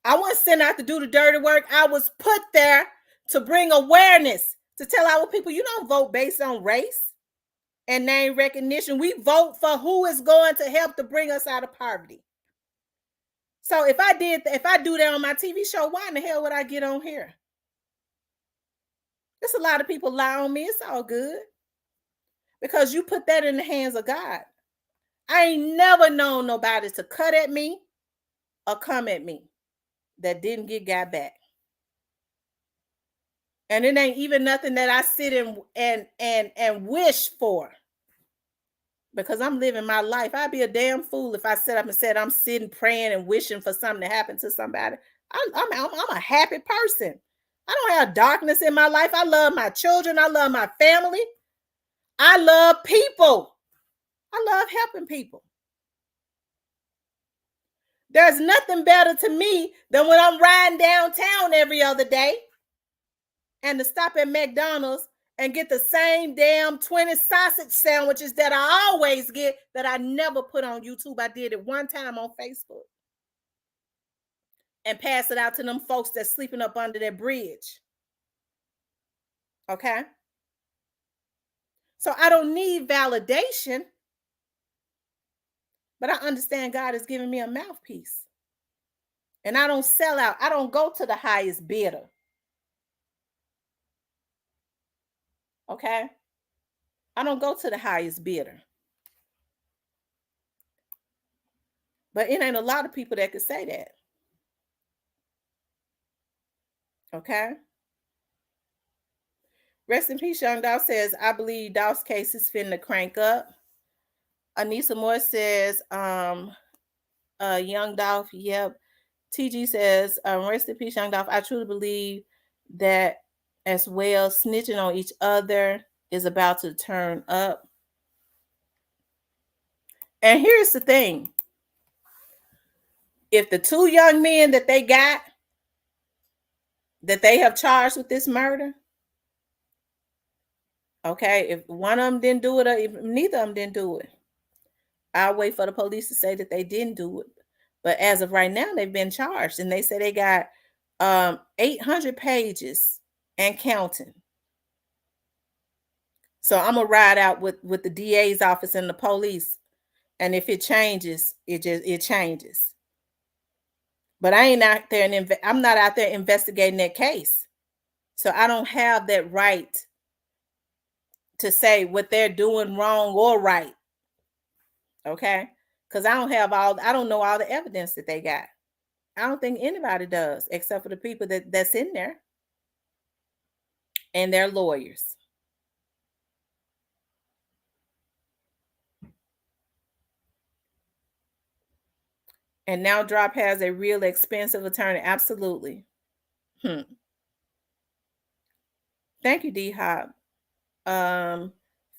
I wasn't sent out to do the dirty work. I was put there to bring awareness, to tell our people, you don't vote based on race and name recognition. We vote for who is going to help to bring us out of poverty. So if I do that on my TV show, why in the hell would I get on here? There's a lot of people lie on me. It's all good. Because you put that in the hands of God. I ain't never known nobody to cut at me or come at me that didn't get got back. And it ain't even nothing that I sit and wish for. Because I'm living my life. I'd be a damn fool if I sat up and said I'm sitting praying and wishing for something to happen to somebody. I'm a happy person. I don't have darkness in my life. I love my children. I love my family. I love people. I love helping people. There's nothing better to me than when I'm riding downtown every other day and to stop at McDonald's and get the same damn 20 sausage sandwiches that I always get that I never put on YouTube. I did it one time on Facebook and pass it out to them folks that's sleeping up under that bridge. Okay? So I don't need validation, but I understand God has given me a mouthpiece. And I don't sell out. I don't go to the highest bidder. Okay? I don't go to the highest bidder. But it ain't a lot of people that could say that. Okay? Rest in peace, Young Dolph says, I believe Dolph's case is finna crank up. Anissa Moore says, Young Dolph, yep. TG says, rest in peace, Young Dolph. I truly believe that as well. Snitching on each other is about to turn up. And here's the thing. If the two young men that they got, that they have charged with this murder, okay, if one of them didn't do it or if neither of them didn't do it, I'll wait for the police to say that they didn't do it. But as of right now, they've been charged. And they say they got 800 pages and counting. So I'm going to ride out with the DA's office and the police. And if it changes, it changes. But I ain't out there and I'm not out there investigating that case. So I don't have that right to say what they're doing wrong or right. Okay? Because I don't know all the evidence that they got. I don't think anybody does, except for the people that's in there and their lawyers. And now Drop has a real expensive attorney. Absolutely. Thank you, D-Hop.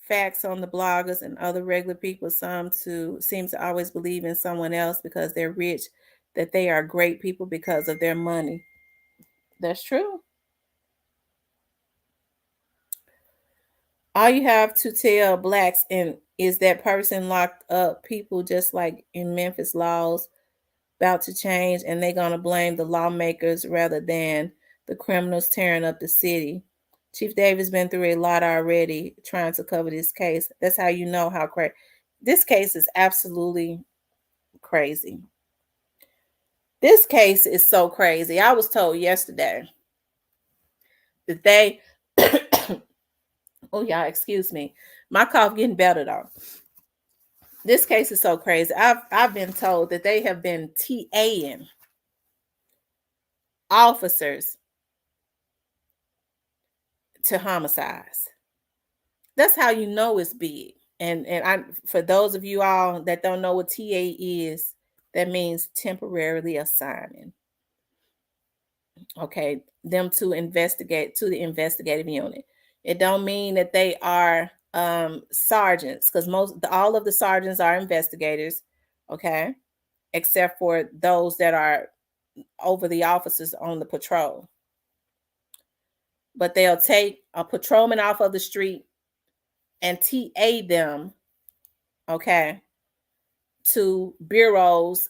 Facts on the bloggers and other regular people seem to always believe in someone else because they're rich, that they are great people because of their money. That's true. All you have to tell blacks is that person locked up. People just like in Memphis laws about to change, and they're going to blame the lawmakers rather than the criminals tearing up the city. Chief Davis been through a lot already trying to cover this case. That's how you know how crazy. This case is absolutely crazy. This case is so crazy. I was told yesterday that they oh y'all, excuse me. My cough getting better though. This case is so crazy. I've been told that they have been TAing officers to homicides. That's how you know it's big. And I, for those of you all that don't know what TA is, that means temporarily assigning. Okay, them to investigate, to the investigative unit. It don't mean that they are sergeants, because all of the sergeants are investigators, okay, except for those that are over the officers on the patrol. But they'll take a patrolman off of the street and TA them, okay, to bureaus.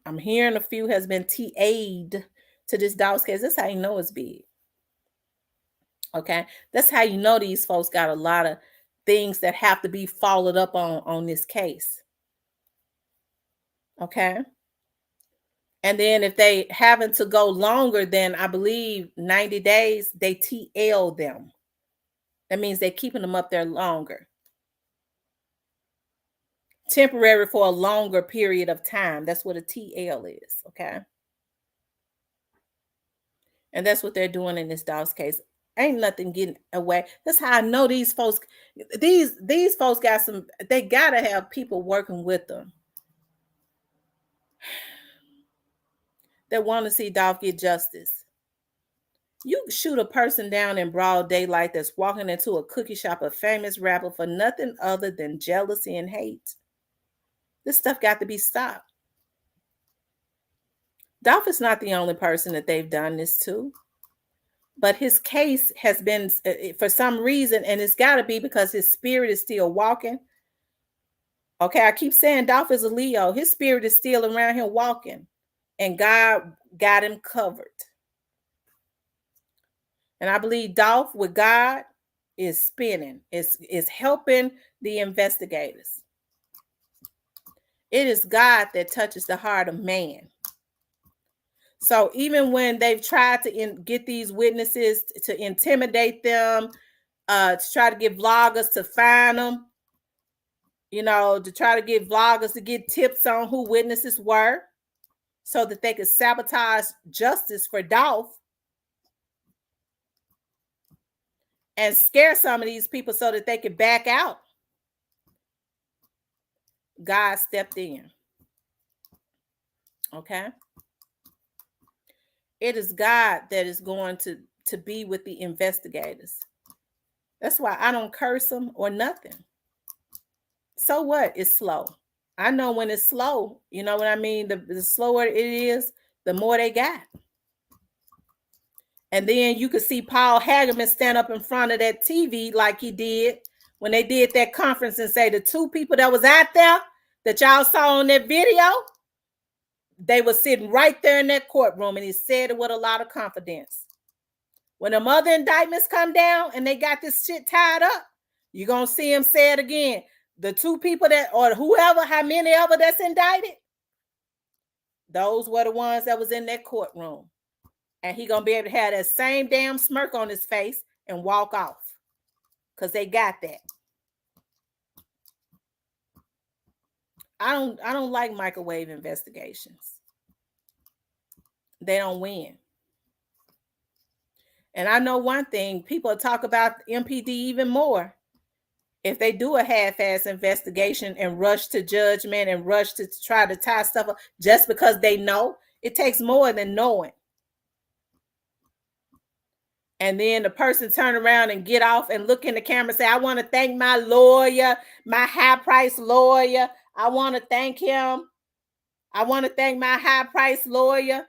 I'm hearing a few has been TA'd to this Dolph's case. That's how you know it's big. Okay, that's how you know these folks got a lot of things that have to be followed up on this case. Okay, and then if they happen to go longer than, I believe, 90 days, they TL them. That means they're keeping them up there longer. Temporary for a longer period of time. That's what a TL is. Okay, and that's what they're doing in this Dolph's case. Ain't nothing getting away. That's how I know these folks. These folks got some. They gotta have people working with them that want to see Dolph get justice. You shoot a person down in broad daylight that's walking into a cookie shop, a famous rapper, for nothing other than jealousy and hate. This stuff got to be stopped. Dolph is not the only person that they've done this to. But his case has been, for some reason, and it's got to be because his spirit is still walking. Okay, I keep saying Dolph is a Leo. His spirit is still around him walking. And God got him covered. And I believe Dolph with God is spinning. Is helping the investigators. It is God that touches the heart of man. So even when they've tried to get these witnesses to intimidate them, to try to get vloggers to find them, you know, to try to get vloggers to get tips on who witnesses were so that they could sabotage justice for Dolph and scare some of these people so that they could back out. God stepped in. Okay. It is God that is going to be with the investigators. That's why I don't curse them or nothing. So what? It's slow. I know when it's slow, you know what I mean? The slower it is, the more they got. And then you could see Paul Hagerman stand up in front of that TV like he did when they did that conference and say the two people that was out there that y'all saw on that video, they were sitting right there in that courtroom, and he said it with a lot of confidence. When them other indictments come down and they got this shit tied up, you're going to see him say it again. The two people that, or whoever, how many ever that's indicted, those were the ones that was in that courtroom. And he going to be able to have that same damn smirk on his face and walk off. Because they got that. I don't like microwave investigations. They don't win. And I know one thing, people talk about MPD even more. If they do a half-ass investigation and rush to judgment and rush to try to tie stuff up just because they know, it takes more than knowing. And then the person turn around and get off and look in the camera and say, I want to thank my lawyer, my high-priced lawyer. I want to thank him. I want to thank my high-priced lawyer.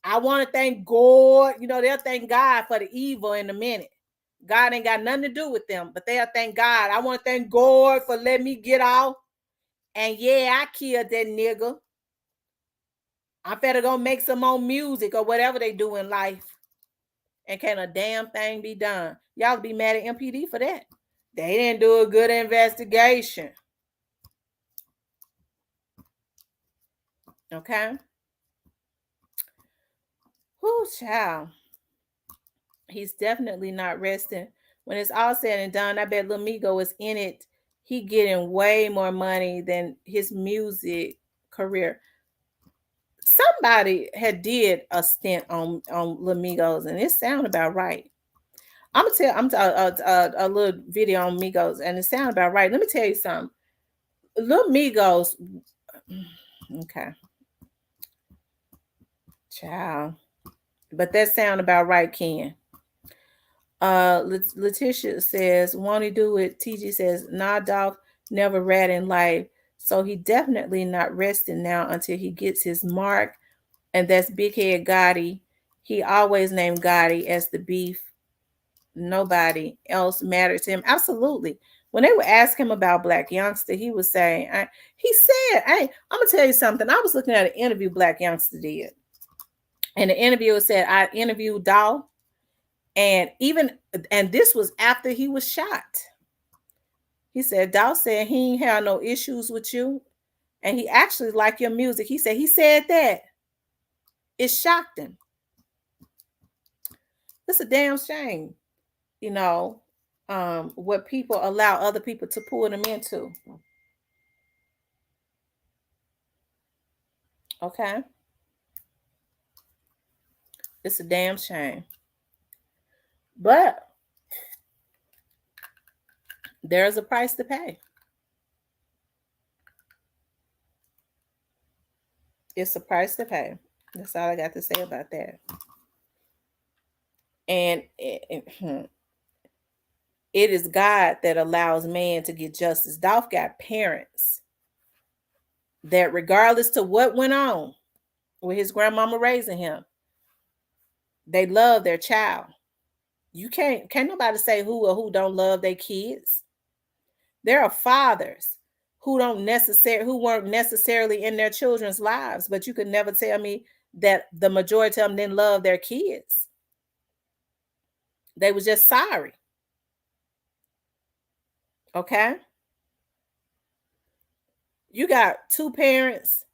I want to thank God. You know, they'll thank God for the evil in a minute. God ain't got nothing to do with them, but they'll thank God. I want to thank God for letting me get off. And yeah, I killed that nigga. I better go make some more music or whatever they do in life. And can a damn thing be done? Y'all be mad at MPD for that. They didn't do a good investigation. Okay? Whoo, child. He's definitely not resting. When it's all said and done, I bet Lil Migo is in it. He getting way more money than his music career. Somebody had did a stint on Lil Migos, and it sounded about right. I'm gonna tell a little video on Migos, and it sounded about right. Let me tell you something. Lil Migos, okay, child, but that sound about right, Ken. Letitia says, won't he do it? TG says, nah, Dolph never rat in life, so he definitely not resting now until he gets his mark, and that's Big Head Gotti. He always named Gotti as the beef. Nobody else mattered to him. Absolutely. When they would ask him about Black Youngster, he was saying, he said, I'm gonna tell you something. I was looking at an interview Black Youngster did, and the interviewer said, I interviewed Dolph. And this was after he was shot. He said, Dolph said he ain't had no issues with you. And he actually liked your music. He said that. It shocked him. It's a damn shame, what people allow other people to pull them into. Okay? It's a damn shame. But there's a price to pay. It's a price to pay. That's all I got to say about that. And it is God that allows man to get justice. Dolph got parents that, regardless to what went on with his grandmama raising him, they love their child. You can't nobody say who don't love their kids. There are fathers who weren't necessarily in their children's lives, but you could never tell me that the majority of them didn't love their kids. They was just sorry. Okay? You got two parents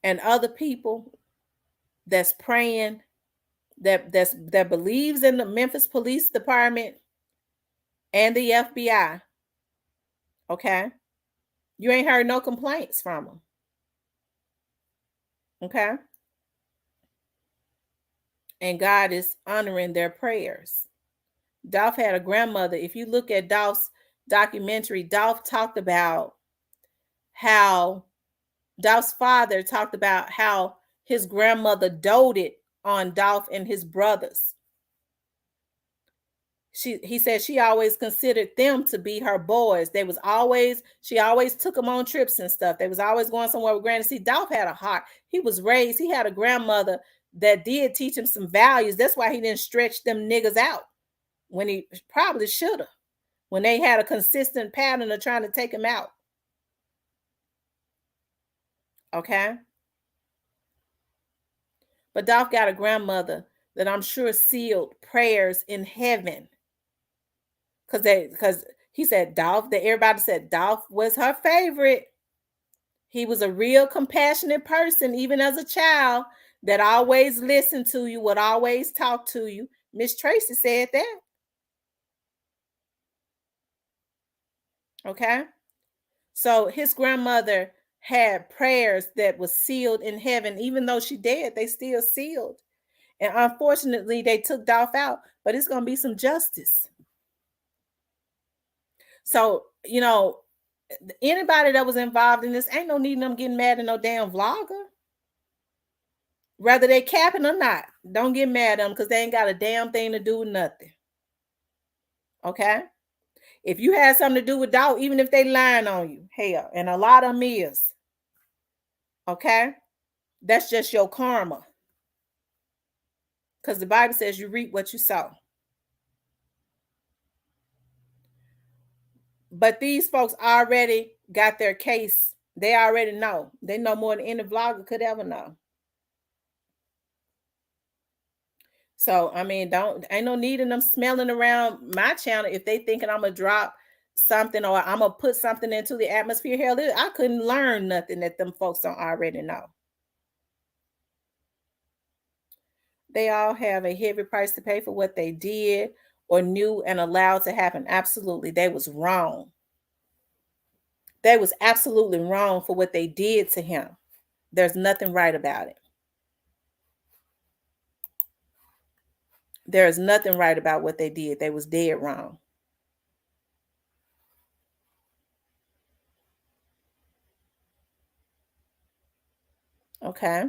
and other people that's praying, that believes in the Memphis Police Department and the FBI. Okay? You ain't heard no complaints from them. Okay? And God is honoring their prayers. Dolph had a grandmother. If you look at Dolph's documentary, Dolph's father talked about how his grandmother doted on Dolph and his brothers. He said she always considered them to be her boys. She always took them on trips and stuff. They was always going somewhere with Granny. See, Dolph had a heart. He had a grandmother that did teach him some values. That's why he didn't stretch them niggas out when he probably should have, when they had a consistent pattern of trying to take him out. Okay? But Dolph got a grandmother that I'm sure sealed prayers in heaven. Because he said Dolph, that everybody said Dolph was her favorite. He was a real compassionate person, even as a child, that always listened to you, would always talk to you. Miss Tracy said that. Okay? So his grandmother had prayers that was sealed in heaven. Even though she dead, they still sealed. And unfortunately, they took Dolph out, but it's going to be some justice. So, anybody that was involved in this, ain't no need them getting mad at no damn vlogger. Whether they capping or not, don't get mad at them because they ain't got a damn thing to do with nothing. Okay? If you had something to do with Dolph, even if they lying on you, hell, and a lot of them is, okay? That's just your karma. Because the Bible says you reap what you sow. But these folks already got their case. They already know. They know more than any vlogger could ever know. So, I mean, ain't no need in them smelling around my channel if they thinking I'm going to drop something or I'm going to put something into the atmosphere. Hell, I couldn't learn nothing that them folks don't already know. They all have a heavy price to pay for what they did or knew and allowed to happen. Absolutely. They was wrong. They was absolutely wrong for what they did to him. There's nothing right about it. There is nothing right about what they did. They was dead wrong. Okay.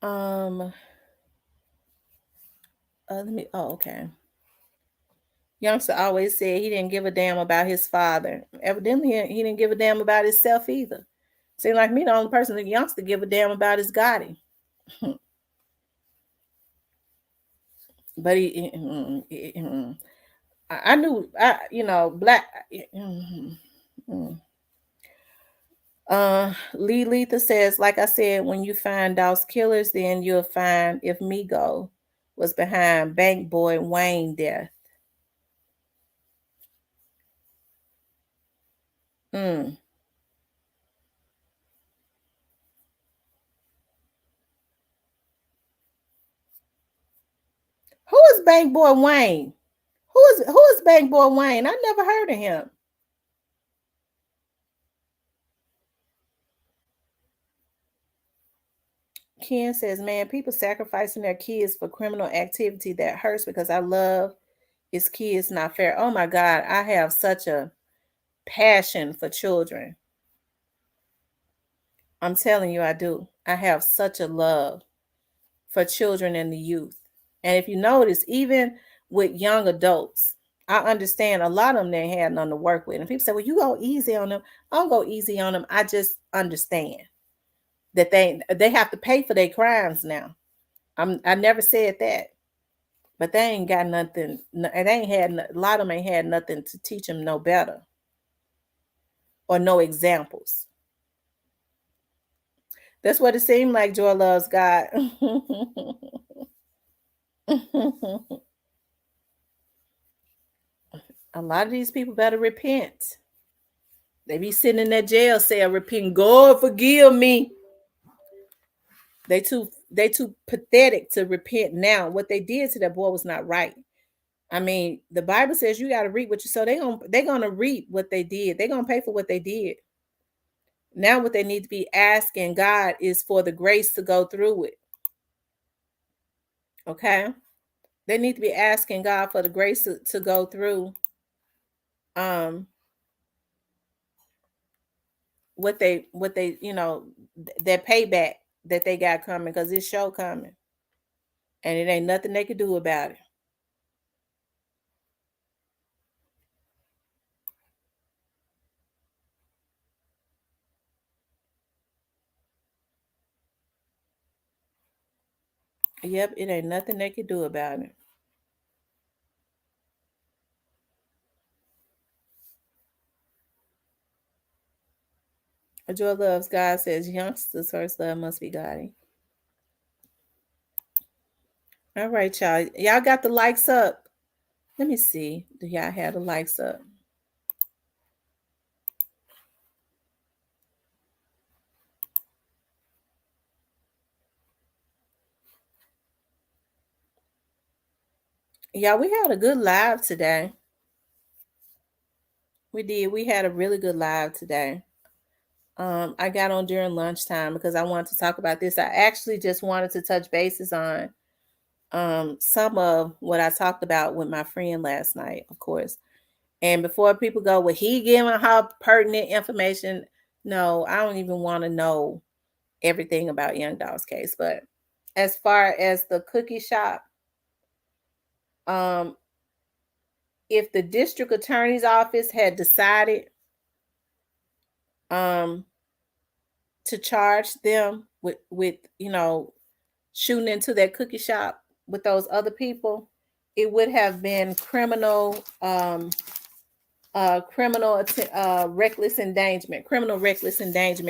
Um, let me, oh, okay. Youngster always said he didn't give a damn about his father. Evidently, he didn't give a damn about himself either. Seemed like me, the only person the youngster give a damn about is Gotti. But I knew, black. Lee Letha says, like I said, when you find Dolph's killers, then you'll find if Migo was behind Bank Boy Wayne death. Mm. Who is Bank Boy Wayne? Who is Bank Boy Wayne? I never heard of him. Ken says, man, people sacrificing their kids for criminal activity that hurts because I love his kids. Not fair. Oh my God, I have such a passion for children. I'm telling you, I do. I have such a love for children and the youth. And if you notice, even with young adults, I understand a lot of them they had none to work with. And people say, well, you go easy on them. I don't go easy on them. I just understand that they have to pay for their crimes now. I never said that. But they ain't got nothing. And they ain't had a lot of them ain't had nothing to teach them no better or no examples. That's what it seemed like Joy Loves God. A lot of these people better repent. They be sitting in that jail cell repenting, God forgive me. They too pathetic to repent now. What they did to that boy was not right. I mean, the Bible says you got to reap what you sow. They're gonna reap what they did. They're gonna pay for what they did. Now what they need to be asking God is for the grace to go through it. Okay? They need to be asking God for the grace to go through um what they that payback that they got coming because it's show coming. And it ain't nothing they could do about it. Yep, it ain't nothing they could do about it. Joy Loves God says youngsters first love must be Gotti. All right, y'all. Y'all got the likes up. Let me see. Do y'all have the likes up? Yeah, we had a good live today. We did. We had a really good live today. I got on during lunchtime because I wanted to talk about this. I actually just wanted to touch bases on some of what I talked about with my friend last night, of course. And before people go, well, he giving her pertinent information. No, I don't even want to know everything about Young Dolph's case. But as far as the cookie shop, um, if the district attorney's office had decided um to charge them with shooting into that cookie shop with those other people, it would have been criminal reckless endangerment.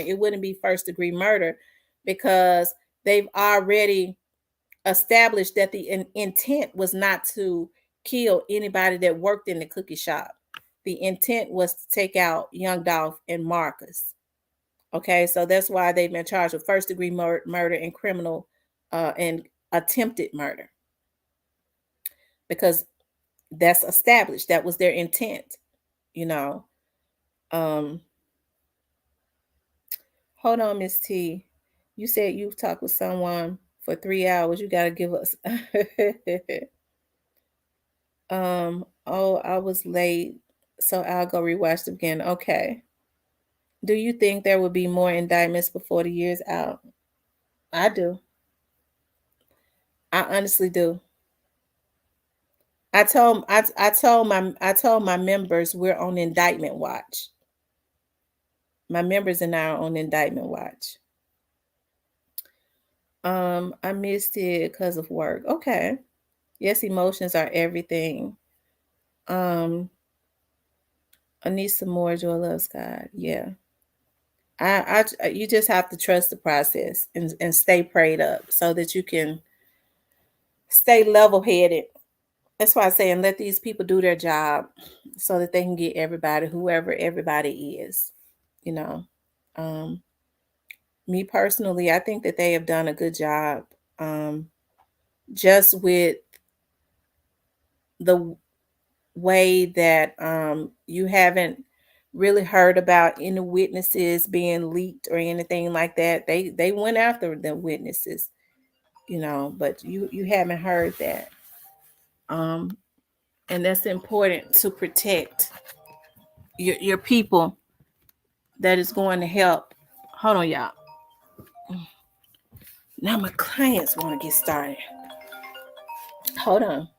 It wouldn't be first degree murder because they've already established that the intent was not to killed anybody that worked in the cookie shop. The intent was to take out young Dolph and Marcus. Okay, so that's why they've been charged with first degree murder and criminal and attempted murder, because that's established. That was their intent, you know. Um, Hold on, Miss T. You said you've talked with someone for 3 hours. You gotta give us. Oh, I was late, so I'll go rewatch it again. Okay. Do you think there will be more indictments before the year's out? I do. I honestly do. I told my members we're on indictment watch. My members and I are on indictment watch. I missed it because of work. Okay. Yes, emotions are everything. Um, I need some more joy loves God. Yeah. You just have to trust the process and stay prayed up so that you can stay level headed. That's why I say, and let these people do their job so that they can get everybody, whoever everybody is, you know. Um, Me personally, I think that they have done a good job, just with the way that you haven't really heard about any witnesses being leaked or anything like that. They went after the witnesses, but you haven't heard that. Um, and that's important to protect your people that is going to help. Hold on, y'all. Now my clients want to get started. Hold on.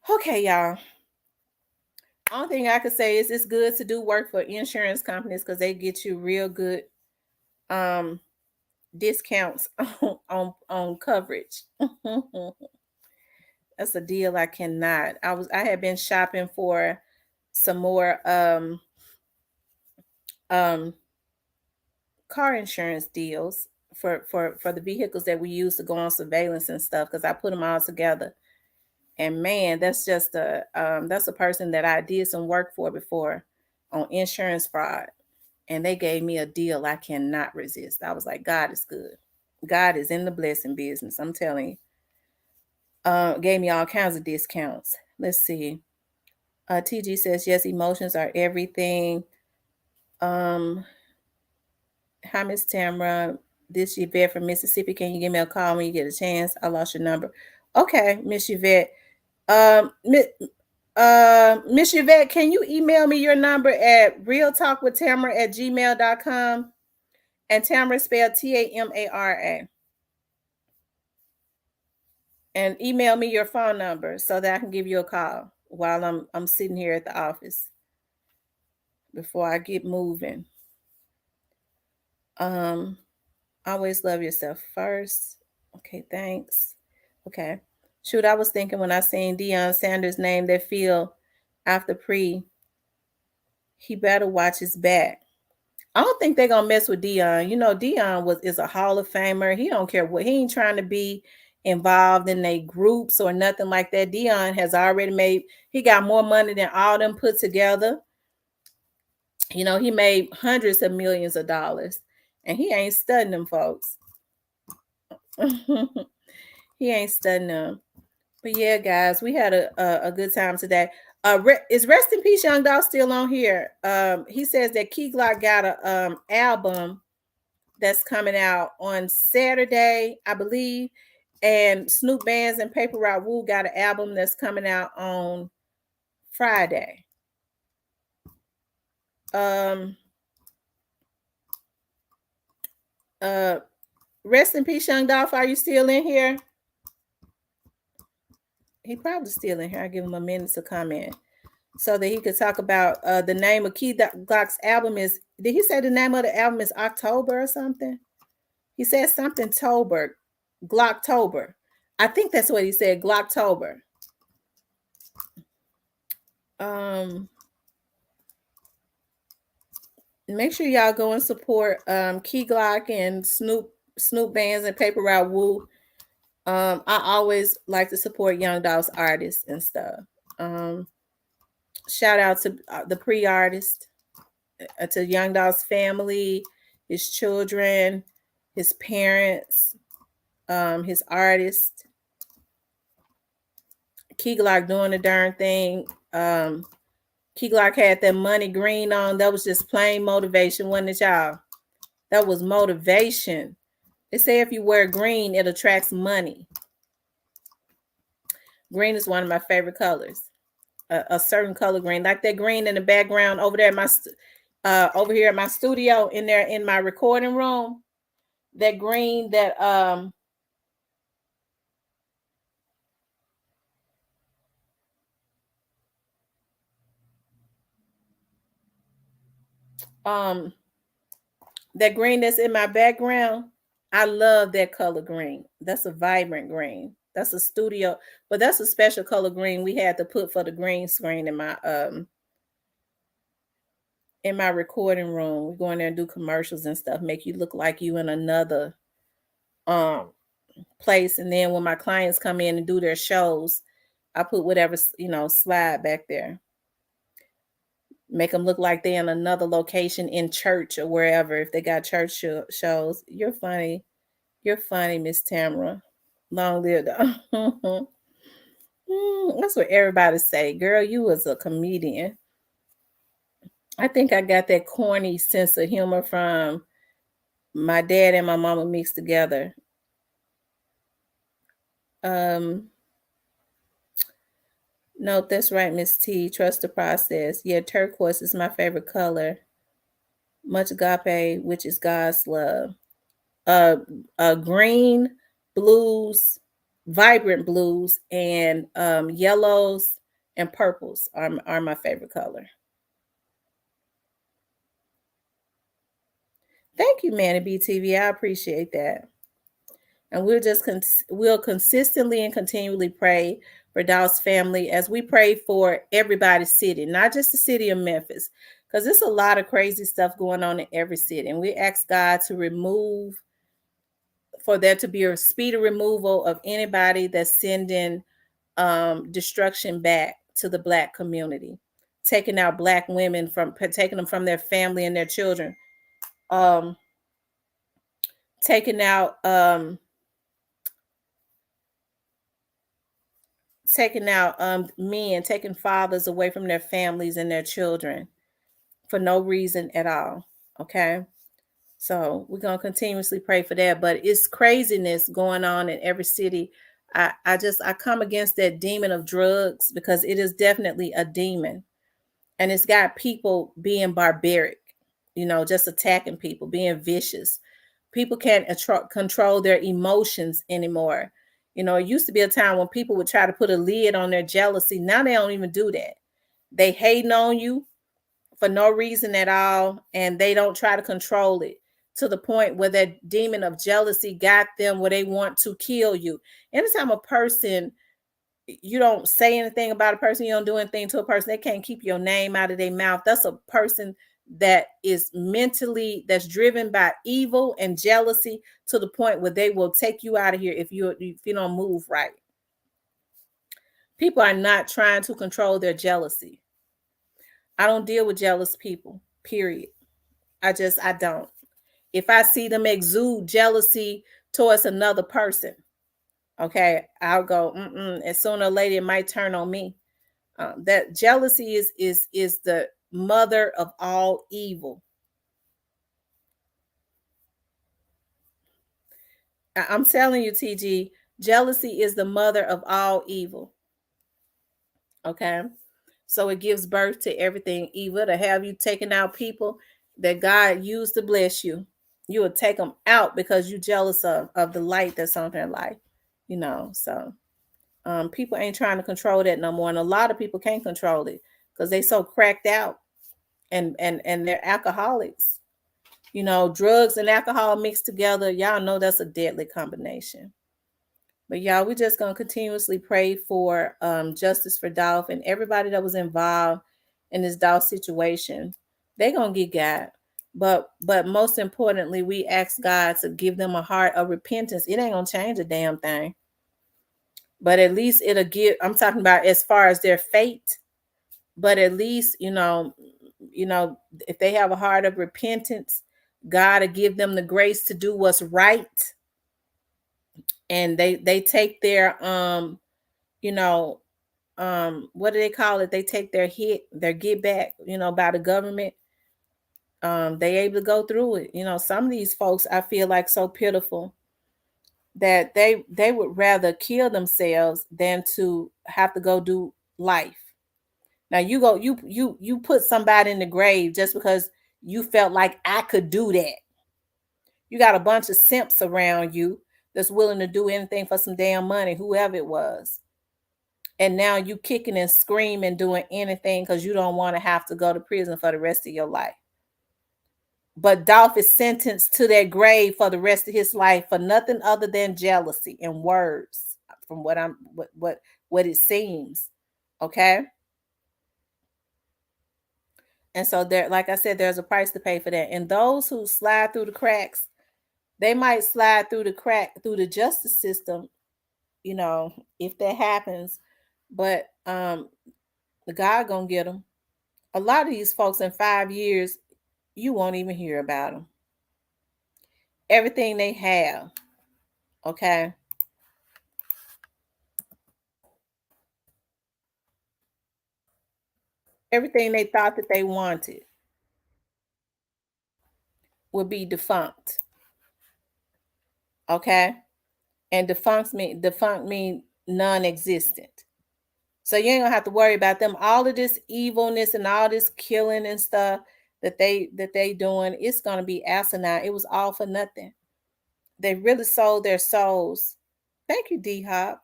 Okay, y'all. Only thing I could say is it's good to do work for insurance companies because they get you real good um discounts on coverage. That's a deal I cannot. I had been shopping for some more um car insurance deals for the vehicles that we use to go on surveillance and stuff, because I put them all together. And man, that's a person that I did some work for before on insurance fraud, and they gave me a deal I cannot resist. I was like, God is good. God is in the blessing business. I'm telling you. Gave me all kinds of discounts. Let's see. TG says yes, emotions are everything. Um, Hi, Miss Tamara. This Yvette from Mississippi. Can you give me a call when you get a chance? I lost your number. Okay, Miss Yvette. Miss Miss Yvette, can you email me your number at realtalkwithtamara@gmail.com? And Tamara spelled Tamara. And email me your phone number so that I can give you a call while I'm sitting here at the office before I get moving. Always love yourself first. Okay, thanks. Okay. Shoot, I was thinking when I seen Deion Sanders' name that field after he better watch his back. I don't think they're gonna mess with Deion. You know, Deion is a Hall of Famer. He don't care what, he ain't trying to be involved in their groups or nothing like that. Deion has already he got more money than all them put together. You know, he made hundreds of millions of dollars, and he ain't studying them folks. He ain't studying them. But yeah, guys, we had a good time today. Is Rest in Peace Young Dolph still on here? He says that Key Glock got a album that's coming out on Saturday, I believe, and Snoop Bands and Paper Route Wu got an album that's coming out on Friday. Rest in Peace Young Dolph, are you still in here? He probably still in here. I'll give him a minute to comment so that he could talk about the name of Key Glock's album is. Did he say the name of the album is October or something? He said something Tober, Glocktober. I think that's what he said, Glocktober. Make sure y'all go and support Key Glock and Snoop Bands and Paper Route Wu. I always like to support Young Dolph's artists and stuff. Shout out to the pre-artist, to Young Dolph's family, his children, his parents, his artists. Key Glock doing the darn thing. Key Glock had that money green on. That was just plain motivation, wasn't it, y'all? That was motivation. They say if you wear green, it attracts money. Green is one of my favorite colors. A certain color green, like that green in the background over there over here at my studio, in my recording room. That green that that green that's in my background. I love that color green. That's a vibrant green. That's a studio, but that's a special color green we had to put for the green screen in my recording room. We go in there and do commercials and stuff, make you look like you in another place. And then when my clients come in and do their shows, I put whatever, slide back there. Make them look like they're in another location in church or wherever, if they got church shows. You're funny. You're funny, Miss Tamara. Long live the that's what everybody say. Girl, you was a comedian. I think I got that corny sense of humor from my dad and my mama mixed together. No, that's right, Miss T. Trust the process. Yeah, turquoise is my favorite color. Much agape, which is God's love. Green, blues, vibrant blues, and yellows and purples are my favorite color. Thank you, Manny BTV. I appreciate that. And we'll consistently and continually pray for Dolph's family as we pray for everybody's city, not just the city of Memphis, because there's a lot of crazy stuff going on in every city. And we ask God to for there to be a speedy removal of anybody that's sending destruction back to the Black community, taking out Black women taking them from their family and their children, taking out men, taking fathers away from their families and their children for no reason at all. Okay. So we're gonna continuously pray for that. But it's craziness going on in every city. I come against that demon of drugs because it is definitely a demon, and it's got people being barbaric, just attacking people, being vicious. People can't control their emotions anymore. It used to be a time when people would try to put a lid on their jealousy. Now they don't even do that. They hating on you for no reason at all, and they don't try to control it to the point where that demon of jealousy got them where they want to kill you. Anytime a person, you don't say anything about a person, you don't do anything to a person, they can't keep your name out of their mouth. That's a person that is mentally, that's driven by evil and jealousy to the point where they will take you out of here if you don't move right. People are not trying to control their jealousy. I don't deal with jealous people, period. I don't. If I see them exude jealousy towards another person, okay, I'll go, and sooner or later it might turn on me. That jealousy is the mother of all evil. I'm telling you, TG, jealousy is the mother of all evil. Okay. So it gives birth to everything evil, to have you taking out people that God used to bless you. You will take them out because you're jealous of the light that's on their life. So people ain't trying to control that no more. And a lot of people can't control it because they so cracked out and they're alcoholics. Drugs and alcohol mixed together. Y'all know that's a deadly combination. But y'all, we're just gonna continuously pray for justice for Dolph and everybody that was involved in this Dolph situation. They gonna get God. But most importantly, we ask God to give them a heart of repentance. It ain't gonna change a damn thing. But at least it'll give, I'm talking about as far as their fate, but at least, if they have a heart of repentance, God will give them the grace to do what's right. And they take their what do they call it? They take their get back, by the government. They able to go through it. Some of these folks I feel like so pitiful that they would rather kill themselves than to have to go do life. Now you put somebody in the grave just because you felt like I could do that. You got a bunch of simps around you that's willing to do anything for some damn money, whoever it was. And now you kicking and screaming, doing anything because you don't want to have to go to prison for the rest of your life. But Dolph is sentenced to that grave for the rest of his life for nothing other than jealousy and words, from what it seems. Okay. And so there, like I said, there's a price to pay for that. And those who slide through the cracks, they might slide through the justice system, if that happens. But God gonna get them. A lot of these folks in 5 years, you won't even hear about them. Everything they have, okay? Everything they thought that they wanted will be defunct, okay? And defunct mean non-existent. So you ain't gonna have to worry about them. All of this evilness and all this killing and stuff that they doing, it's gonna be asinine. It was all for nothing. They really sold their souls. Thank you, D Hop.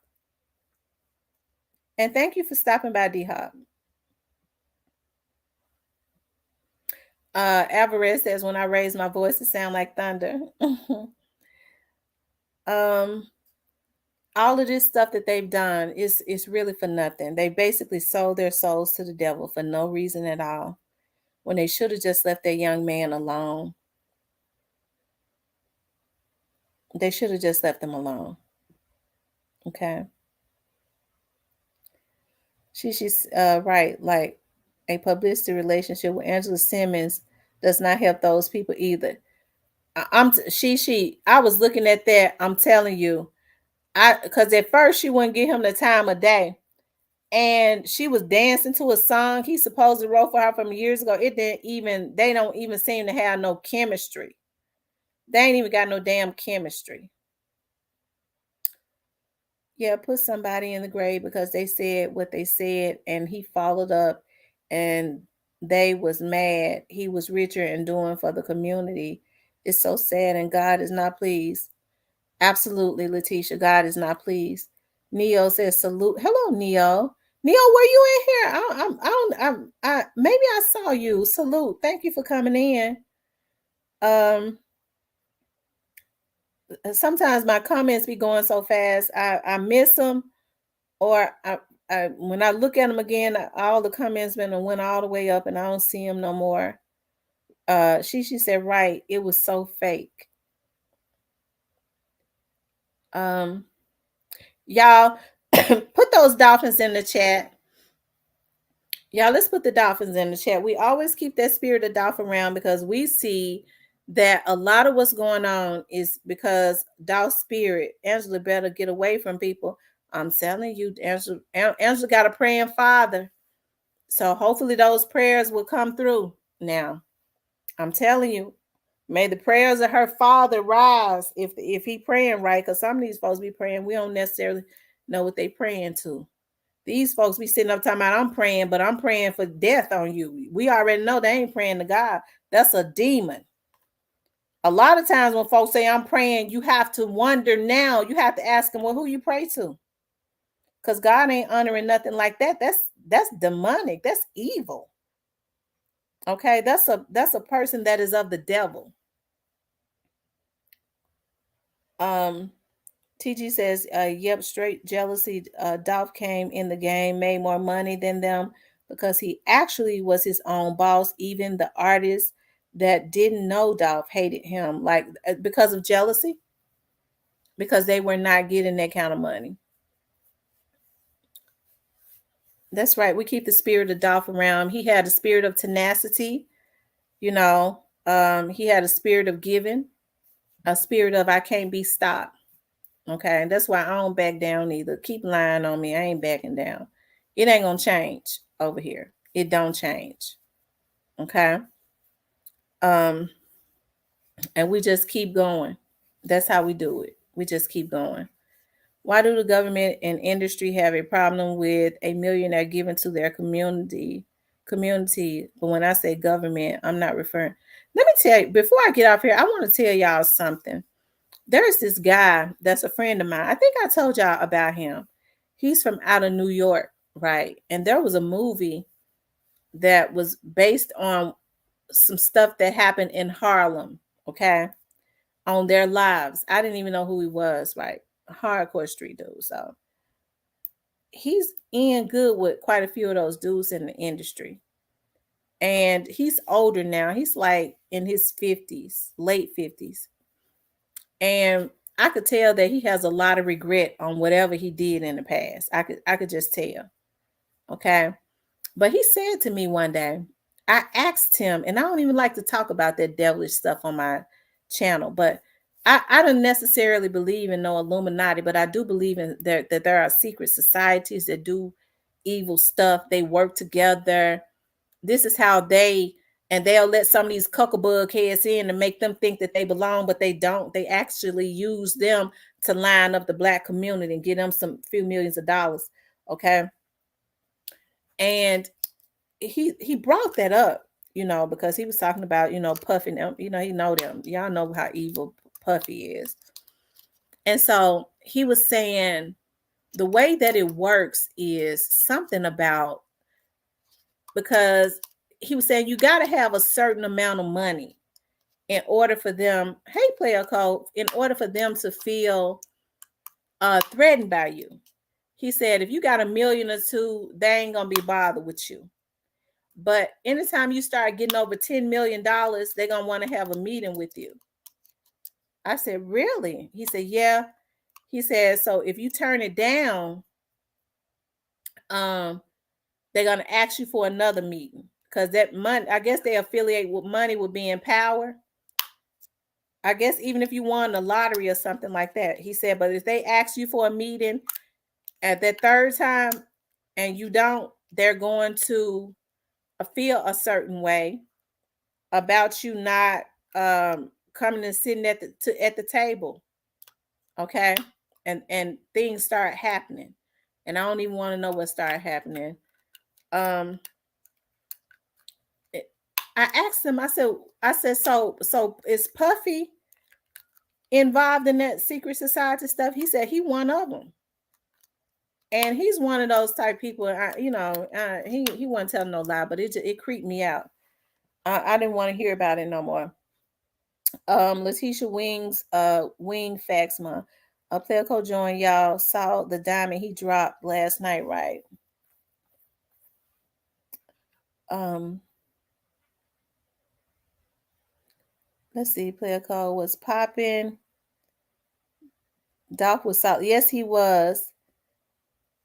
And thank you for stopping by, D Hop. Alvarez says, when I raise my voice, it sounds like thunder. All of this stuff that they've done is really for nothing. They basically sold their souls to the devil for no reason at all, when they should have just left their young man alone. They should have just left them alone. Okay. She's right. Like, a publicity relationship with Angela Simmons does not help those people either. I was looking at that. I'm telling you, because at first she wouldn't give him the time of day, and she was dancing to a song he supposed to wrote for her from years ago. They don't even seem to have no chemistry. They ain't even got no damn chemistry. Yeah, put somebody in the grave because they said what they said, and he followed up, and they was mad. He was richer and doing for the community. It's so sad, and God is not pleased. Absolutely, Letitia. God is not pleased. Neo says salute. Hello, Neo. Neo, were you in here? Maybe I saw you. Salute. Thank you for coming in. Um, Sometimes my comments be going so fast, I miss them, or when I look at them again, all the comments been went all the way up, and I don't see them no more. She said, right, it was so fake. Um, y'all put those dolphins in the chat. Y'all, let's put the dolphins in the chat. We always keep that spirit of dolphin around because we see that a lot of what's going on is because Dolph spirit. Angela better get away from people. I'm telling you, Angela got a praying father. So hopefully those prayers will come through now. I'm telling you, may the prayers of her father rise if he praying right, because some of these folks be praying, we don't necessarily know what they praying to. These folks be sitting up talking about I'm praying, but I'm praying for death on you. We already know they ain't praying to God. That's a demon. A lot of times when folks say I'm praying, you have to wonder now. You have to ask them, well, who you pray to? Because God ain't honoring nothing like that. That's demonic. That's evil. Okay, that's a person that is of the devil. TG says, yep, straight jealousy. Dolph came in the game, made more money than them because he actually was his own boss. Even the artists that didn't know Dolph hated him, like because of jealousy, because they were not getting that kind of money. That's right. We keep the spirit of Dolph around. He had a spirit of tenacity, you know. He had a spirit of giving, a spirit of I can't be stopped. Okay, and that's why I don't back down either. Keep lying on me. I ain't backing down. It ain't gonna change over here. It don't change. Okay. Um, and we just keep going. That's how we do it. We just keep going. Why do the government and industry have a problem with a millionaire giving to their community? But when I say government, I'm not referring. Let me tell you, before I get off here, I want to tell y'all something. There's this guy that's a friend of mine. I think I told y'all about him. He's from out of New York, right? And there was a movie that was based on some stuff that happened in Harlem, okay? On their lives. I didn't even know who he was, right? A hardcore street dude. So he's in good with quite a few of those dudes in the industry. And he's older now. He's like in his 50s, late 50s. And I could tell that he has a lot of regret on whatever he did in the past. I could just tell. Okay. But he said to me one day, I asked him, and I don't even like to talk about that devilish stuff on my channel, but I don't necessarily believe in no Illuminati, but I do believe in that there are secret societies that do evil stuff. They work together. This is how they'll let some of these cuckabug heads in and make them think that they belong, but they don't. They actually use them to line up the black community and get them some few millions of dollars. Okay. And he brought that up, because he was talking about, Puffy them, he know them. Y'all know how evil Puffy is. And so he was saying the way that it works is something about, because he was saying you got to have a certain amount of money in order for them, hey player code, in order for them to feel threatened by you. He said if you got $1 million or $2 million, they ain't gonna be bothered with you. But anytime you start getting over $10 million, they're gonna want to have a meeting with you. I said, really? He said, yeah. He said, so if you turn it down, they're gonna ask you for another meeting. Because that money, I guess they affiliate with money with being power. I guess even if you won the lottery or something like that. He said, but if they ask you for a meeting at that third time and you don't, they're going to feel a certain way about you not coming and sitting at the table, okay, and things start happening, and I don't even want to know what started happening. Um, I asked him. I said, so is Puffy involved in that secret society stuff? He said he one of them. And he's one of those type people. He wasn't telling no lie, but it creeped me out. I didn't want to hear about it no more. Letitia Wing Faxma, a player coach joined y'all saw the diamond he dropped last night, right? Let's see, player code was popping. Dolph was solid. Yes, he was.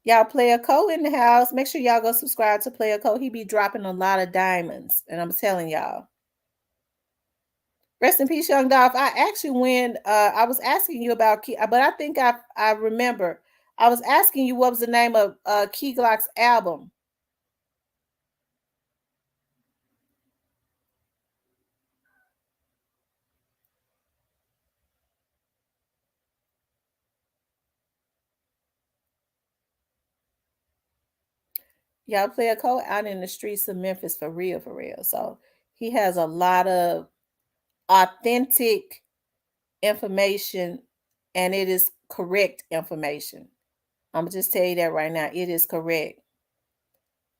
Y'all, Player Co in the house. Make sure y'all go subscribe to Player Co. He be dropping a lot of diamonds, and I'm telling y'all. Rest in peace, Young Dolph. I actually I was asking you about Key, but I think I remember. I was asking you what was the name of Key Glock's album. Y'all, Player Co out in the streets of Memphis for real, for real. So he has a lot of authentic information, and it is correct information. I'm gonna just tell you that right now. It is correct.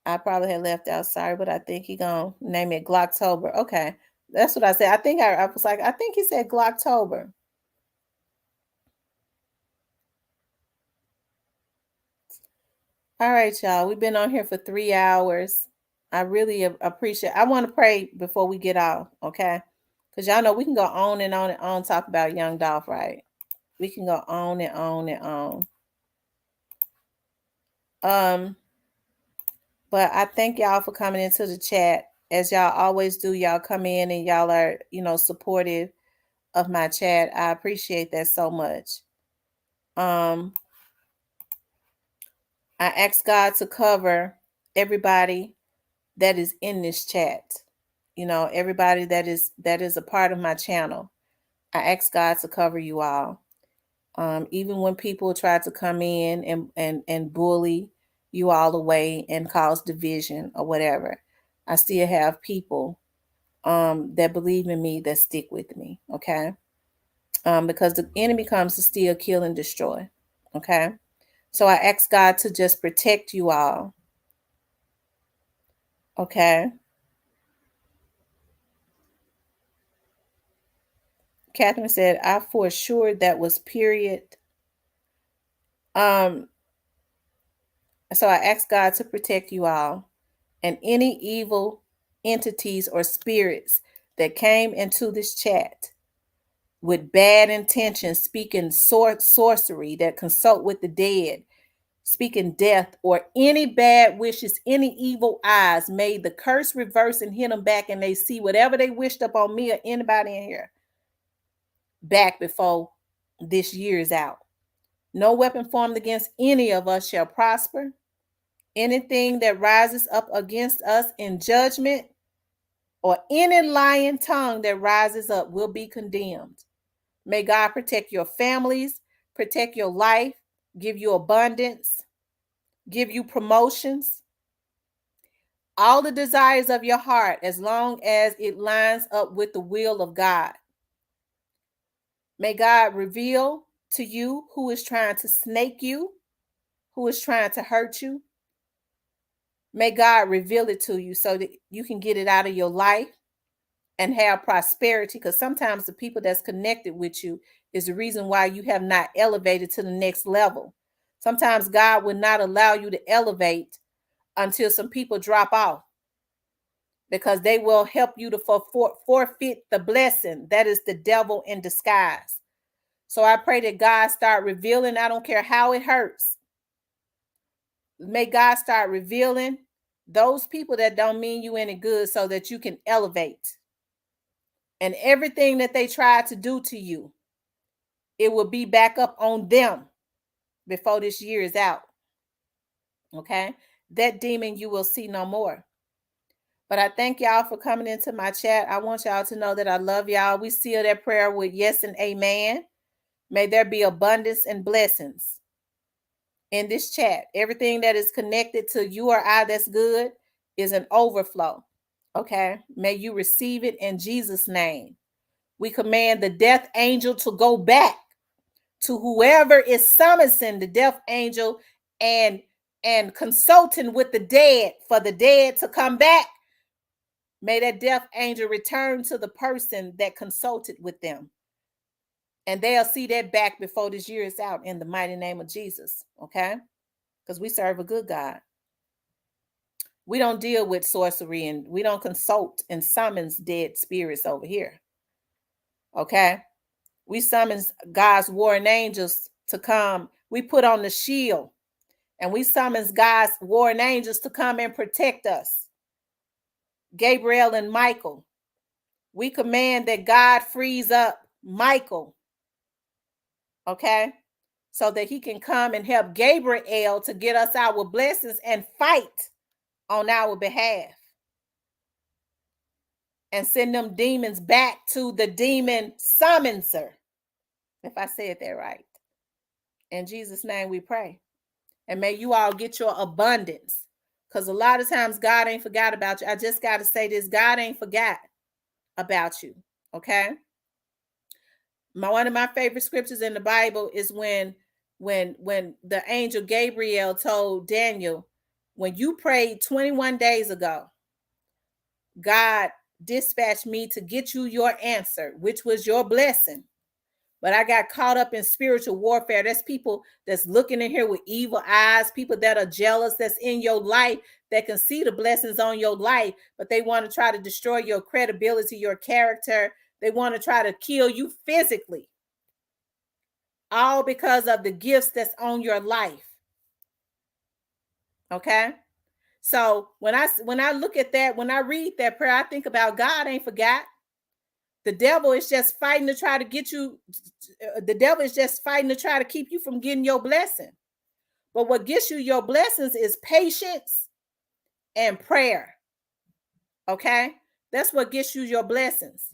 I probably had left out, sorry, but I think he gonna name it Glocktober. Okay, that's what I said. I think I was like, I think he said Glocktober. All right, y'all. We've been on here for 3 hours. I really appreciate. I want to pray before we get off, okay? Because y'all know we can go on and on and on talk about Young Dolph, right? We can go on and on and on. But I thank y'all for coming into the chat. As y'all always do, y'all come in and y'all are, supportive of my chat. I appreciate that so much. I ask God to cover everybody that is in this chat. Everybody that is a part of my channel. I ask God to cover you all. Even when people try to come in and bully you all away and cause division or whatever, I still have people that believe in me, that stick with me. Okay. Because the enemy comes to steal, kill, and destroy. Okay. So I ask God to just protect you all. Okay. Catherine said, I for sure that was period. So I ask God to protect you all and any evil entities or spirits that came into this chat with bad intentions, speaking sorcery, that consult with the dead, speaking death, or any bad wishes, any evil eyes, made the curse reverse and hit them back, and they see whatever they wished upon me or anybody in here back before this year is out. No weapon formed against any of us shall prosper. Anything that rises up against us in judgment, or any lying tongue that rises up, will be condemned. May God protect your families, protect your life, give you abundance, give you promotions, all the desires of your heart, as long as it lines up with the will of God. May God reveal to you who is trying to snake you, who is trying to hurt you. May God reveal it to you so that you can get it out of your life and have prosperity, because sometimes the people that's connected with you is the reason why you have not elevated to the next level. Sometimes God will not allow you to elevate until some people drop off, because they will help you to forfeit the blessing. That is the devil in disguise. So I pray that God start revealing. I don't care how it hurts. May God start revealing those people that don't mean you any good, so that you can elevate. And everything that they tried to do to you, it will be back up on them before this year is out. Okay? That demon you will see no more. But I thank y'all for coming into my chat. I want y'all to know that I love y'all. We seal that prayer with yes and amen. May there be abundance and blessings in this chat. Everything that is connected to you or I that's good is an overflow. Okay. May you receive it in Jesus' name. We command the death angel to go back to whoever is summoning the death angel and consulting with the dead for the dead to come back. May that death angel return to the person that consulted with them. And they'll see that back before this year is out in the mighty name of Jesus. Okay? Because we serve a good God. We don't deal with sorcery and we don't consult and summons dead spirits over here. Okay? We summons God's warring angels to come. We put on the shield and we summons God's warring angels to come and protect us. Gabriel and Michael. We command that God frees up Michael. Okay? So that he can come and help Gabriel to get us our blessings and fight on our behalf. And send them demons back to the demon summonser. If I said that right. In Jesus' name we pray. And may you all get your abundance. Because a lot of times God ain't forgot about you. I just got to say this. God ain't forgot about you. Okay? One of my favorite scriptures in the Bible is when the angel Gabriel told Daniel, when you prayed 21 days ago, God dispatched me to get you your answer, which was your blessing. But I got caught up in spiritual warfare. That's people that's looking in here with evil eyes, people that are jealous, that's in your life, that can see the blessings on your life, but they want to try to destroy your credibility, your character. They want to try to kill you physically. All because of the gifts that's on your life. Okay? So when I look at that, when I read that prayer, I think about God ain't forgot. The devil is just fighting to try to get you. The devil is just fighting to try to keep you from getting your blessing. But what gets you your blessings is patience and prayer. Okay? That's what gets you your blessings.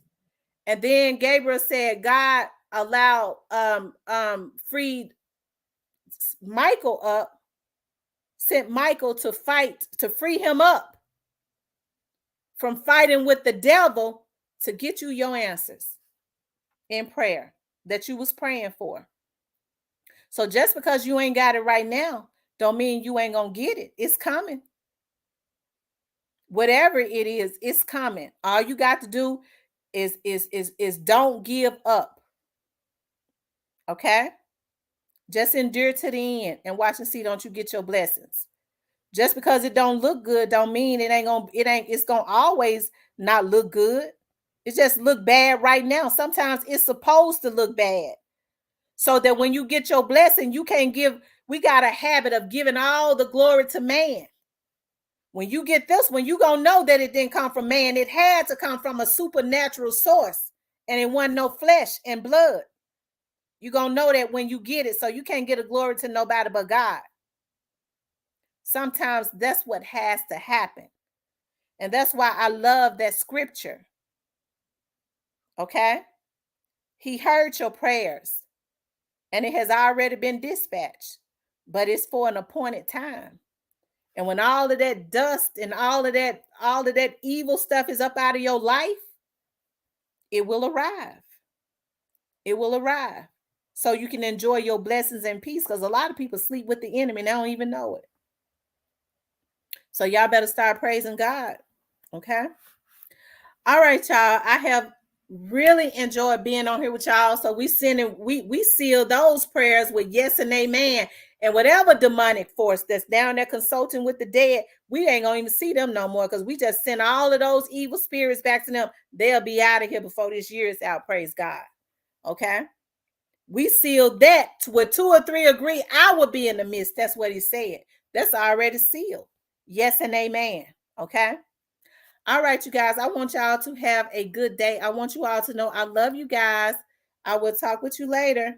And then Gabriel said God allowed freed Michael up, sent Michael to fight, to free him up from fighting with the devil to get you your answers in prayer that you was praying for. So just because you ain't got it right now, don't mean you ain't gonna get it. It's coming. Whatever it is, it's coming. All you got to do is don't give up. Okay? Just endure to the end and watch and see, don't you get your blessings. Just because it don't look good don't mean it's gonna always not look good. It just look bad right now. Sometimes it's supposed to look bad. So that when you get your blessing, you can't give. We got a habit of giving all the glory to man. When you get this one, you gonna know that it didn't come from man. It had to come from a supernatural source. And it wasn't no flesh and blood. You're gonna know that when you get it. So you can't get a glory to nobody but God. Sometimes that's what has to happen. And that's why I love that scripture. Okay? He heard your prayers. And it has already been dispatched. But it's for an appointed time. And when all of that dust and all of that evil stuff is up out of your life, it will arrive. It will arrive. So you can enjoy your blessings and peace, because a lot of people sleep with the enemy and they don't even know it. So y'all better start praising God. Okay? All right, y'all. I have really enjoyed being on here with y'all. So we seal those prayers with yes and amen. And whatever demonic force that's down there consulting with the dead, we ain't gonna even see them no more, because we just send all of those evil spirits back to them. They'll be out of here before this year is out. Praise God. Okay? We sealed that. Where 2 or 3 agree, I will be in the midst. That's what he said. That's already sealed. Yes and amen. Okay? All right, you guys. I want y'all to have a good day. I want you all to know I love you guys. I will talk with you later.